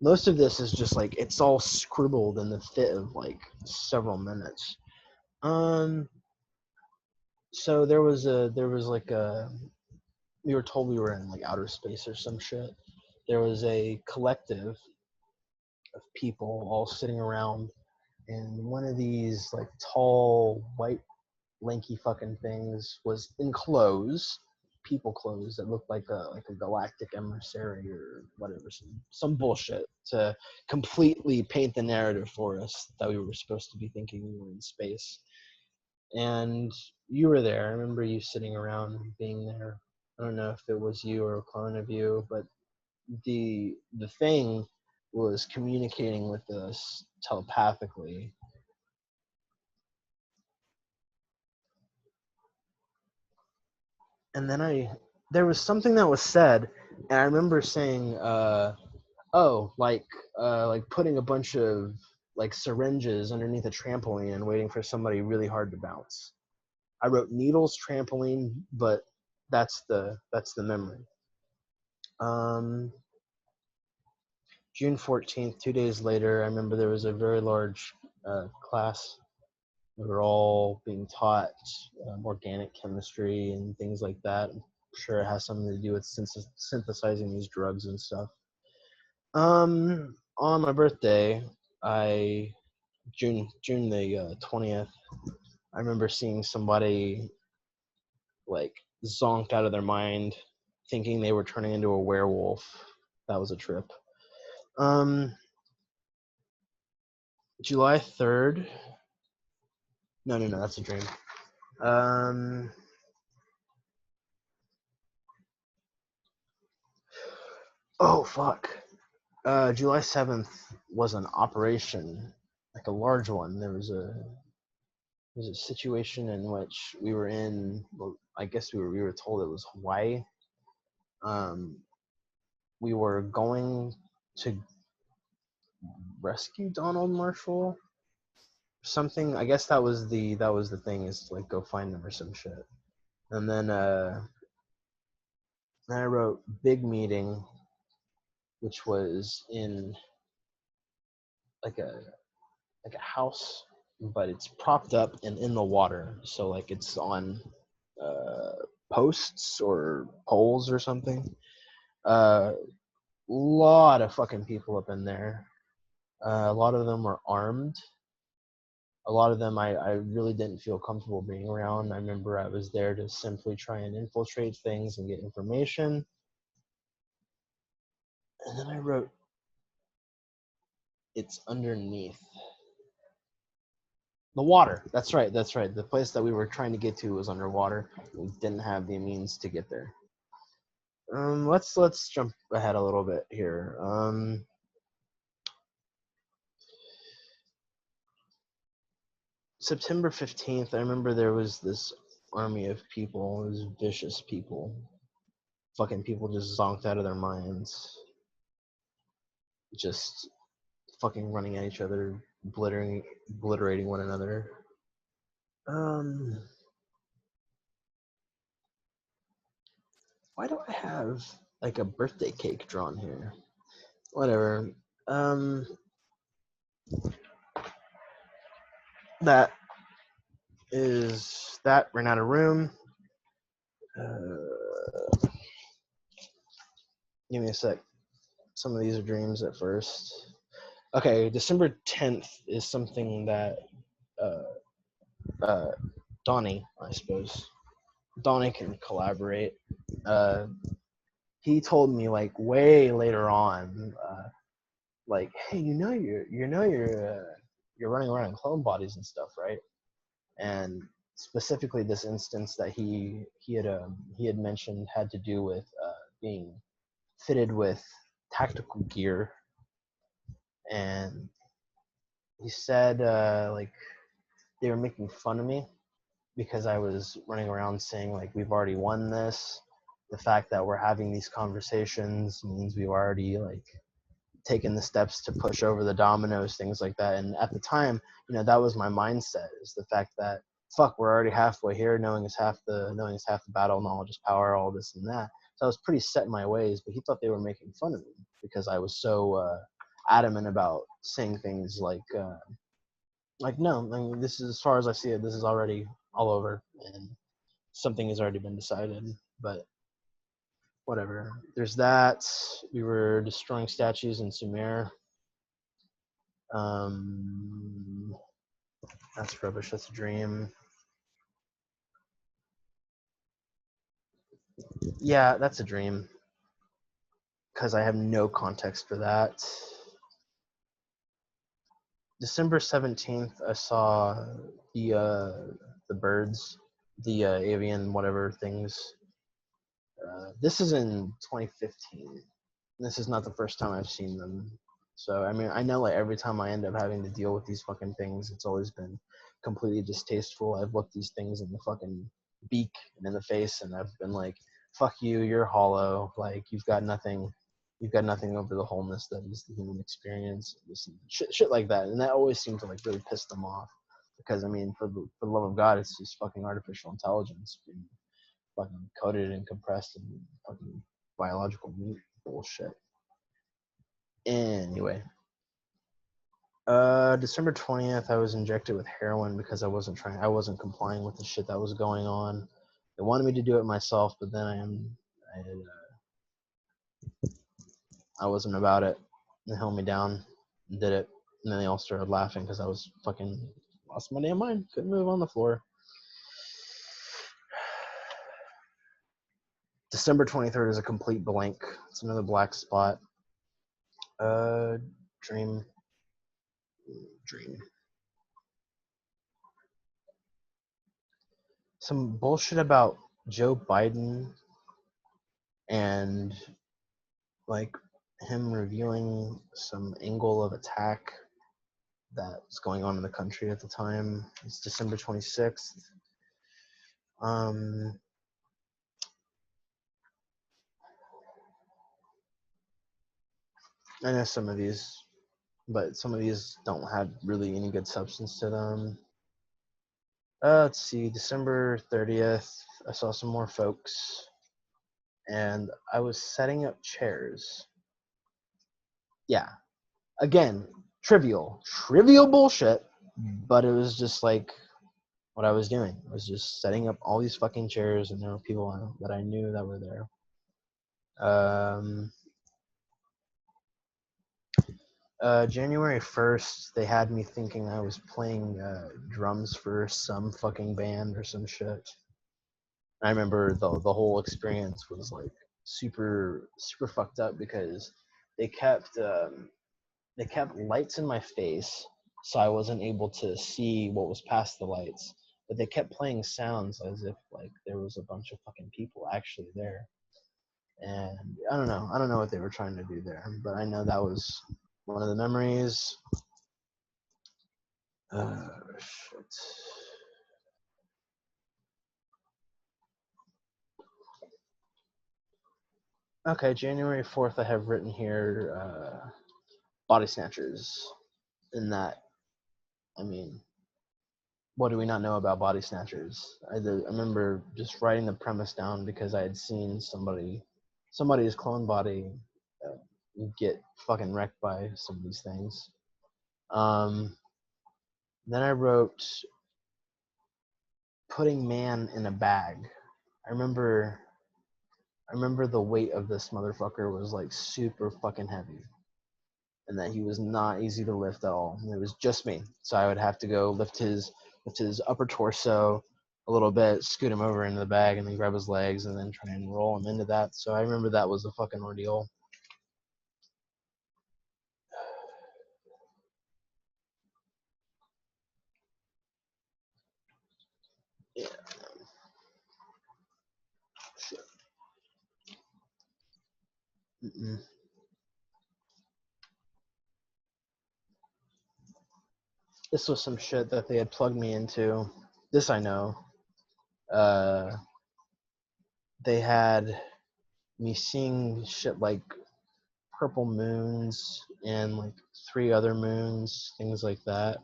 Most of this is just like, it's all scribbled in the fit of like several minutes. So there was like we were told we were in like outer space or some shit. There was a collective of people all sitting around, and one of these like tall, white, lanky fucking things was in clothes, people clothes that looked like a galactic emissary or whatever, some bullshit to completely paint the narrative for us that we were supposed to be thinking we were in space. And you were there. I remember you sitting around, being there. I don't know if it was you or a clone of you, but the thing was communicating with us telepathically. And then there was something that was said, and I remember saying, like putting a bunch of like syringes underneath a trampoline and waiting for somebody really hard to bounce. I wrote needles trampoline, but that's the memory. June 14th, 2 days later, I remember there was a very large class. We were all being taught organic chemistry and things like that. I'm sure it has something to do with synthesizing these drugs and stuff. On my birthday, June the 20th, I remember seeing somebody like zonked out of their mind, thinking they were turning into a werewolf. That was a trip. July 3rd. No, that's a dream. Oh fuck. July 7th was an operation, like a large one. There was a situation in which we were in. Well, I guess we were told it was Hawaii. We were going to rescue Donald Marshall. Something. I guess that was the thing, is to like go find him or some shit. And then I wrote big meeting, which was in like a house, but it's propped up and in the water. So like it's on posts or poles or something. Lot of fucking people up in there. A lot of them were armed. A lot of them I really didn't feel comfortable being around. I remember I was there to simply try and infiltrate things and get information. And then I wrote, it's underneath the water. That's right. The place that we were trying to get to was underwater. We didn't have the means to get there. Let's jump ahead a little bit here. September 15th, I remember there was this army of people, it was vicious people. Fucking people just zonked out of their minds. Just fucking running at each other, obliterating one another. Why do I have like a birthday cake drawn here? Whatever. That is that. Ran out of room. Give me a sec. Some of these are dreams at first. Okay, December 10th is something that Donnie, I suppose. Donnie can collaborate. He told me like way later on, like, hey, you're running around in clone bodies and stuff, right? And specifically, this instance that he had mentioned had to do with being fitted with tactical gear, and he said like they were making fun of me because I was running around saying like we've already won this. The fact that we're having these conversations means we've already like taken the steps to push over the dominoes, things like that. And at the time, that was my mindset, is the fact that fuck, we're already halfway here, knowing is half the battle, knowledge is power, all this and that. So I was pretty set in my ways, but he thought they were making fun of me because I was so adamant about saying things like no, I mean, this is, as far as I see it, this is already all over and something has already been decided. But whatever. There's that. We were destroying statues in Sumer. That's rubbish. That's a dream. Yeah, that's a dream. Because I have no context for that. December 17th, I saw the birds, the avian whatever things. This is in 2015. This is not the first time I've seen them. So, I mean, I know like every time I end up having to deal with these fucking things, it's always been completely distasteful. I've looked these things in the fucking beak and in the face, and I've been like, fuck you, you're hollow. Like, you've got nothing over the wholeness that is the human experience. Shit like that. And that always seemed to like really piss them off. Because, I mean, for the love of God, it's just fucking artificial intelligence being fucking coded and compressed and fucking biological meat bullshit. Anyway, December 20th, I was injected with heroin because I wasn't complying with the shit that was going on. They wanted me to do it myself, but then I wasn't about it. They held me down and did it, and then they all started laughing because I was fucking lost my damn mind. Couldn't move on the floor. December 23rd is a complete blank. It's another black spot. Dream. Some bullshit about Joe Biden and like him revealing some angle of attack that was going on in the country at the time. It's December 26th. I know some of these, but some of these don't have really any good substance to them. Let's see, December 30th, I saw some more folks, and I was setting up chairs. Yeah, again, trivial bullshit, but it was just like what I was doing. I was just setting up all these fucking chairs, and there were people that I knew that were there. January 1st, they had me thinking I was playing drums for some fucking band or some shit. I remember the whole experience was like super fucked up because they kept lights in my face, so I wasn't able to see what was past the lights. But they kept playing sounds as if like there was a bunch of fucking people actually there. And I don't know what they were trying to do there, but I know that was one of the memories. shit. Okay, January 4th, I have written here body snatchers. In that, I mean, what do we not know about body snatchers? I remember just writing the premise down because I had seen somebody's clone body get fucking wrecked by some of these things. Then I wrote putting man in a bag. I remember the weight of this motherfucker was like super fucking heavy, and that he was not easy to lift at all. And it was just me, so I would have to go lift his upper torso a little bit, scoot him over into the bag, and then grab his legs, and then try and roll him into that. So I remember that was a fucking ordeal. Yeah. Shit. Mm-mm. This was some shit that they had plugged me into. This I know. They had me seeing shit like purple moons and like 3 other moons, things like that.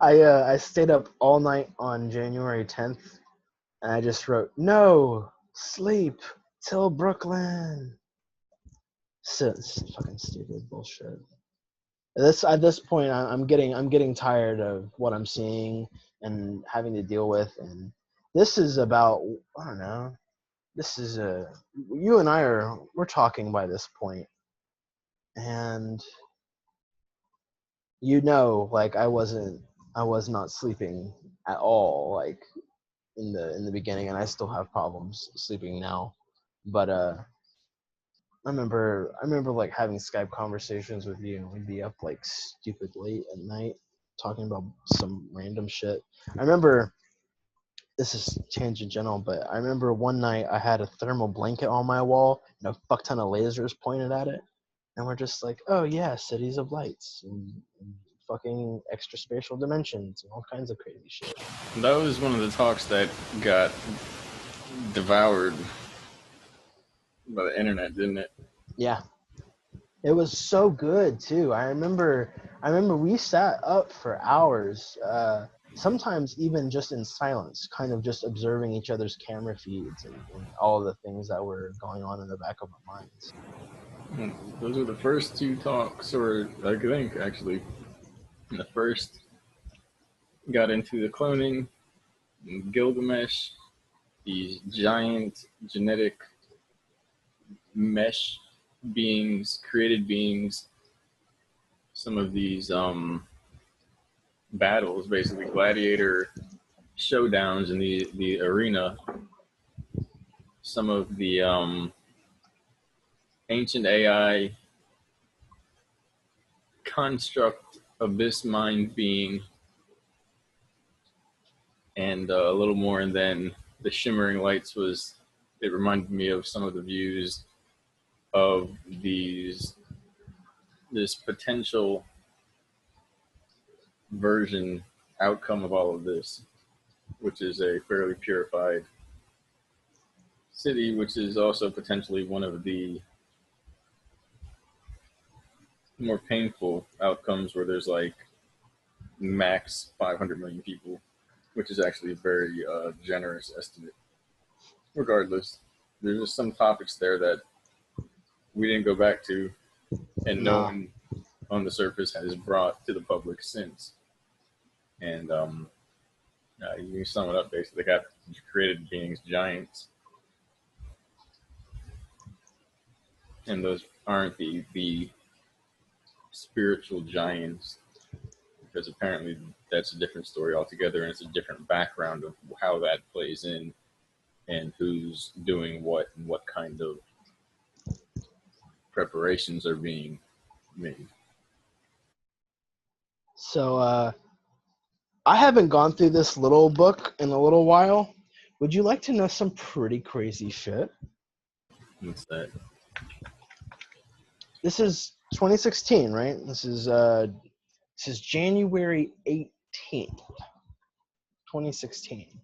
I stayed up all night on January 10th, and I just wrote no sleep till Brooklyn. So it's fucking stupid bullshit. At this point, I'm getting tired of what I'm seeing and having to deal with, and this is about, I don't know. This is you and we're talking by this point, and like I was not sleeping at all, like in the beginning, and I still have problems sleeping now. But I remember like having Skype conversations with you, and we'd be up like stupid late at night talking about some random shit. I remember, this is tangential, but I remember one night I had a thermal blanket on my wall and a fuck ton of lasers pointed at it, and we're just like, oh yeah, cities of lights and fucking extra spatial dimensions and all kinds of crazy shit. That was one of the talks that got devoured by the internet, didn't it? Yeah. It was so good too. I remember we sat up for hours, sometimes even just in silence, kind of just observing each other's camera feeds and all the things that were going on in the back of our minds. Those were the first 2 talks, or I think actually, the first got into the cloning, Gilgamesh, these giant genetic mesh beings, created beings, some of these battles, basically gladiator showdowns in the arena, some of the ancient AI construct abyss mind being, and a little more, and then the shimmering lights it reminded me of some of the views of this potential version outcome of all of this, which is a fairly purified city, which is also potentially one of the more painful outcomes, where there's like max 500 million people, which is actually a very generous estimate. Regardless, there's just some topics there that we didn't go back to, and no one on the surface has brought to the public since. And you can sum it up basically. They got created beings, giants, and those aren't the spiritual giants, because apparently that's a different story altogether, and it's a different background of how that plays in, and who's doing what, and what kind of preparations are being made. So I haven't gone through this little book in a little while. Would you like to know some pretty crazy shit? What's that? This is 2016, right? This is January 18th, 2016.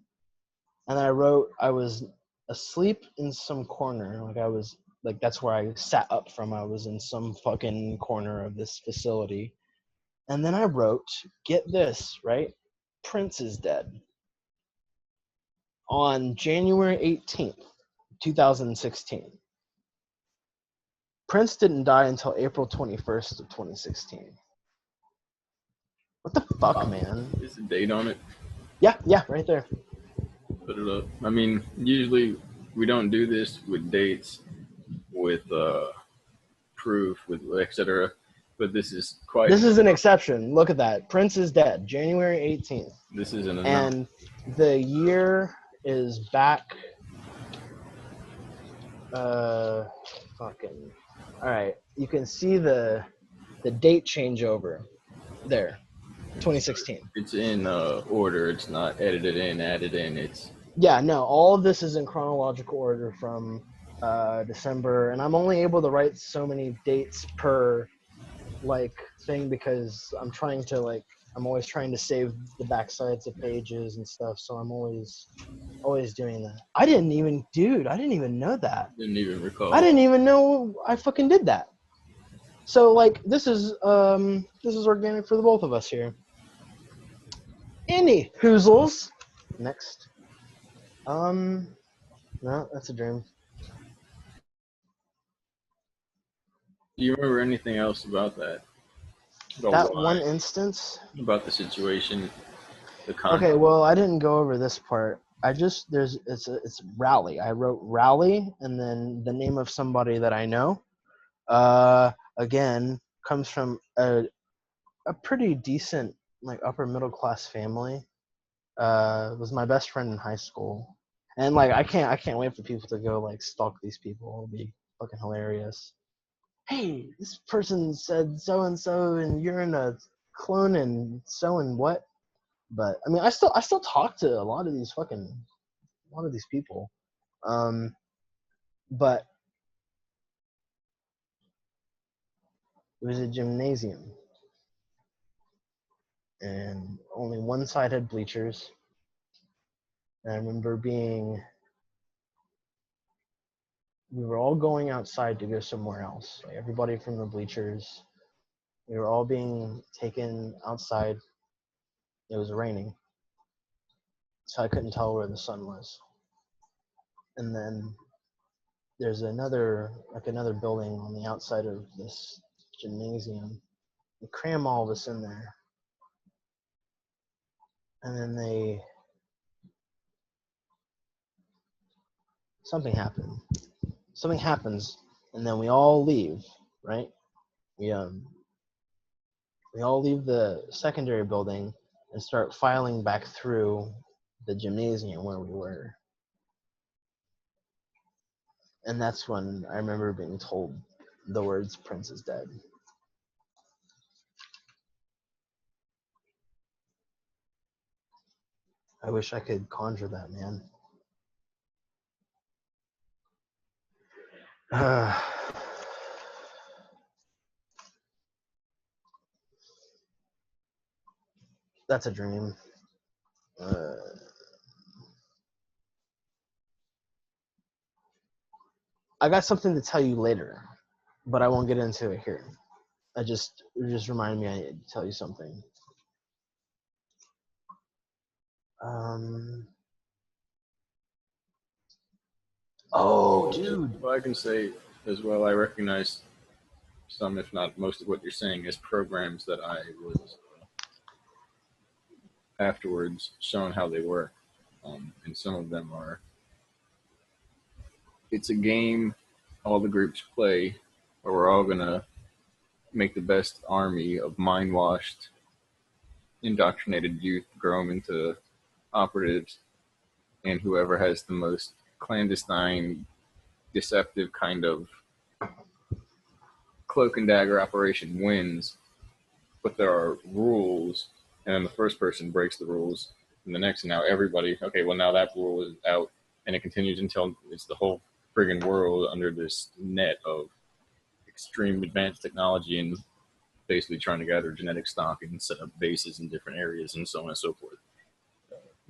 And I wrote, I was asleep in some corner. Like that's where I sat up from. I was in some fucking corner of this facility. And then I wrote, get this, right? Prince is dead. On January 18th, 2016. Prince didn't die until April 21st of 2016. What the fuck, man? Is a date on it? Yeah, right there. Put it up. I mean, usually we don't do this with dates, with proof, with etc. But this is quite. This is an exception. Look at that. Prince is dead, January 18th. This is an And the year is back. Fucking. All right. You can see the date changeover there. 2016. It's in order. It's not edited in, added in. It's Yeah, no, all of this is in chronological order from December, and I'm only able to write so many dates per like thing because I'm always trying to save the backsides of pages and stuff, so I'm always doing that. I didn't even know that. didn't even recall. I didn't even know I fucking did that. So like this is organic for the both of us here. Any hoozles. Next. No, that's a dream. Do you remember anything else about that? That one instance? About the situation, the context? Okay, well, I didn't go over this part. It's Rally. I wrote Rally and then the name of somebody that I know. Again, comes from a pretty decent, like upper middle class family. Was my best friend in high school. And like I can't wait for people to go like stalk these people. It'll be fucking hilarious. Hey, this person said so and so, and you're in a clone and so and what? But I mean, I still talk to a lot of these people. But it was a gymnasium, and only one side had bleachers. And I remember we were all going outside to go somewhere else. Like everybody from the bleachers, we were all being taken outside. It was raining, so I couldn't tell where the sun was. And then there's another building on the outside of this gymnasium. They cram all of us in there. And then something happens, and then we all leave, right? We all leave the secondary building and start filing back through the gymnasium where we were. And that's when I remember being told the words "Prince is dead." I wish I could conjure that, man. That's a dream. I got something to tell you later, but I won't get into it here. It just reminded me I need to tell you something. Oh, dude. Well, I can say as well, I recognize some, if not most of what you're saying as programs that I was afterwards shown how they work. And some of them are, it's a game all the groups play where we're all going to make the best army of mind-washed, indoctrinated youth, grow them into operatives, and whoever has the most clandestine, deceptive kind of cloak and dagger operation wins. But there are rules, and then the first person breaks the rules, and the next, and now everybody, okay, well, now that rule is out, and it continues until it's the whole friggin' world under this net of extreme advanced technology and basically trying to gather genetic stock and set up bases in different areas and so on and so forth,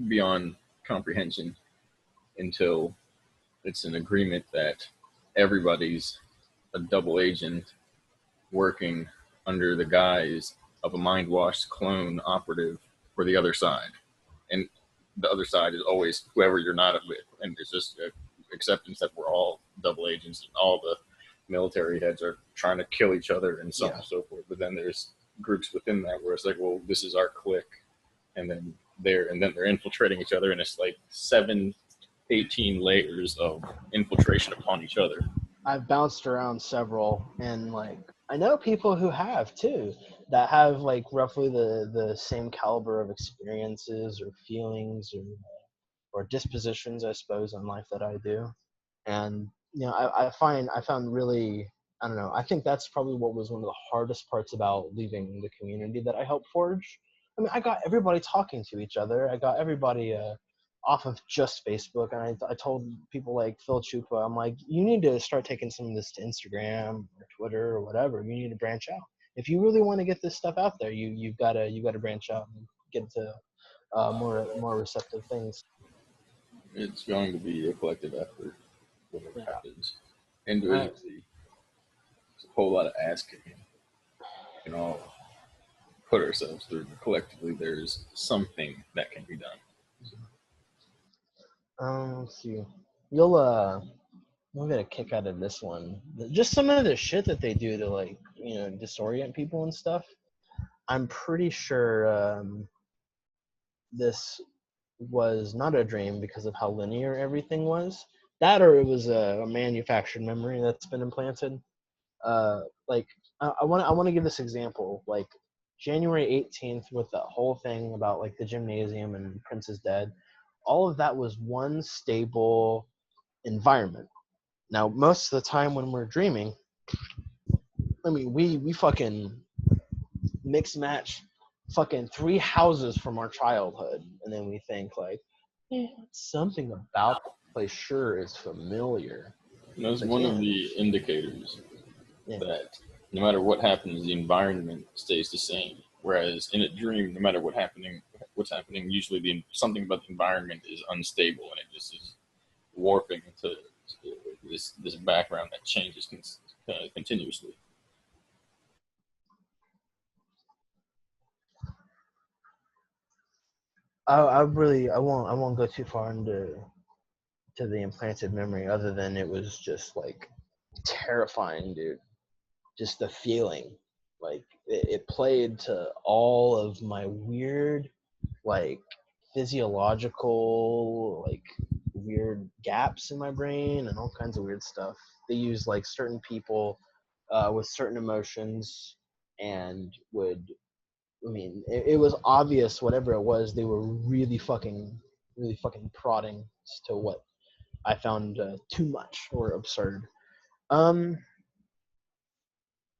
beyond comprehension, until it's an agreement that everybody's a double agent working under the guise of a mind-washed clone operative for the other side. And the other side is always whoever you're not with. And it's just acceptance that we're all double agents and all the military heads are trying to kill each other and so on and so forth. But then there's groups within that where it's like, well, this is our clique. And then they're infiltrating each other. And it's like 18 layers of infiltration upon each other. I've bounced around several, and like I know people who have too, that have like roughly the same caliber of experiences or feelings or dispositions, I suppose, in life that I do. And you know, I found really, I don't know, I think that's probably what was one of the hardest parts about leaving the community that I helped forge. I mean, I got everybody talking to each other. I got everybody off of just Facebook, and I told people like Phil Chupa, I'm like, you need to start taking some of this to Instagram or Twitter or whatever. You need to branch out. If you really want to get this stuff out there, you've got to branch out and get to more receptive things. It's going to be a collective effort, whatever happens. Individually, it's a whole lot of ass kicking. We can all put ourselves through, but collectively, there's something that can be done. Let's see. You'll get a kick out of this one. Just some of the shit that they do to like, you know, disorient people and stuff. I'm pretty sure this was not a dream because of how linear everything was. That or it was a manufactured memory that's been implanted. Like I want to give this example. Like January 18th with that whole thing about like the gymnasium and Prince is dead. All of that was one stable environment. Now, most of the time when we're dreaming, I mean, we fucking mix match fucking 3 houses from our childhood, and then we think like, something about the place sure is familiar. You know, it's one of the indicators that no matter what happens, the environment stays the same. Whereas in a dream, no matter what's happening, usually something about the environment is unstable, and it just is warping into this background that changes continuously. I won't go too far into the implanted memory, other than it was just like terrifying, dude. Just the feeling, like it played to all of my weird, like physiological, like weird gaps in my brain and all kinds of weird stuff. They use like certain people with certain emotions and would, I mean, it was obvious whatever it was, they were really fucking prodding to what I found too much or absurd.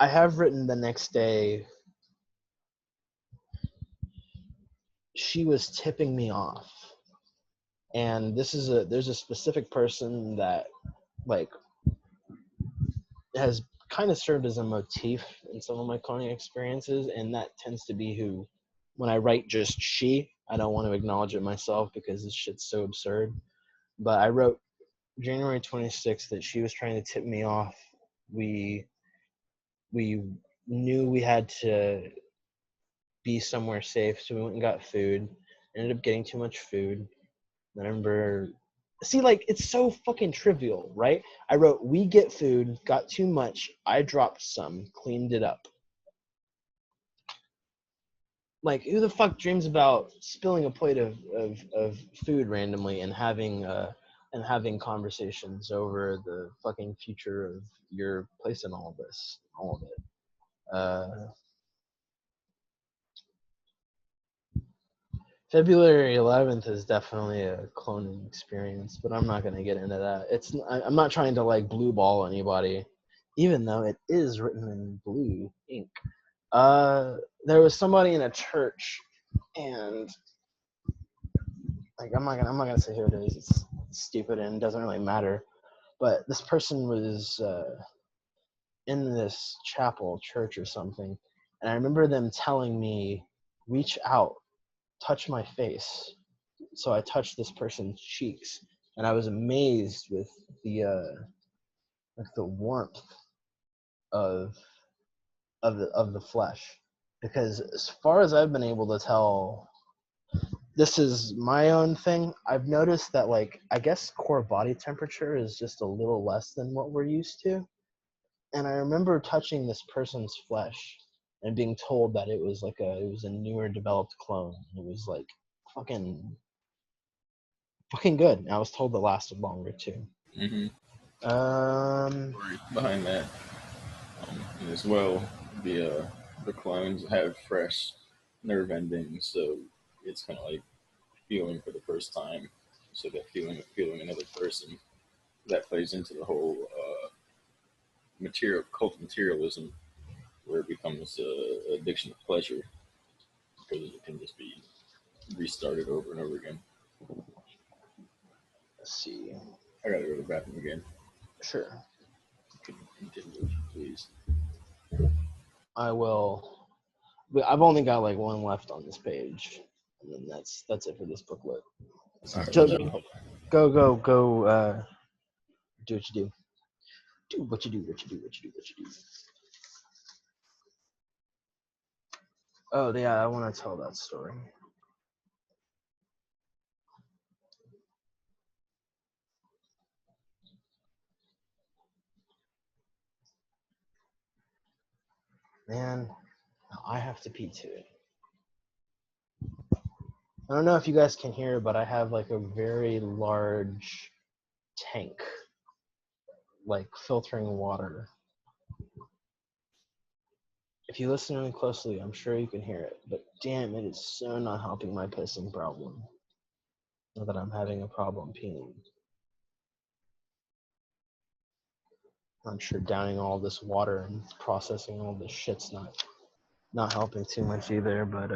I have written the next day, she was tipping me off. And there's a specific person that like has kind of served as a motif in some of my cloning experiences, and that tends to be who, when I write just she, I don't want to acknowledge it myself because this shit's so absurd. But I wrote January 26th that she was trying to tip me off. We knew we had to be somewhere safe, so we went and got food. Ended up getting too much food. I remember, see, like, it's so fucking trivial, right? I wrote, we get food, got too much, I dropped some, cleaned it up. Like, who the fuck dreams about spilling a plate of food randomly and having conversations over the fucking future of your place in all of this, all of it. February 11th is definitely a cloning experience, but I'm not going to get into that. I'm not trying to like blue ball anybody, even though it is written in blue ink. There was somebody in a church, and like I'm not gonna say who it is. It's stupid and doesn't really matter. But this person was in this chapel, church or something, and I remember them telling me, reach out, touch my face. So I touched this person's cheeks, and I was amazed with the warmth of the flesh, because as far as I've been able to tell, this is my own thing. I've noticed that, like, I guess core body temperature is just a little less than what we're used to. And I remember touching this person's flesh and being told that it was a newer developed clone. It was like fucking good. And I was told it lasted longer too. Mm-hmm. Um, Behind that, and as well, the clones have fresh nerve endings, so it's kind of like feeling for the first time. So that feeling of feeling another person, that plays into the whole cult materialism, where it becomes addiction to pleasure, because it can just be restarted over and over again. let's see. I gotta go to the bathroom again. Sure. Continue, please. I will. I've only got like one left on this page, and then that's it for this booklet. So All right, go, well, go. Do what you do. Do what you do. What you do. What you do. What you do. Oh yeah, I want to tell that story. Man, I have to pee too. I don't know if you guys can hear, but I have like a very large tank, like filtering water. If you listen really closely, I'm sure you can hear it, but damn, it is so not helping my pissing problem. Not that I'm having a problem peeing. I'm sure downing all this water and processing all this shit's not helping too much either, but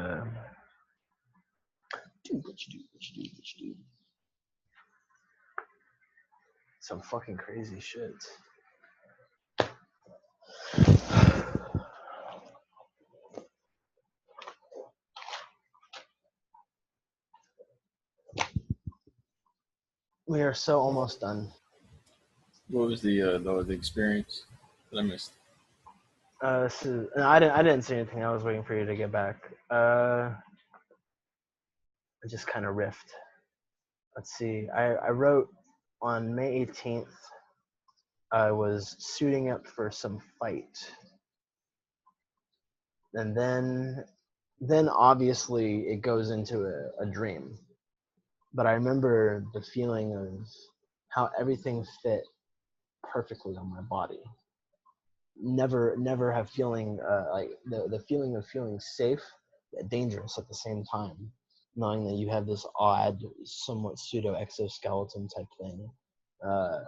do what you do, what you do, what you do. Some fucking crazy shit. We are so almost done. What was the experience that I missed? I didn't see anything. I was waiting for you to get back. I just kind of riffed. Let's see. I wrote on May 18th. I was suiting up for some fight, and then obviously it goes into a dream. But I remember the feeling of how everything fit perfectly on my body. Never have feeling like the feeling of feeling safe yet dangerous at the same time, knowing that you have this odd, somewhat pseudo exoskeleton type thing. Uh,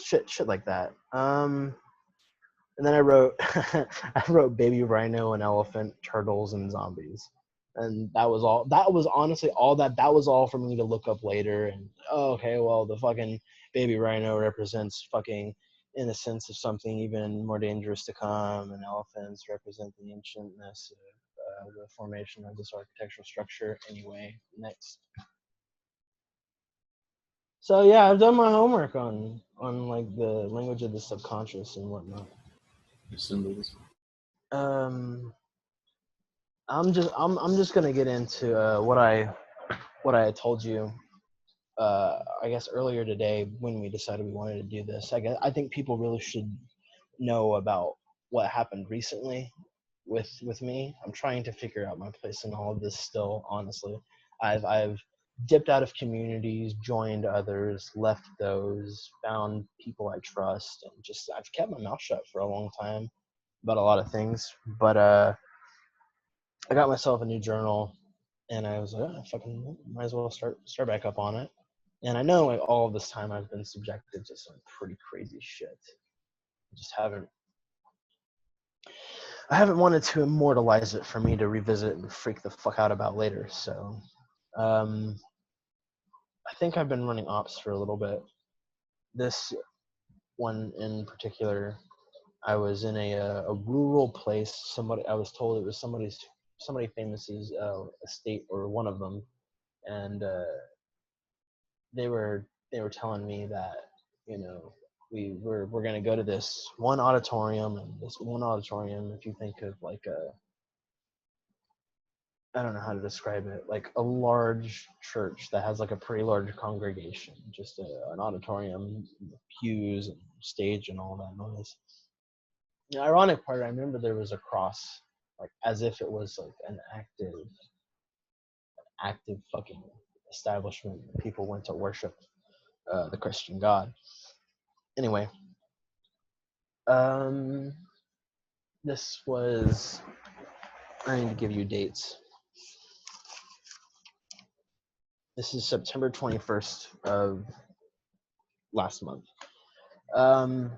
shit like that. And then I wrote I wrote baby rhino and elephant, turtles and zombies. And that was all. That was honestly all that was all for me to look up later. And oh, okay, well, the fucking baby rhino represents fucking innocence of something even more dangerous to come, and elephants represent the ancientness of the formation of this architectural structure. Anyway, next. So yeah, I've done my homework on like the language of the subconscious and whatnot. Symbols. I'm just gonna get into what I had told you. I guess earlier today when we decided we wanted to do this. I think people really should know about what happened recently with me. I'm trying to figure out my place in all of this still. Honestly, I've dipped out of communities, joined others, left those, found people I trust, and just I've kept my mouth shut for a long time about a lot of things. But I got myself a new journal, and I was like, oh, I fucking might as well start back up on it. And I know like all of this time I've been subjected to some pretty crazy shit. I haven't wanted to immortalize it for me to revisit and freak the fuck out about later. So I think I've been running ops for a little bit. This one in particular, I was in a rural place. I was told it was somebody famous's estate, or one of them, and they were telling me that, you know, we're gonna go to this one auditorium, and this one auditorium, if you think of like I don't know how to describe it, like a large church that has like a pretty large congregation, just an auditorium, pews and stage and all that noise. The ironic part, I remember there was a cross, like as if it was like an active fucking establishment. People went to worship the Christian God. Anyway, this was, I need to give you dates. This is September 21st of last month. I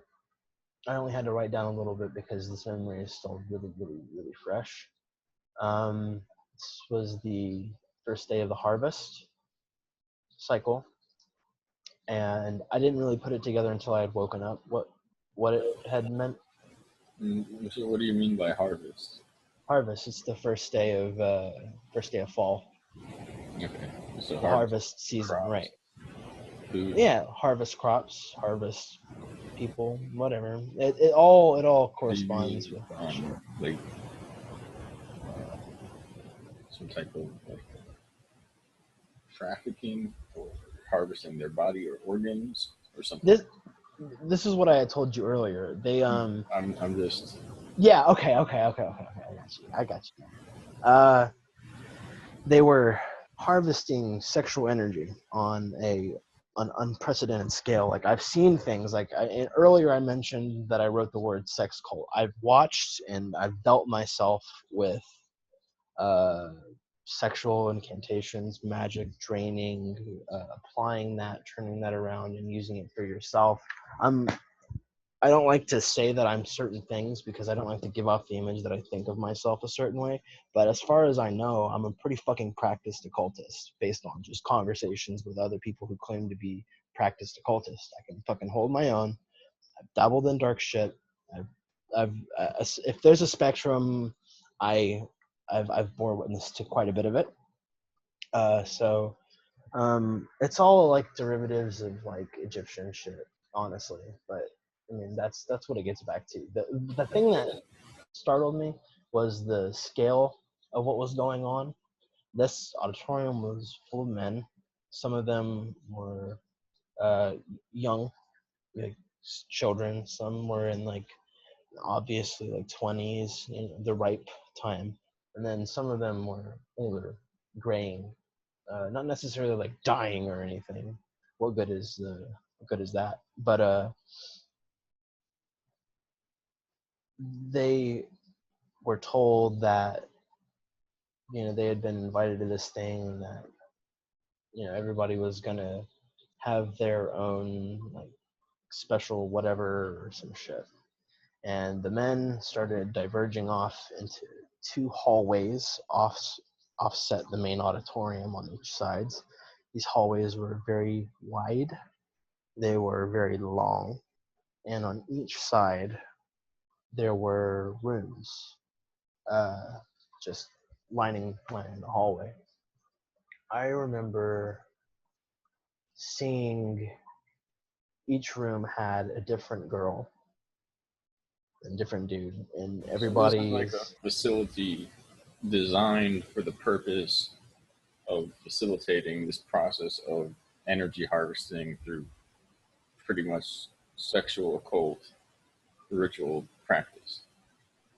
only had to write down a little bit because this memory is still really, really, really fresh. This was the first day of the harvest cycle, and I didn't really put it together until I had woken up what it had meant. So what do you mean by harvest? Harvest. It's the first day of fall. Okay, so Harvest season, crops, right? food. Yeah, harvest crops, harvest people, whatever. It all corresponds with that shit. Like some type of like trafficking or harvesting their body or organs or something? This is what I had told you earlier. They I'm just yeah, okay. I got you. They were harvesting sexual energy on an unprecedented scale. Like, I've seen things like earlier I mentioned that I wrote the word sex cult. I've watched and I've dealt myself with uh, sexual incantations, magic, draining, applying that, turning that around, and using it for yourself. I don't like to say that I'm certain things because I don't like to give off the image that I think of myself a certain way. But as far as I know, I'm a pretty fucking practiced occultist based on just conversations with other people who claim to be practiced occultists. I can fucking hold my own. I've dabbled in dark shit. If there's a spectrum, I've bore witness to quite a bit of it. So it's all like derivatives of like Egyptian shit, honestly. But I mean, that's what it gets back to. The thing that startled me was the scale of what was going on. This auditorium was full of men. Some of them were young, like children. Some were in like obviously like 20s, you know, the ripe time, and then some of them were older, graying, not necessarily like dying or anything. What good is that? But they were told that, you know, they had been invited to this thing, that, you know, everybody was gonna have their own like special whatever or some shit. And the men started diverging off into two hallways offset the main auditorium on each sides. These hallways were very wide, they were very long, and on each side there were rooms, just lining the hallway. I remember seeing each room had a different girl and different dude, and so this is like a everybody's facility designed for the purpose of facilitating this process of energy harvesting through pretty much sexual occult ritual practice.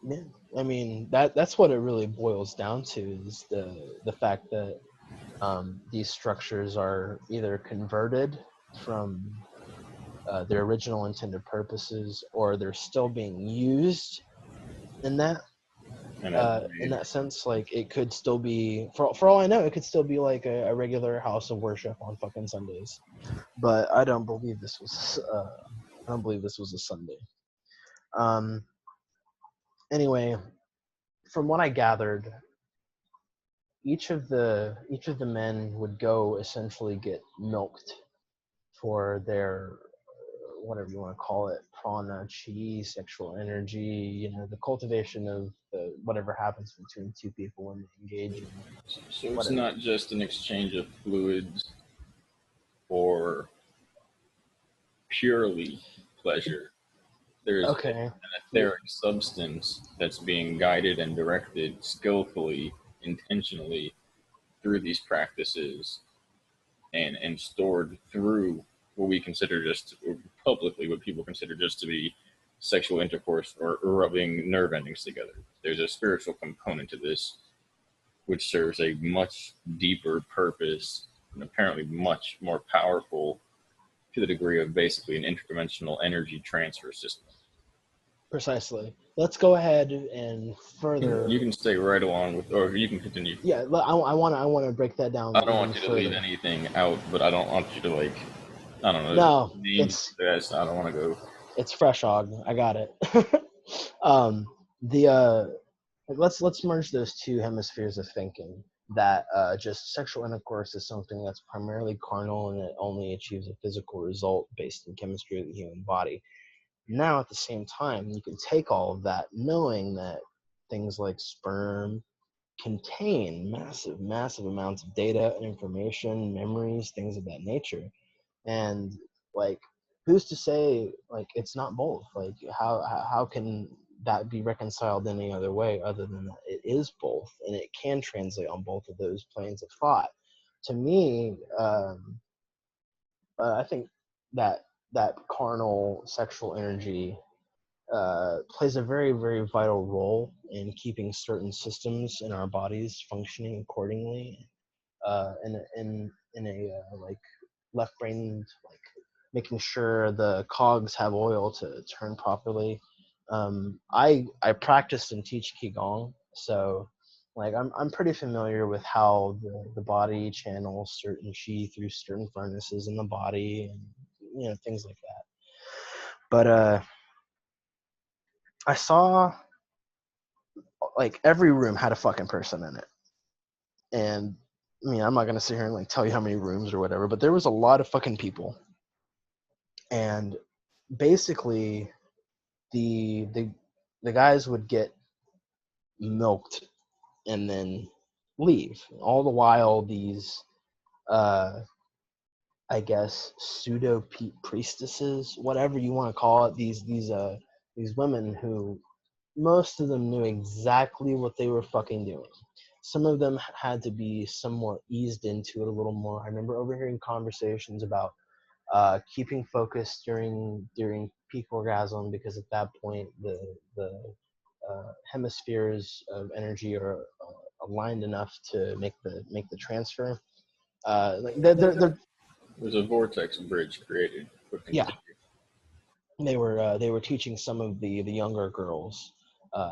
yeah. I mean, that's what it really boils down to, is the fact that these structures are either converted from their original intended purposes, or they're still being used in that And in that sense. Like, it could still be, for all I know, it could still be like a regular house of worship on fucking Sundays. But I don't believe this was a Sunday. Anyway, from what I gathered, each of the men would go essentially get milked for their, whatever you want to call it, prana, chi, sexual energy, you know, the cultivation of whatever happens between two people when they engage in So it's whatever. not just an exchange of fluids or purely pleasure. There's Okay. an etheric substance that's being guided and directed skillfully, intentionally through these practices and stored through what we consider just publicly what people consider just to be sexual intercourse or rubbing nerve endings together. There's a spiritual component to this which serves a much deeper purpose and apparently much more powerful to the degree of basically an interdimensional energy transfer system. Precisely. Let's go ahead and further. You can stay right along with, or you can continue. Yeah, I want to break that down. I don't want even you to leave further. anything out, but I don't want you to like, I don't know. No, Names. I don't want to go. it's fresh, Og. I got it. The let's merge those two hemispheres of thinking. That just sexual intercourse is something that's primarily carnal and it only achieves a physical result based in chemistry of the human body. Now, at the same time, you can take all of that, knowing that things like sperm contain massive, massive amounts of data and information, memories, things of that nature. And like, who's to say like it's not both? Like, how can that be reconciled any other way other than that it is both, and it can translate on both of those planes of thought? To me, I think that carnal sexual energy plays a very, very vital role in keeping certain systems in our bodies functioning accordingly. In a like left brain, like making sure the cogs have oil to turn properly. I practice and teach qigong, so like I'm pretty familiar with how the body channels certain chi through certain furnaces in the body, and you know, things like that. But I saw like every room had a fucking person in it, and I mean, I'm not gonna sit here and like tell you how many rooms or whatever, but there was a lot of fucking people. And basically the the the guys would get milked and then leave. All the while these uh I guess pseudo priestesses, whatever you want to call it, these women who most of them knew exactly what they were fucking doing. Some of them had to be somewhat eased into it a little more. I remember overhearing conversations about keeping focus during peak orgasm, because at that point the hemispheres of energy are aligned enough to make the transfer. Like they're There's a vortex bridge created. yeah, they were teaching some of the younger girls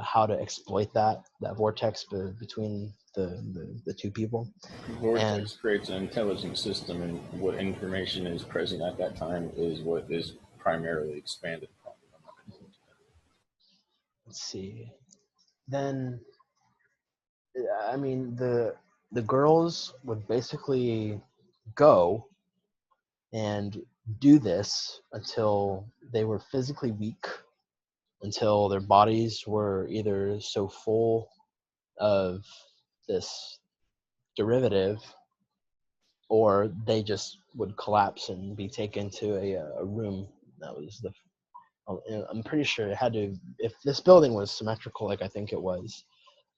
how to exploit that vortex between the two people. And Vortex creates an intelligent system, and what information is present at that time is what is primarily expanded upon. let's see, then I mean the girls would basically go and do this until they were physically weak, until their bodies were either so full of this derivative, or they just would collapse and be taken to a room that was I'm pretty sure it had to, if this building was symmetrical like I think it was,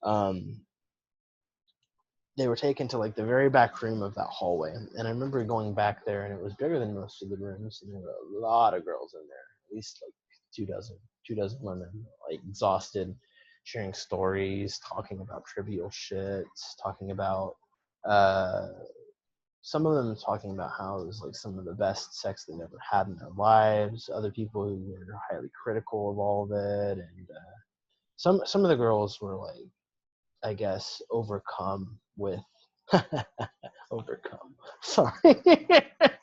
um, they were taken to like the very back room of that hallway. And I remember going back there, and it was bigger than most of the rooms, and there were a lot of girls in there, at least like two dozen women, like exhausted, sharing stories, talking about trivial shit, talking about uh, some of them talking about how it was like some of the best sex they've ever had in their lives. Other people who were highly critical of all of it, and some of the girls were like, I guess, overcome with overcome. Sorry,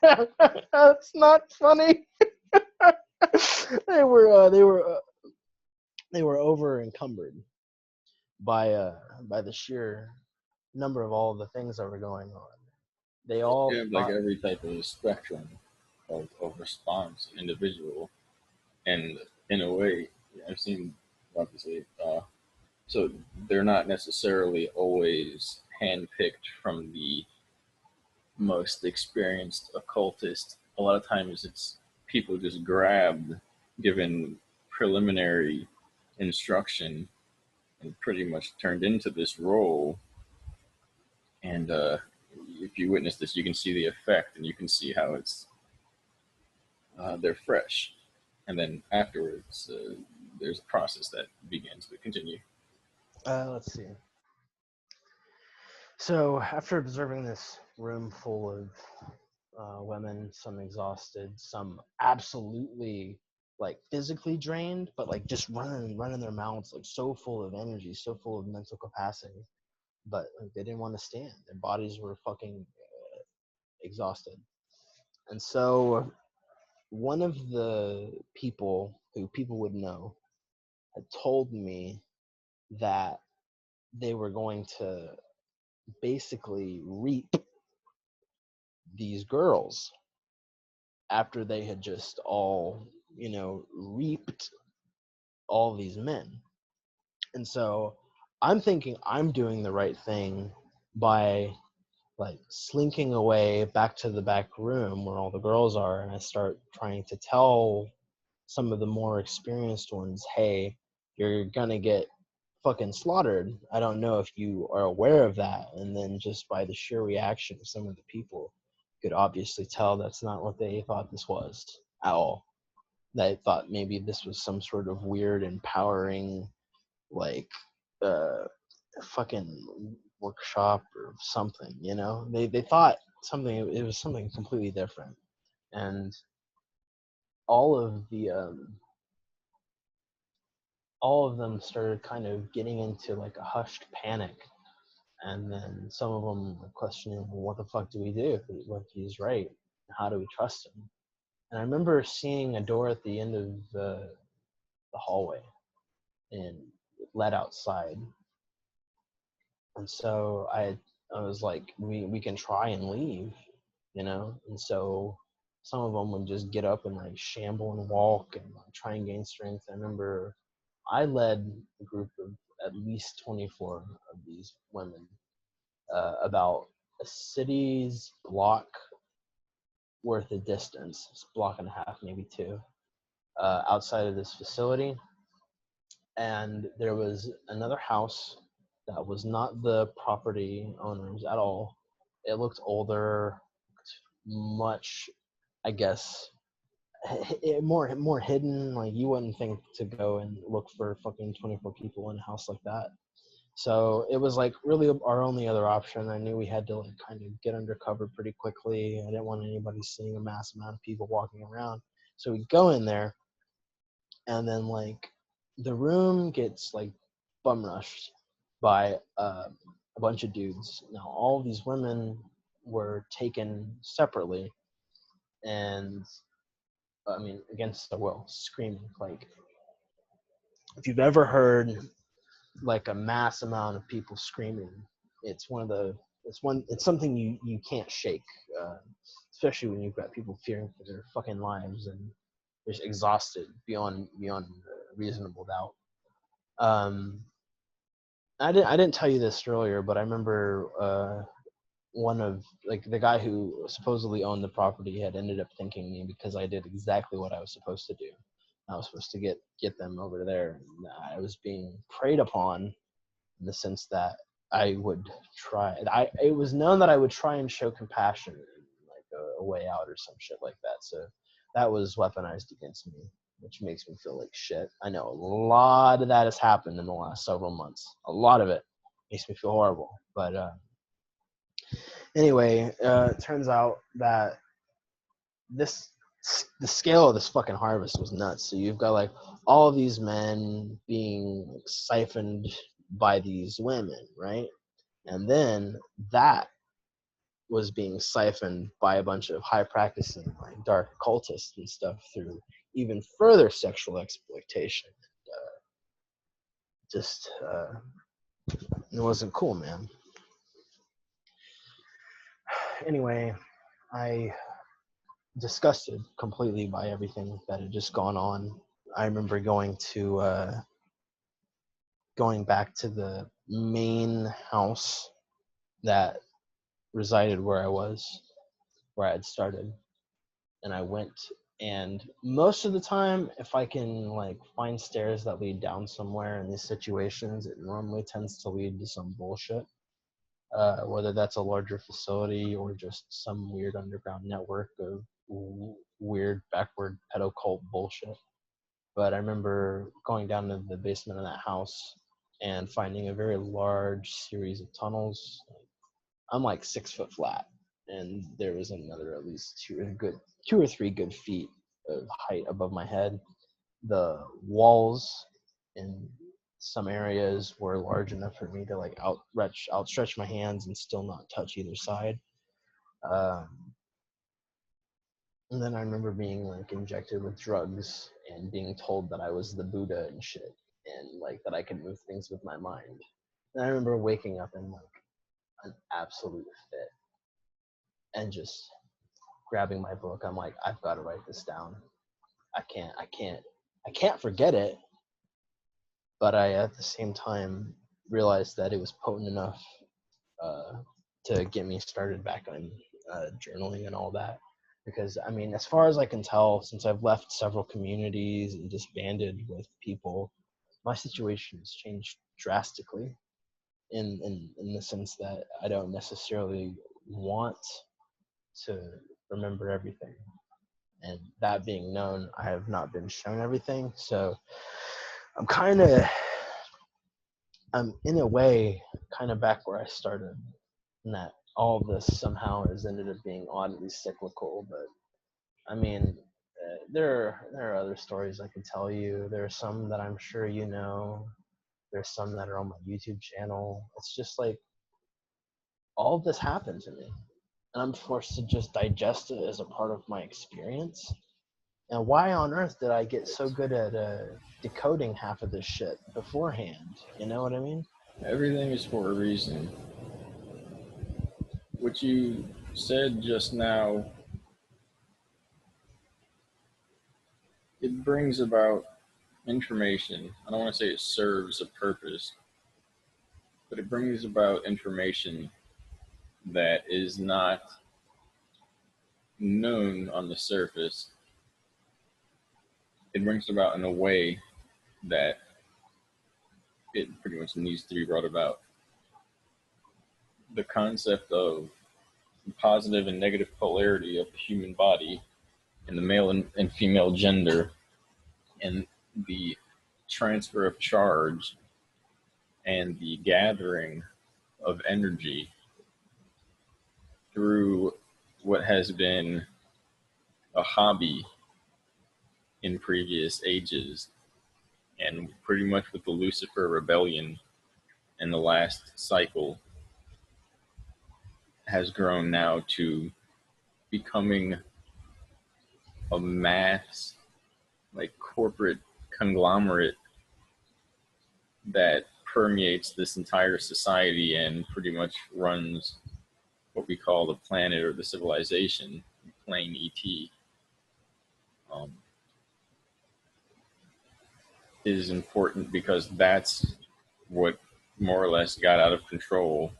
that's not funny. they were they were over encumbered by the sheer number of all of the things that were going on. They all You have like thought, every type of spectrum of response individual. And in a way, I've seen, obviously, so they're not necessarily always handpicked from the most experienced occultist. A lot of times it's people just grabbed, given preliminary instruction, and pretty much turned into this role. And if you witness this, you can see the effect, and you can see how it's they're fresh. And then afterwards, there's a process that begins to continue. Let's see. So after observing this room full of women, some exhausted, some absolutely like physically drained, but like just running their mouths, like so full of energy, so full of mental capacity, but like, they didn't want to stand. Their bodies were fucking exhausted. And so one of the people who people would know had told me that they were going to basically reap these girls after they had just all, reaped all these men. And so I'm thinking I'm doing the right thing by like slinking away back to the back room where all the girls are, and I start trying to tell some of the more experienced ones, hey, you're gonna get fucking slaughtered. I don't know if you are aware of that. And then just by the sheer reaction of some of the people, you could obviously tell that's not what they thought this was at all. They thought maybe this was some sort of weird, empowering, like, fucking workshop or something, They thought something, it was something completely different. And all of the, all of them started kind of getting into like a hushed panic. And then some of them were questioning, well, what the fuck do we do if he's right? How do we trust him? And I remember seeing a door at the end of the hallway and it led outside. And so I was like, we can try and leave, And so some of them would just get up and like shamble and walk and like, try and gain strength. I remember I led a group of at least 24 of these women about a city's block worth of distance, it's a block and a half, maybe two, outside of this facility. And there was another house that was not the property owners at all. It looked older, much, I guess, more hidden. Like you wouldn't think to go and look for fucking 24 people in a house like that. So it was like really our only other option. I knew we had to like kind of get under cover pretty quickly. I didn't want anybody seeing a mass amount of people walking around. So we go in there, and then like the room gets like bum rushed by a bunch of dudes. Now all these women were taken separately, and I mean against their will, screaming. Like if you've ever heard like a mass amount of people screaming, it's something you can't shake, especially when you've got people fearing for their fucking lives and just exhausted beyond reasonable doubt. I didn't tell you this earlier, but I remember one of like the guy who supposedly owned the property had ended up thanking me because I did exactly what I was supposed to do. I was supposed to get them over there. I was being preyed upon in the sense that I would try. It was known that I would try and show compassion, like a way out or some shit like that. So that was weaponized against me, which makes me feel like shit. I know a lot of that has happened in the last several months. A lot of it makes me feel horrible. But anyway, it turns out that the scale of this fucking harvest was nuts. So you've got like all of these men being like siphoned by these women, right? And then that was being siphoned by a bunch of high practicing like dark occultists and stuff through even further sexual exploitation. It wasn't cool, man. Anyway, I disgusted completely by everything that had just gone on. I remember going back to the main house that resided where I had started, and I went. And most of the time, if I can like find stairs that lead down somewhere in these situations, it normally tends to lead to some bullshit. Whether that's a larger facility or just some weird underground network of weird backward pedo cult bullshit. But I remember going down to the basement of that house and finding a very large series of tunnels. I'm like 6 foot flat, and there was another at least 2 or 3 good feet of height above my head. The walls in some areas were large enough for me to like outstretch my hands and still not touch either side. Um, and then I remember being like injected with drugs and being told that I was the Buddha and shit, and like that I could move things with my mind. And I remember waking up in like an absolute fit and just grabbing my book. I'm like, I've got to write this down. I can't forget it. But I, at the same time, realized that it was potent enough to get me started back on journaling and all that. Because, I mean, as far as I can tell, since I've left several communities and disbanded with people, my situation has changed drastically in the sense that I don't necessarily want to remember everything. And that being known, I have not been shown everything. So I'm in a way kind of back where I started, and that all of this somehow has ended up being oddly cyclical. But I mean, there are other stories I could tell you. There are some that I'm sure you know. There's some that are on my YouTube channel. It's just like all of this happened to me, and I'm forced to just digest it as a part of my experience. And why on earth did I get so good at decoding half of this shit beforehand? You know what I mean? Everything is for a reason. What you said just now, it brings about information. I don't want to say it serves a purpose, but it brings about information that is not known on the surface. It brings about in a way that it pretty much needs to be brought about. The concept of the positive and negative polarity of the human body and the male and female gender and the transfer of charge and the gathering of energy through what has been a hobby in previous ages, and pretty much with the Lucifer rebellion in the last cycle has grown now to becoming a mass, like corporate conglomerate that permeates this entire society and pretty much runs what we call the planet or the civilization, plain ET, is important because that's what more or less got out of control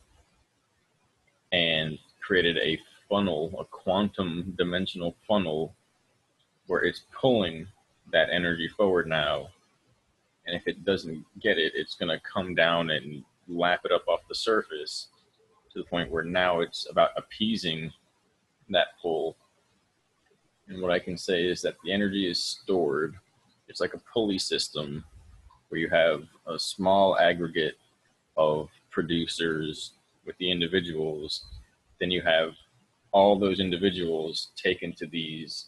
and created a funnel, a quantum dimensional funnel, where it's pulling that energy forward now. And if it doesn't get it, it's going to come down and lap it up off the surface to the point where now it's about appeasing that pull. And what I can say is that the energy is stored. It's like a pulley system where you have a small aggregate of producers with the individuals. Then you have all those individuals taken to these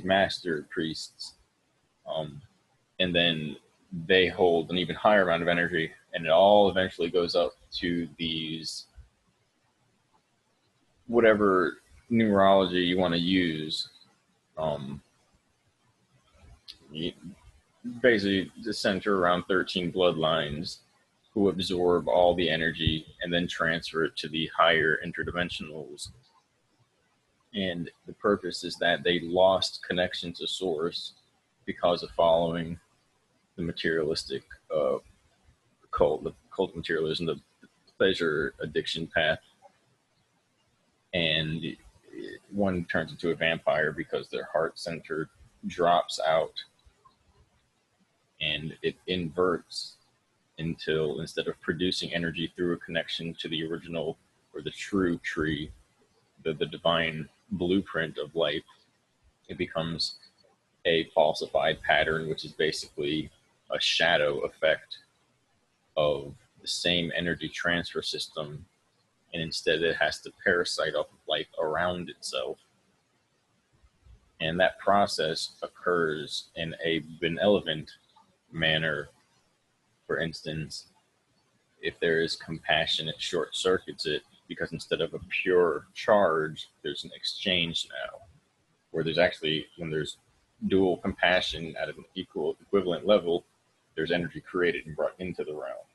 master priests, and then they hold an even higher amount of energy, and it all eventually goes up to these, whatever numerology you want to use, basically the center around 13 bloodlines who absorb all the energy and then transfer it to the higher interdimensionals. And the purpose is that they lost connection to source, because of following the materialistic the cult of materialism, the pleasure addiction path, and one turns into a vampire because their heart center drops out and it inverts until instead of producing energy through a connection to the original or the true tree, the divine blueprint of life, it becomes a falsified pattern, which is basically a shadow effect of the same energy transfer system, and instead it has to parasite off of life around itself. And that process occurs in a benevolent manner. For instance, if there is compassion, it short circuits it, because instead of a pure charge, there's an exchange now, where there's actually, when there's dual compassion at an equivalent level, there's energy created and brought into the realm.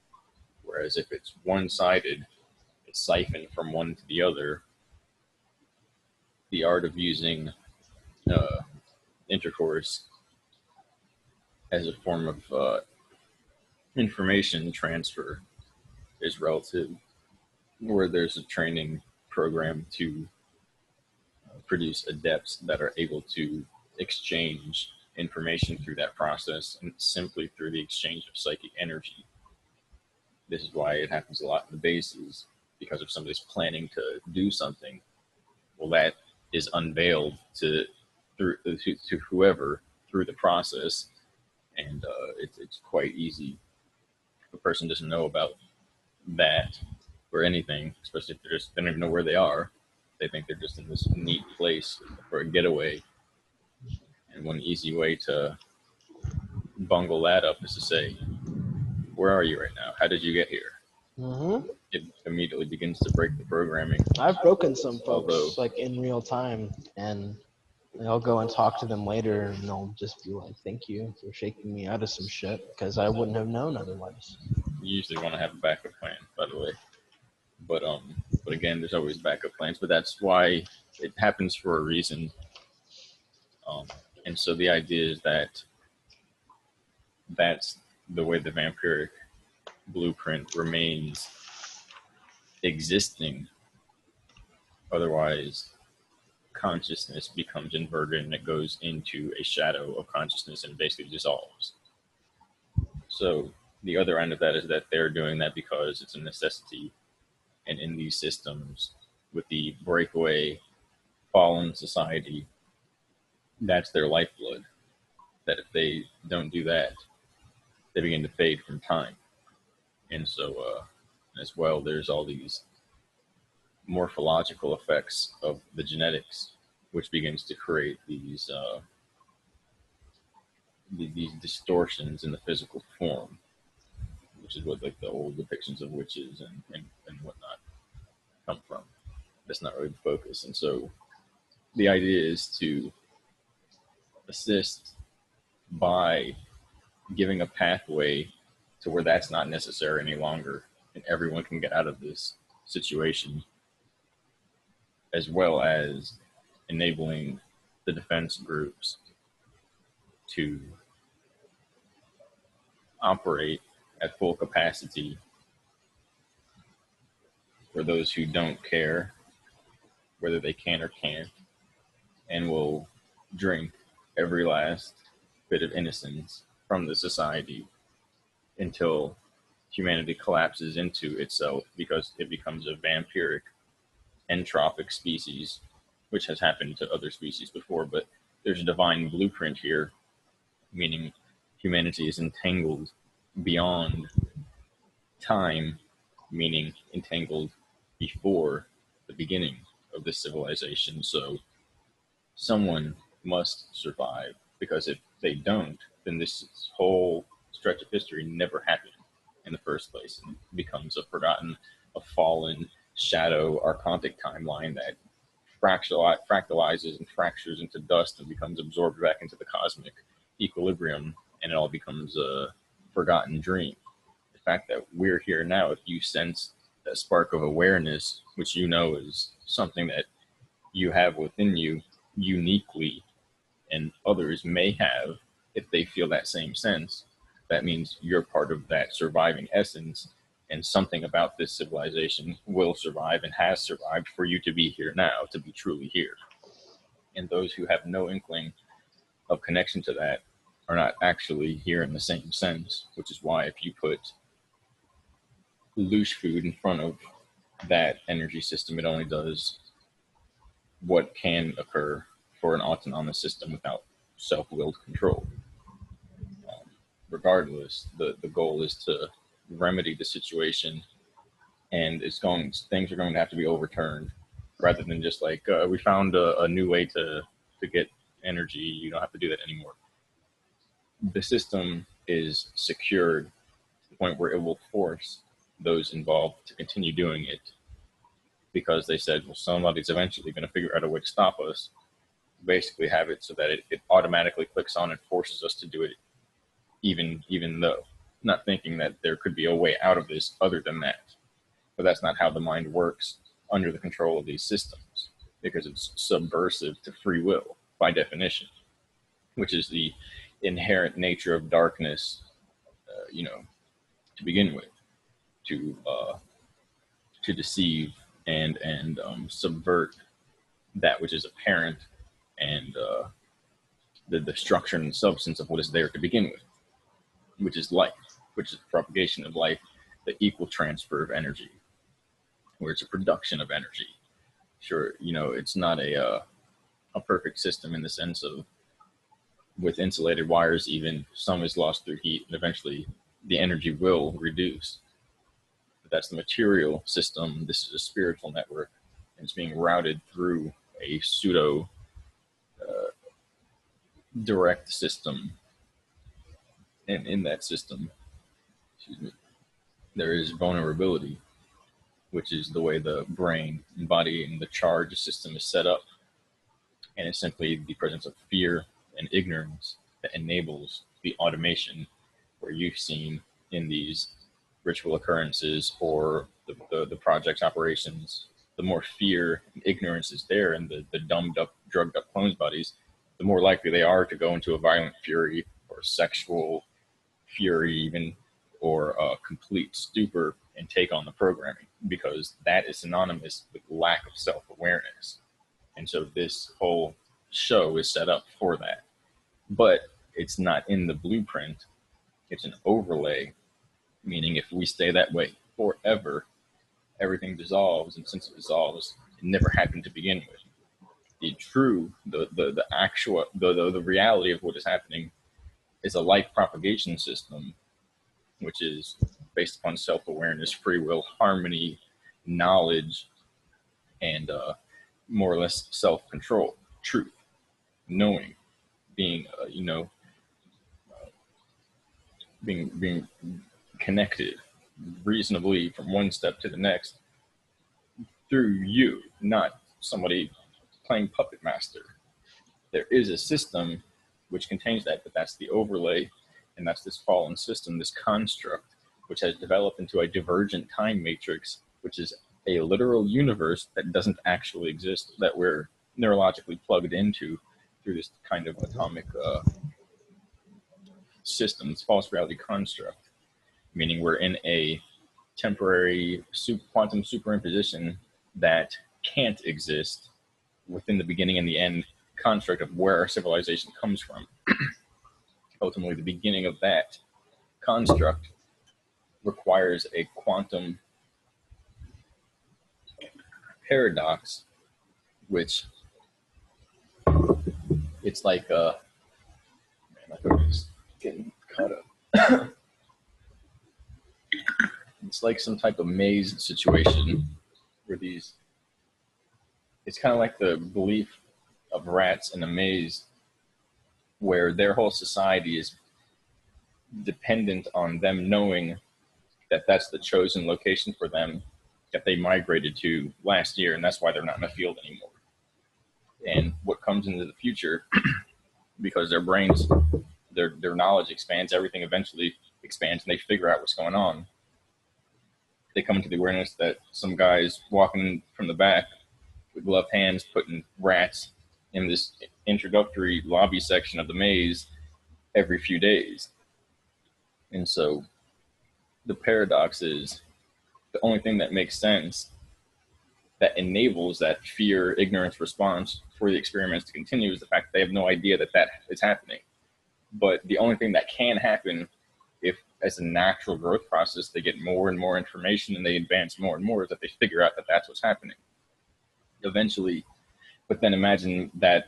Whereas if it's one-sided, it's siphoned from one to the other. The art of using intercourse as a form of information transfer is relative, where there's a training program to produce adepts that are able to exchange information through that process, and simply through the exchange of psychic energy. This is why it happens a lot in the bases, because if somebody's planning to do something, well, that is unveiled to whoever through the process, and it's quite easy. If a person doesn't know about that or anything, especially if they don't even know where they are, they think they're just in this neat place for a getaway. And one easy way to bungle that up is to say, where are you right now? How did you get here? Mm-hmm. It immediately begins to break the programming. I've broken some folks like in real time, and I'll go and talk to them later, and they'll just be like, "Thank you for shaking me out of some shit, because I wouldn't have known otherwise." You usually want to have a backup plan, by the way. But again, there's always backup plans. But that's why it happens for a reason. And so the idea is that that's the way the vampiric blueprint remains existing. Otherwise, consciousness becomes inverted and it goes into a shadow of consciousness and basically dissolves. So the other end of that is that they're doing that because it's a necessity. And in these systems, with the breakaway fallen society, that's their lifeblood. That if they don't do that, they begin to fade from time. And so, as well, there's all these morphological effects of the genetics, which begins to create these distortions in the physical form, which is what like the old depictions of witches and whatnot come from. That's not really the focus. And so the idea is to assist by giving a pathway to where that's not necessary any longer and everyone can get out of this situation, as well as enabling the defense groups to operate at full capacity for those who don't care whether they can or can't, and will drink every last bit of innocence from the society until humanity collapses into itself, because it becomes a vampiric entropic species, which has happened to other species before. But there's a divine blueprint here, meaning humanity is entangled beyond time, meaning entangled before the beginning of this civilization. So someone must survive, because if they don't, then this whole stretch of history never happened in the first place, and becomes a forgotten, a fallen shadow archontic timeline that fractalizes and fractures into dust and becomes absorbed back into the cosmic equilibrium, and it all becomes a forgotten dream. The fact that we're here now, if you sense that spark of awareness, which you know is something that you have within you uniquely and others may have, if they feel that same sense, that means you're part of that surviving essence, and something about this civilization will survive and has survived for you to be here now, to be truly here. And those who have no inkling of connection to that are not actually here in the same sense, which is why if you put loose food in front of that energy system, it only does what can occur for an autonomous system without self-willed control. Regardless, the goal is to remedy the situation, and things are going to have to be overturned, rather than just like we found a new way to get energy. You don't have to do that anymore. The system is secured to the point where it will force those involved to continue doing it, because they said, well, somebody's eventually going to figure out a way to stop us. Basically have it so that it automatically clicks on and forces us to do it, even though, not thinking that there could be a way out of this other than that. But that's not how the mind works under the control of these systems, because it's subversive to free will by definition, which is the inherent nature of darkness, to begin with, to deceive and subvert that which is apparent, and the structure and substance of what is there to begin with, which is life, which is the propagation of life, the equal transfer of energy, where it's a production of energy. Sure, it's not a perfect system in the sense of, with insulated wires, even some is lost through heat, and eventually the energy will reduce. But that's the material system. This is a spiritual network, and it's being routed through a pseudo direct system. And in that system, there is vulnerability, which is the way the brain and body and the charge system is set up. And it's simply the presence of fear and ignorance that enables the automation, where you've seen in these ritual occurrences or the project's operations, the more fear and ignorance is there in the dumbed up, drugged up clones bodies, the more likely they are to go into a violent fury or sexual fury even, or a complete stupor and take on the programming, because that is synonymous with lack of self-awareness. And so this whole show is set up for that. But it's not in the blueprint. It's an overlay, meaning if we stay that way forever, everything dissolves, and since it dissolves, it never happened to begin with. The actual reality of what is happening is a life propagation system, which is based upon self-awareness, free will, harmony, knowledge, and more or less self-control, truth, knowing, being, being connected reasonably from one step to the next through you, not somebody playing puppet master. There is a system which contains that, but that's the overlay, and that's this fallen system, this construct, which has developed into a divergent time matrix, which is a literal universe that doesn't actually exist, that we're neurologically plugged into through this kind of atomic system, this false reality construct, meaning we're in a temporary quantum superimposition that can't exist within the beginning and the end construct of where our civilization comes from. Ultimately, the beginning of that construct requires a quantum paradox, which it's like man, I thought I was getting caught up. It's like some type of maze situation where it's kind of like the belief of rats in a maze, where their whole society is dependent on them knowing that that's the chosen location for them that they migrated to last year, and that's why they're not in the field anymore. And what comes into the future, because their brains, their knowledge expands, everything eventually expands, and they figure out what's going on. They come to the awareness that some guy's walking from the back with gloved hands, putting rats in this introductory lobby section of the maze, every few days. And so the paradox is the only thing that makes sense, that enables that fear, ignorance response for the experiments to continue, is the fact that they have no idea that that is happening. But the only thing that can happen, if as a natural growth process they get more and more information and they advance more and more, is that they figure out that that's what's happening eventually. But then imagine that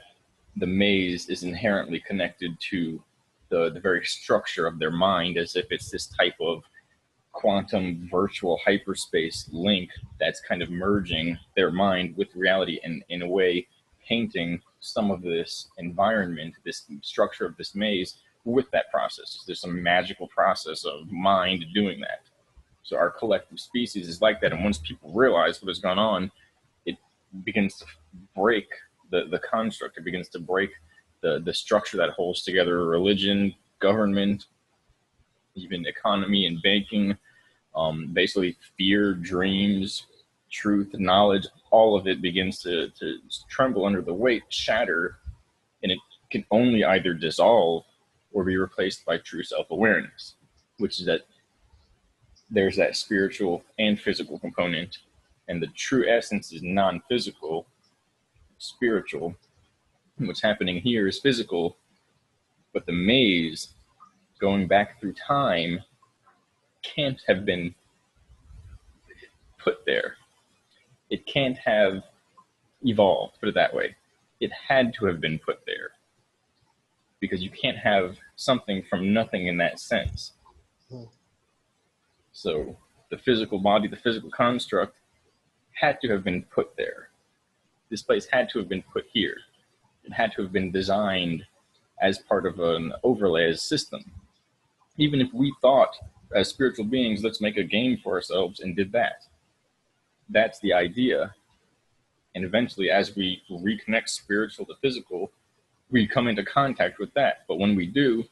the maze is inherently connected to the very structure of their mind, as if it's this type of quantum virtual hyperspace link that's kind of merging their mind with reality, and in a way painting some of this environment, this structure of this maze with that process. There's some magical process of mind doing that. So our collective species is like that, and once people realize what has gone on, it begins to break the construct. It begins to break the structure that holds together religion, government, even economy and banking. Basically fear, dreams, truth, knowledge, all of it begins to tremble under the weight, shatter, and it can only either dissolve or be replaced by true self-awareness, which is that there's that spiritual and physical component, and the true essence is non-physical, spiritual. And what's happening here is physical, but the maze going back through time can't have been put there. It can't have evolved, put it that way. It had to have been put there, because you can't have something from nothing in that sense. So the physical body, the physical construct, had to have been put there. This place had to have been put here. It had to have been designed as part of an overlay, as a system. Even if we thought as spiritual beings, let's make a game for ourselves, and did that. That's the idea. And eventually, as we reconnect spiritual to physical, we come into contact with that. But when we do,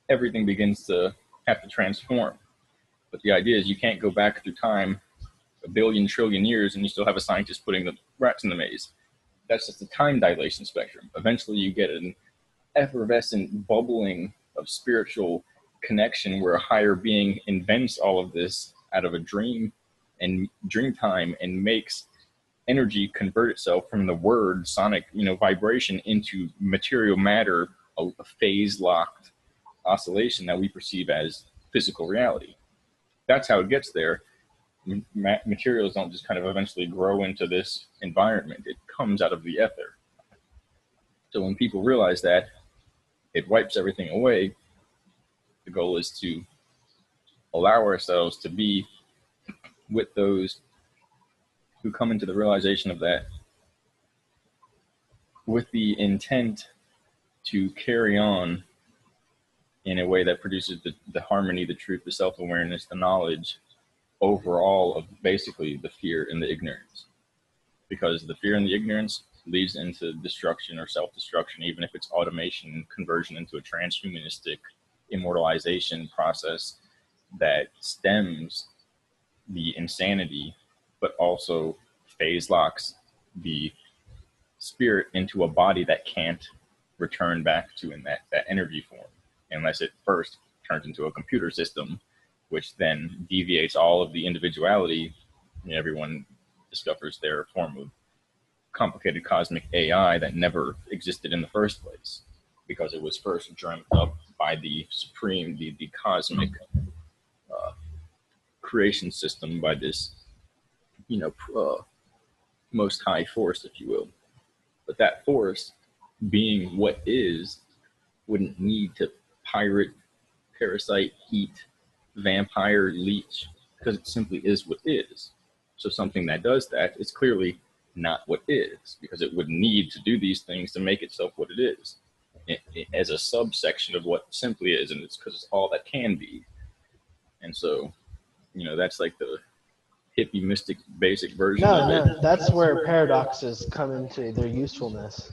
everything begins to have to transform. But the idea is you can't go back through time a billion trillion years and you still have a scientist putting the rats in the maze. That's just a time dilation spectrum. Eventually you get an effervescent bubbling of spiritual connection where a higher being invents all of this out of a dream and dream time, and makes energy convert itself from the word sonic, vibration into material matter, a phase locked oscillation that we perceive as physical reality. That's how it gets there. Materials don't just kind of eventually grow into this environment. It comes out of the ether. So when people realize that, it wipes everything away. The goal is to allow ourselves to be with those who come into the realization of that, with the intent to carry on in a way that produces the harmony, the truth, the self-awareness, the knowledge overall of basically the fear and the ignorance. Because the fear and the ignorance leads into destruction or self-destruction, even if it's automation, conversion into a transhumanistic immortalization process that stems the insanity, but also phase locks the spirit into a body that can't return back to in that energy form, unless it first turns into a computer system, which then deviates all of the individuality, and everyone discovers their form of complicated cosmic AI that never existed in the first place, because it was first dreamt up by the supreme, the cosmic creation system, by this, most high force, if you will. But that force, being what is, wouldn't need to pirate, parasite, eat, vampire, leech, because it simply is what is. So something that does that is clearly not what is, because it would need to do these things to make itself what it is, as a subsection of what simply is, and it's because it's all that can be. And so, that's like the hippie mystic basic version of it. No, that's where paradoxes come into their usefulness,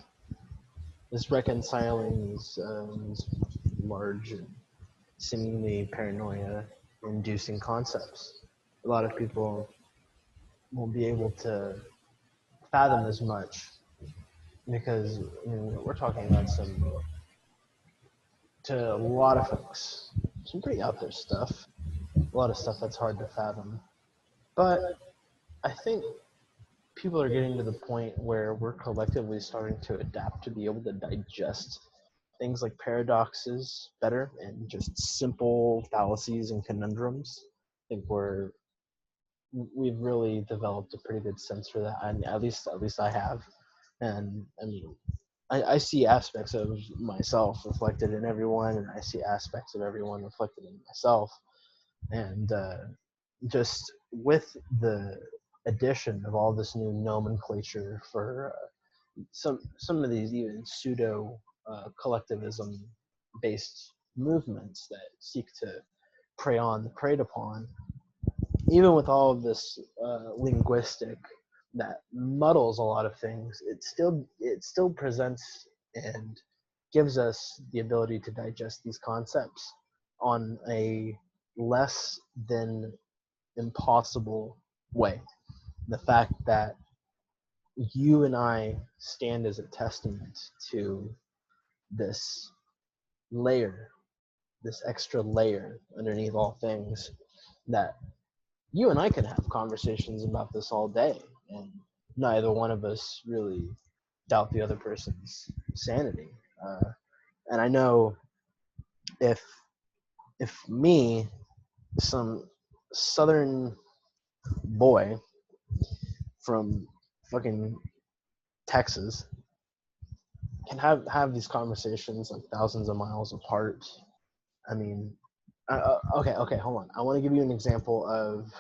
is reconciling these large and seemingly paranoia-inducing concepts. A lot of people won't be able to fathom as much, because we're talking about some to a lot of folks. Some pretty out there stuff. A lot of stuff that's hard to fathom. But I think people are getting to the point where we're collectively starting to adapt to be able to digest things like paradoxes better and just simple fallacies and conundrums. I think we've really developed a pretty good sense for that, and at least I have. And I mean, I see aspects of myself reflected in everyone, and I see aspects of everyone reflected in myself. And just with the addition of all this new nomenclature for some of these even pseudo collectivism based movements that seek to prey on the preyed upon, even with all of this linguistic that muddles a lot of things, it still presents and gives us the ability to digest these concepts on a less than impossible way. The fact that you and I stand as a testament to this layer, this extra layer underneath all things, that you and I can have conversations about this all day, and neither one of us really doubt the other person's sanity. And I know if me, some southern boy from fucking Texas, can have these conversations like thousands of miles apart. I mean, okay, hold on. I want to give you an example of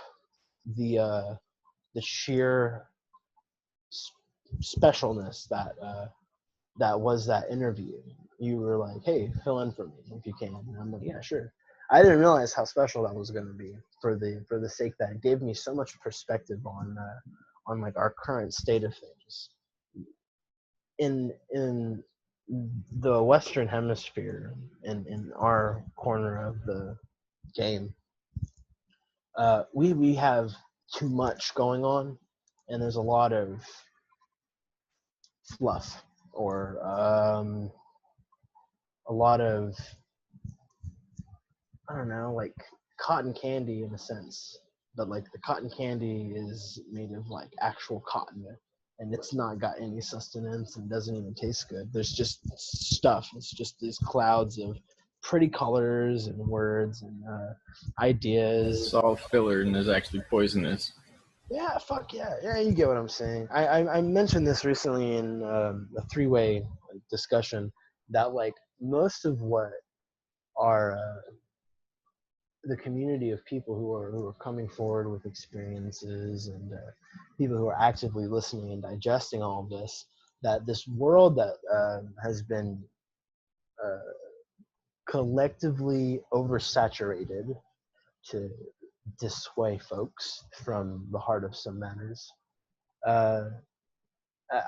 the sheer specialness that was that interview. You were like, "Hey, fill in for me if you can," and I'm like, "Yeah, sure." I didn't realize how special that was going to be for the sake that it gave me so much perspective on like our current state of things in the Western Hemisphere, in our corner of the game. We have too much going on, and there's a lot of fluff, or a lot of, I don't know, like cotton candy in a sense, but like the cotton candy is made of like actual cotton, and it's not got any sustenance and doesn't even taste good. There's just stuff. It's just these clouds of pretty colors and words and ideas. It's all filler and is actually poisonous. Yeah, fuck yeah. Yeah, you get what I'm saying. I mentioned this recently in a three-way discussion, that like most of what are the community of people who are coming forward with experiences, and people who are actively listening and digesting all of this, that this world that has been uh, collectively oversaturated to dissuade folks from the heart of some matters. Uh,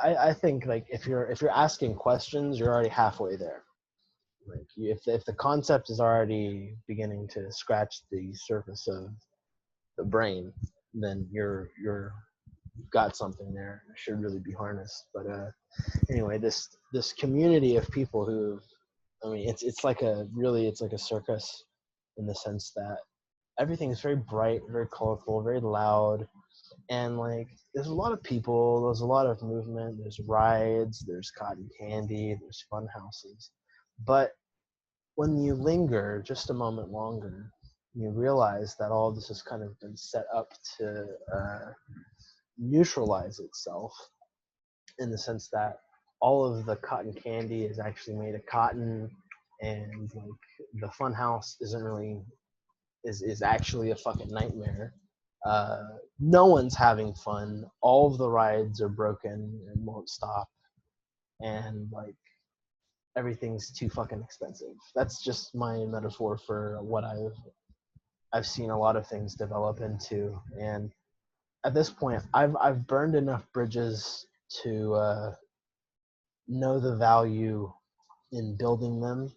I think like if you're asking questions, you're already halfway there. Like if the concept is already beginning to scratch the surface of the brain, then you've got something there. It should really be harnessed. But anyway, this community of people who, I mean, it's like a circus, in the sense that everything is very bright, very colorful, very loud, and like there's a lot of people, there's a lot of movement, there's rides, there's cotton candy, there's fun houses. But when you linger just a moment longer, you realize that all this has kind of been set up to neutralize itself, in the sense that all of the cotton candy is actually made of cotton, and like the fun house isn't really is actually a fucking nightmare. No one's having fun. All of the rides are broken and won't stop, and like everything's too fucking expensive. That's just my metaphor for what I've seen a lot of things develop into. And at this point, I've burned enough bridges to know the value in building them,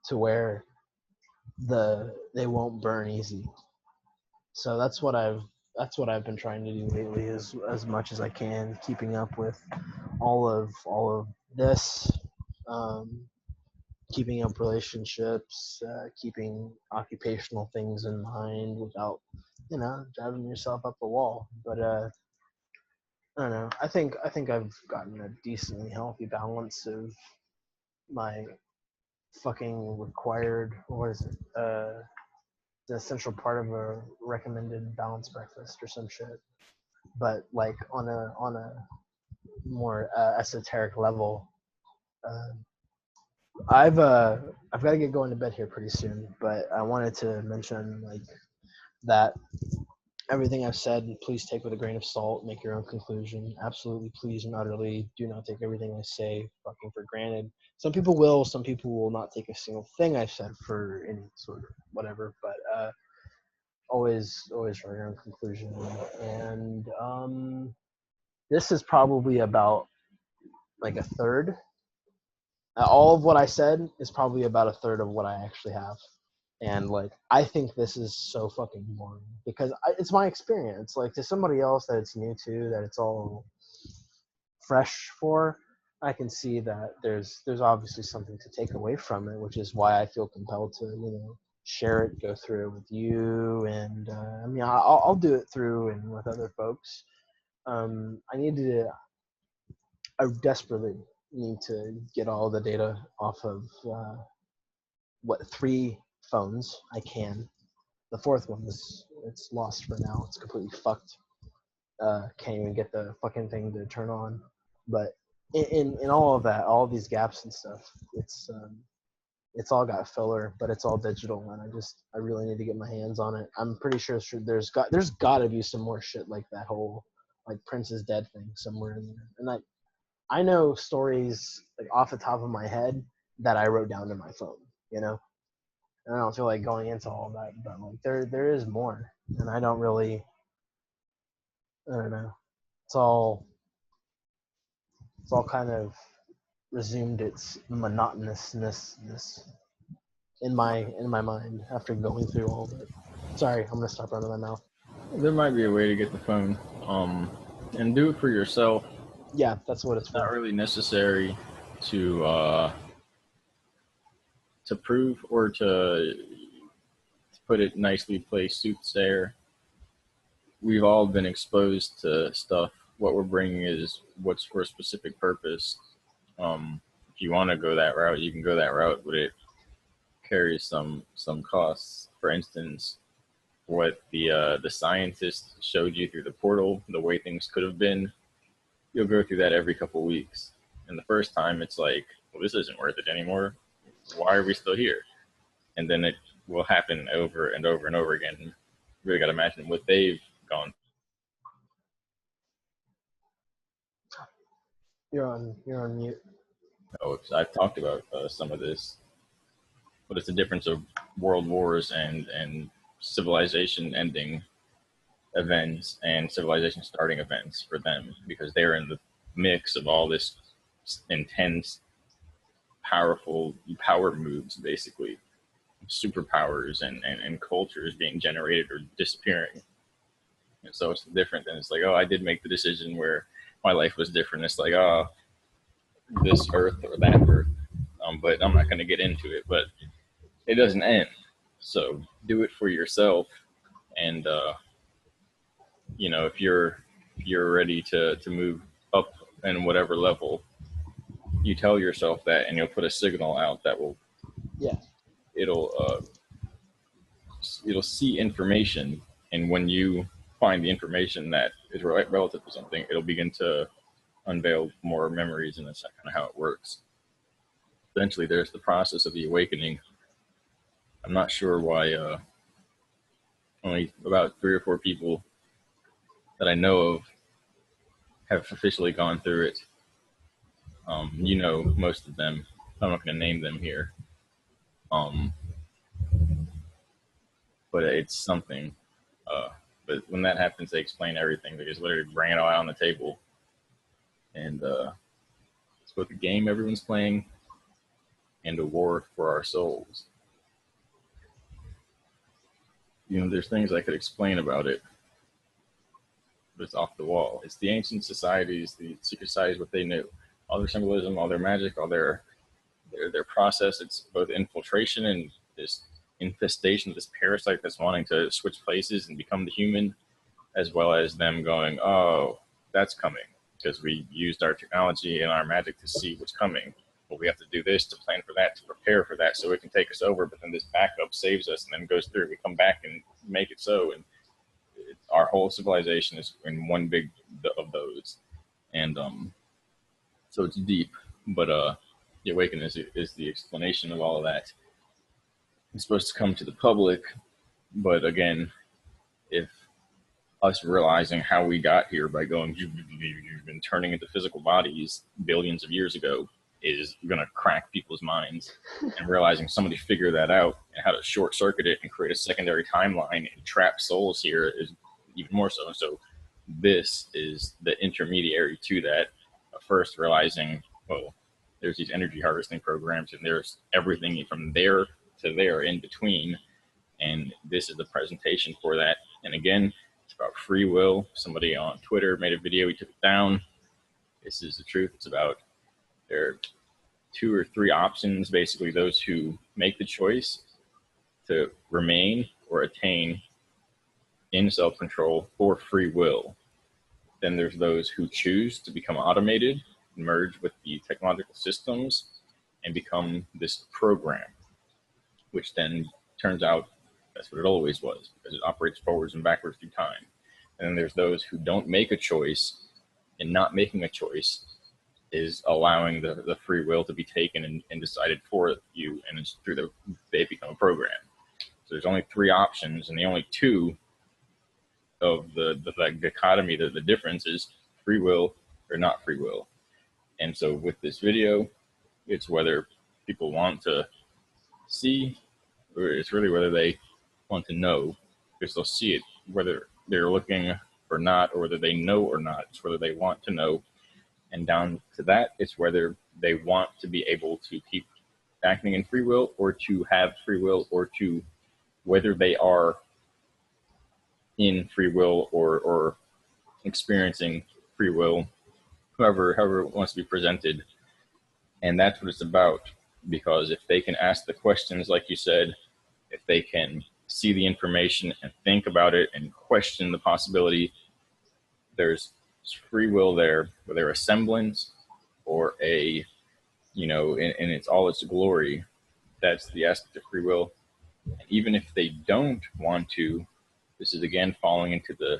to where they won't burn easy. So that's what I've been trying to do lately, as much as I can, keeping up with all of this, keeping up relationships, keeping occupational things in mind without, driving yourself up a wall. But I don't know. I think I've gotten a decently healthy balance of my fucking required, what is it? The essential part of a recommended balanced breakfast or some shit. But like on a more esoteric level, uh, I've got to get going to bed here pretty soon. But I wanted to mention like that everything I've said, please take with a grain of salt, make your own conclusion. Absolutely, please and utterly do not take everything I say fucking for granted. Some people will, some people will not take a single thing I've said for any sort of whatever, but always draw your own conclusion. And this is probably about like a third. All of what I said is probably about a third of what I actually have. And like, I think this is so fucking boring because it's my experience. Like to somebody else that it's new to, that it's all fresh for, I can see that there's obviously something to take away from it, which is why I feel compelled to share it, go through it with you, and I mean I'll do it through and with other folks. I desperately need to get all the data off of 3 phones I can. The 4th one it's lost for now. It's completely fucked. Can't even get the fucking thing to turn on. But in all of that, all of these gaps and stuff, it's all got filler, but it's all digital, and I really need to get my hands on it. I'm pretty sure there's got to be some more shit like that whole like Prince is dead thing somewhere in there. And I know stories like off the top of my head that I wrote down to my phone, And I don't feel like going into all that, but like there is more, and I don't know. It's all kind of resumed its monotonousness in my mind after going through all of it. Sorry, I'm gonna stop running my mouth. There might be a way to get the phone, and do it for yourself. Yeah, that's what it's Not for. really necessary to prove or to put it nicely placed, soothsayer. We've all been exposed to stuff. What we're bringing is what's for a specific purpose. If you want to go that route, you can go that route, but it carries some costs. For instance, what the scientist showed you through the portal, the way things could have been, you'll go through that every couple of weeks. And the first time, it's like, well, this isn't worth it anymore. Why are we still here? And then it will happen over and over and over again. You really got to imagine what they've gone. You're on mute. Oh, I've talked about some of this, but it's the difference of world wars and civilization ending events and civilization starting events for them, because they're in the mix of all this intense, powerful power moves, basically superpowers and cultures being generated or disappearing. And so it's different than, it's like, oh, I did make the decision where my life was different. It's like, oh, this earth or that earth. But I'm not going to get into it, but it doesn't end. So do it for yourself. And, if you're ready to move up in whatever level, you tell yourself that, and you'll put a signal out that will, Yeah. it'll see information, and when you find the information that is relative to something, it'll begin to unveil more memories, and that's kind of how it works. Eventually, there's the process of the awakening. I'm not sure why only about 3 or 4 people that I know of have officially gone through it. Most of them. I'm not going to name them here. But it's something. But when that happens, they explain everything. They just literally bring it all out on the table. And it's both a game everyone's playing and a war for our souls. There's things I could explain about it, but it's off the wall. It's the ancient societies, the secret societies, what they knew. All their symbolism, all their magic, all their their process. It's both infiltration and this infestation of this parasite that's wanting to switch places and become the human, as well as them going, oh, that's coming because we used our technology and our magic to see what's coming. Well, we have to do this to plan for that, to prepare for that, so it can take us over. But then this backup saves us and then goes through. We come back and make it so. And our whole civilization is in one big of those. And so it's deep. But the awakening is the explanation of all of that. It's supposed to come to the public. But again, if us realizing how we got here by going and turning into physical bodies billions of years ago is going to crack people's minds, and realizing somebody figured that out and how to short circuit it and create a secondary timeline and trap souls here is even more so. So this is the intermediary to that. First realizing, well, there's these energy harvesting programs and there's everything from there to there in between. And this is the presentation for that. And again, it's about free will. Somebody on Twitter made a video, he took it down. This is the truth. It's about there are 2 or 3 options, basically those who make the choice to remain or attain in self-control for free will. Then there's those who choose to become automated, merge with the technological systems, and become this program, which then turns out that's what it always was, because it operates forwards and backwards through time. And then there's those who don't make a choice, and not making a choice is allowing the free will to be taken and decided for you, and it's through they become a program. So there's only 3 options, and the only 2 of the dichotomy, the difference is free will or not free will. And so with this video, it's whether people want to see, or it's really whether they want to know, because they'll see it, whether they're looking or not, or whether they know or not. It's whether they want to know. And down to that, it's whether they want to be able to keep acting in free will, or to have free will, or to whether they are in free will or experiencing free will, however it wants to be presented. And that's what it's about. Because if they can ask the questions, like you said, if they can see the information and think about it and question the possibility, there's free will there, whether a semblance or a, in it's all its glory. That's the aspect of free will. And even if they don't want to, this is again falling into the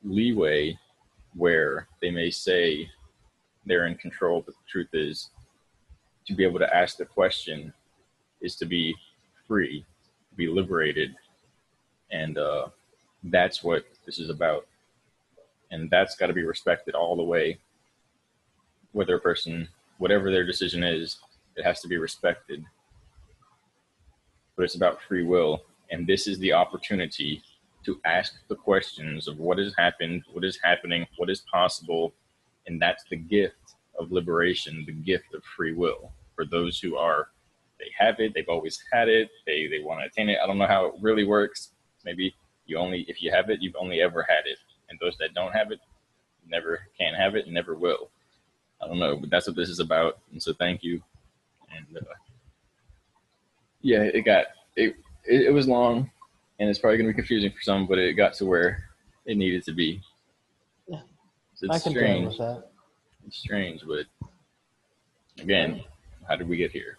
leeway where they may say they're in control, but the truth is, to be able to ask the question is to be free, to be liberated. And that's what this is about. And that's got to be respected all the way. Whether a person, whatever their decision is, it has to be respected. But it's about free will. And this is the opportunity to ask the questions of what has happened, what is happening, what is possible. And that's the gift of liberation, the gift of free will. For those who are, they have it, they've always had it, they want to attain it. I don't know how it really works. Maybe if you have it, you've only ever had it. And those that don't have it, never can have it and never will. I don't know, but that's what this is about. And so thank you. And yeah, it was long, and it's probably going to be confusing for some, but it got to where it needed to be. Yeah, So I it's can strange. with that. It's strange, but again, how did we get here?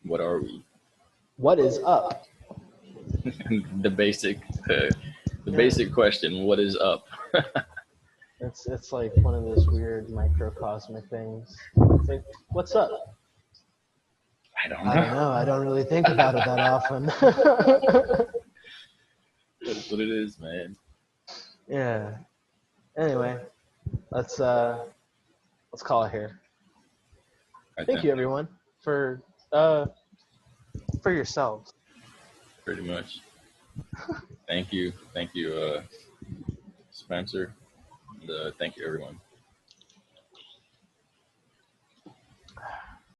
What are we? What is up? The basic question, what is up? It's like one of those weird microcosmic things. It's like, what's up? I don't know. I don't really think about it that often. That's what it is, man. Yeah. Anyway, let's call it here. Thank you, everyone, for yourselves. Pretty much. Thank you, Spencer. And, thank you, everyone.